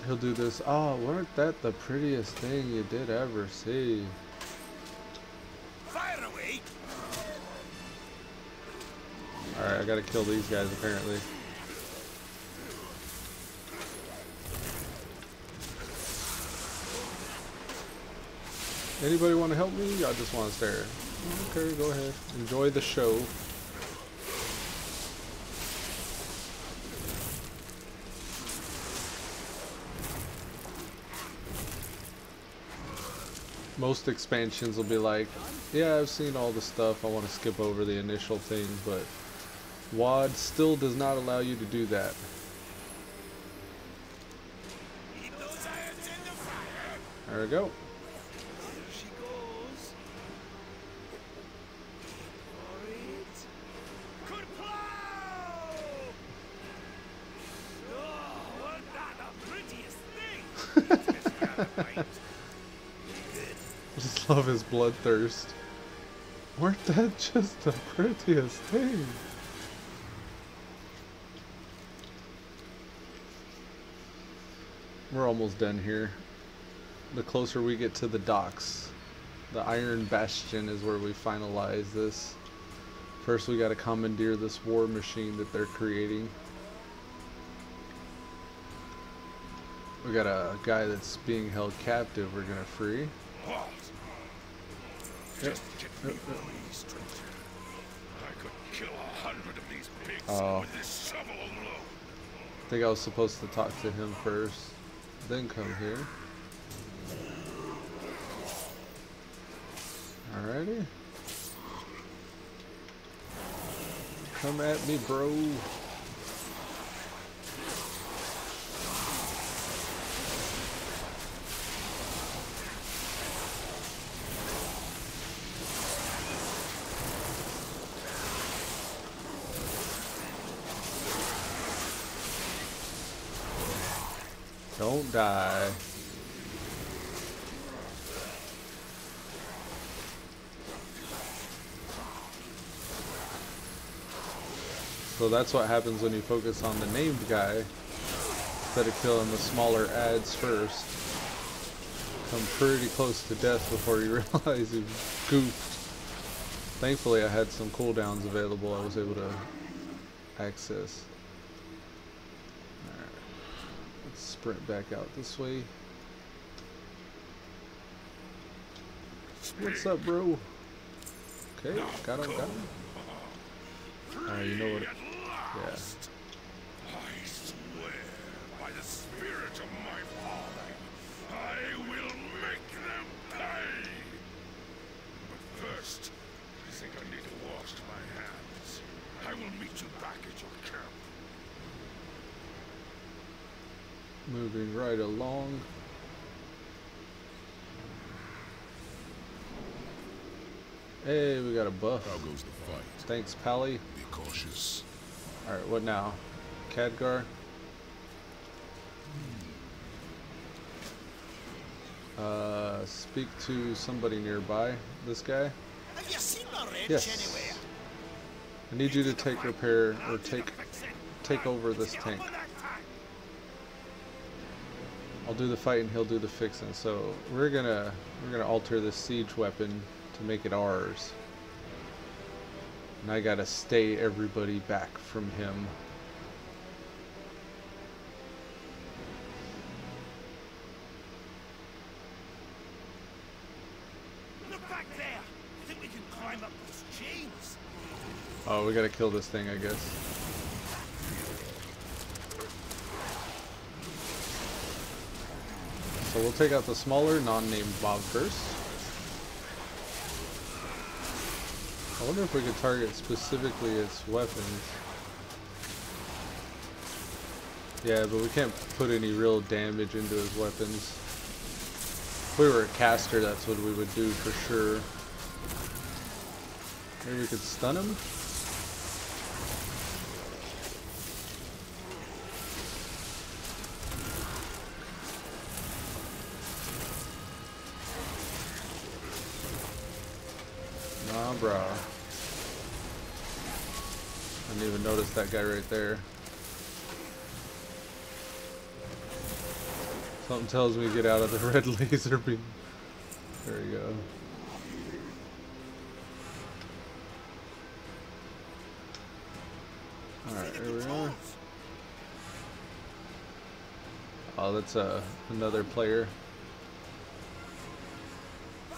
He'll do this. Oh, weren't that the prettiest thing you did ever see? Fire away. Alright, I gotta kill these guys apparently. Anybody want to help me? I just want to stare. Okay, go ahead. Enjoy the show. Most expansions will be like, yeah, I've seen all the stuff, I want to skip over the initial thing, but WoD still does not allow you to do that. Keep those irons in the fire. There we go. Here she goes. For it. Good plow! Oh, wasn't that the prettiest thing? I just love his bloodthirst. Weren't that just the prettiest thing? We're almost done here. The closer we get to the docks, the Iron Bastion is where we finalize this. First we gotta commandeer this war machine that they're creating. We got a guy that's being held captive we're gonna free. Just get me away, stranger. I could kill 100 of these pigs with this shovel alone. I think I was supposed to talk to him first, then come here. Alrighty. Come at me, bro. Don't die. So that's what happens when you focus on the named guy instead of killing the smaller ads first. Come pretty close to death before you realize you goofed. Thankfully I had some cooldowns available I was able to access. Sprint back out this way. What's up, bro? Okay, got him. Alright, you know what? Yeah. I swear by the spirit of my father, I will make them pay. But first, I think I need to wash my hands. I will meet you back at your camp. Moving right along. Hey, we got a buff. How goes the fight? Thanks, Pally. Be cautious. Alright, what now? Khadgar. Speak to somebody nearby. This guy. Have you seen the wrench Yes. anywhere? I need you to take repair or take over this tank. I'll do the fight and he'll do the fixing. So we're gonna alter this siege weapon to make it ours. And I gotta stay everybody back from him. Look back there. I think we can climb up those chains. Oh, we gotta kill this thing, I guess. So we'll take out the smaller, non-named mob first. I wonder if we could target specifically its weapons. Yeah, but we can't put any real damage into his weapons. If we were a caster, that's what we would do for sure. Maybe we could stun him? Nah, bro. I didn't even notice that guy right there. Something tells me get out of the red laser beam. There you go. Alright, here we are. Oh, that's another player.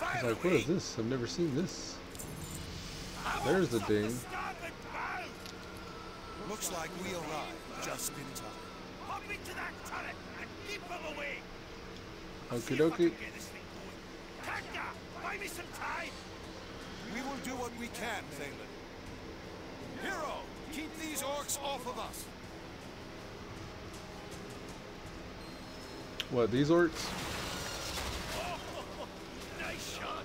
I was like, what is this? I've never seen this. There's the ding. Looks like we arrived just in time. Hop into that turret and keep them away. Okie dokie. Khadgar, buy me some time. We will do what we can, Thalen. Hero, keep these orcs off of us. What, these orcs? Nice shot.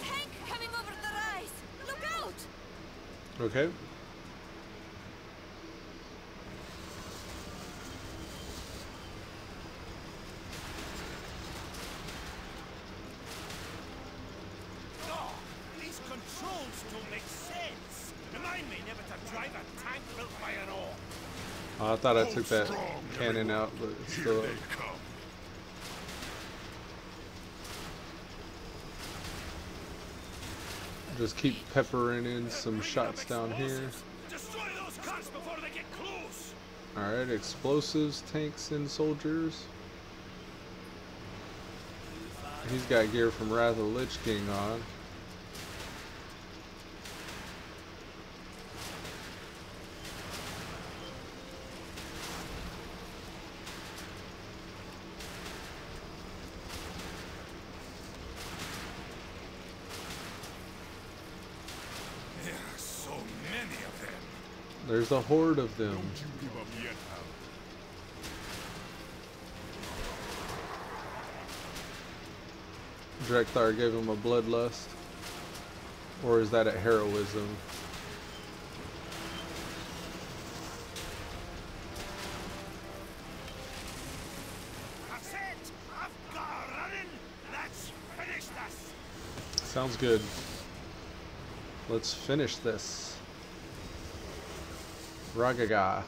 Tank coming over the rise! Look out! Okay. Oh, these controls don't make sense. Remind me never to drive a tank built by an orc. I thought I took that cannon out, but it's still up. Just keep peppering in some shots down here. Destroy those cunts before they get close. Alright, explosives, tanks, and soldiers. He's got gear from Wrath of the Lich King on. There are so many of them. There's a horde of them. Don't you give up yet, pal. Drekthar gave him a bloodlust. Or is that a heroism? That's it. I've got her running. Let's finish this. Sounds good. Let's finish this. Ragaga.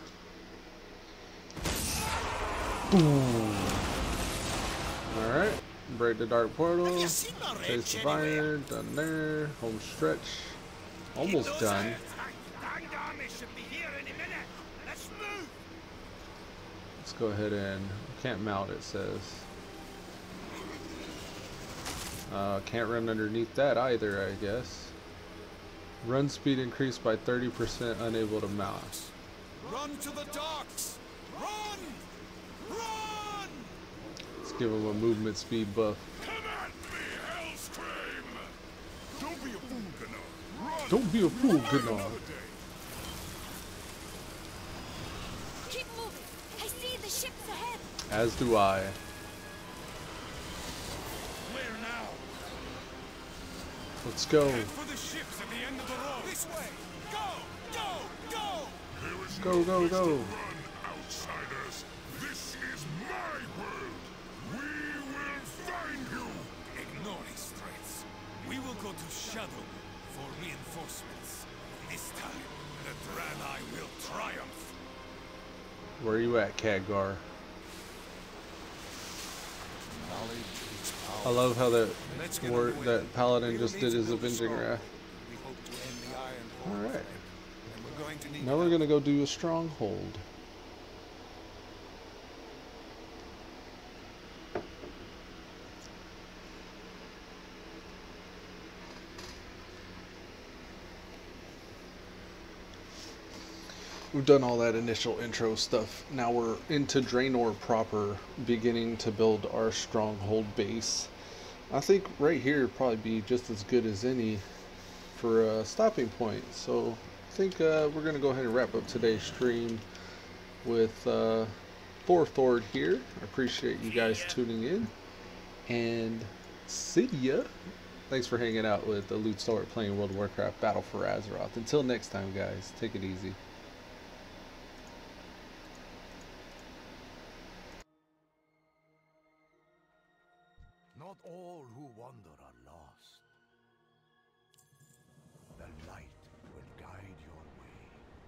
Alright. Break the dark portal. Have you seen the Taste wrench of iron. anywhere? Done there. Home stretch. Almost done. Stand army should be here any minute. Let's move. Let's go ahead and can't mount, it says. Can't run underneath that either, I guess. Run speed increased by 30%, unable to mount. Run to the docks! Run! Run! Let's give him a movement speed buff. Come at me, Hellscream. Don't be a fool, Gunnar. Run. Don't be a fool, Fight Gunnar. another day. Keep moving! I see the ships ahead! As do I. Let's go. Head for the ships at the end of the road. This way. Go! There is Go, no go, place go. to run, outsiders. This is my world. We will find you. Ignore his threats. We will go to Shadow for reinforcements. This time, the Draenor will triumph. Where are you at, Khadgar? I love how that Let's get word, underway. that paladin We just will did need his to build a avenging stronghold. wrath. We hope to end the Iron Horde. All right. And we're going to need Now we're gonna go do a stronghold. We've done all that initial intro stuff. Now we're into Draenor proper, beginning to build our stronghold base. I think right here would probably be just as good as any for a stopping point. So I think we're going to go ahead and wrap up today's stream with Thorthord here. I appreciate you guys tuning in. And see ya. Thanks for hanging out with Elude Stalwart playing World of Warcraft Battle for Azeroth. Until next time, guys, take it easy. Not all who wander are lost. The light will guide your way.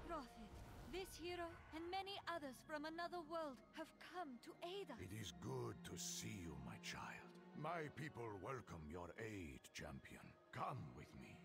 Thorthord, this hero and many others from another world have come to aid us. It is good to see you, my child. My people welcome your aid, champion. Come with me.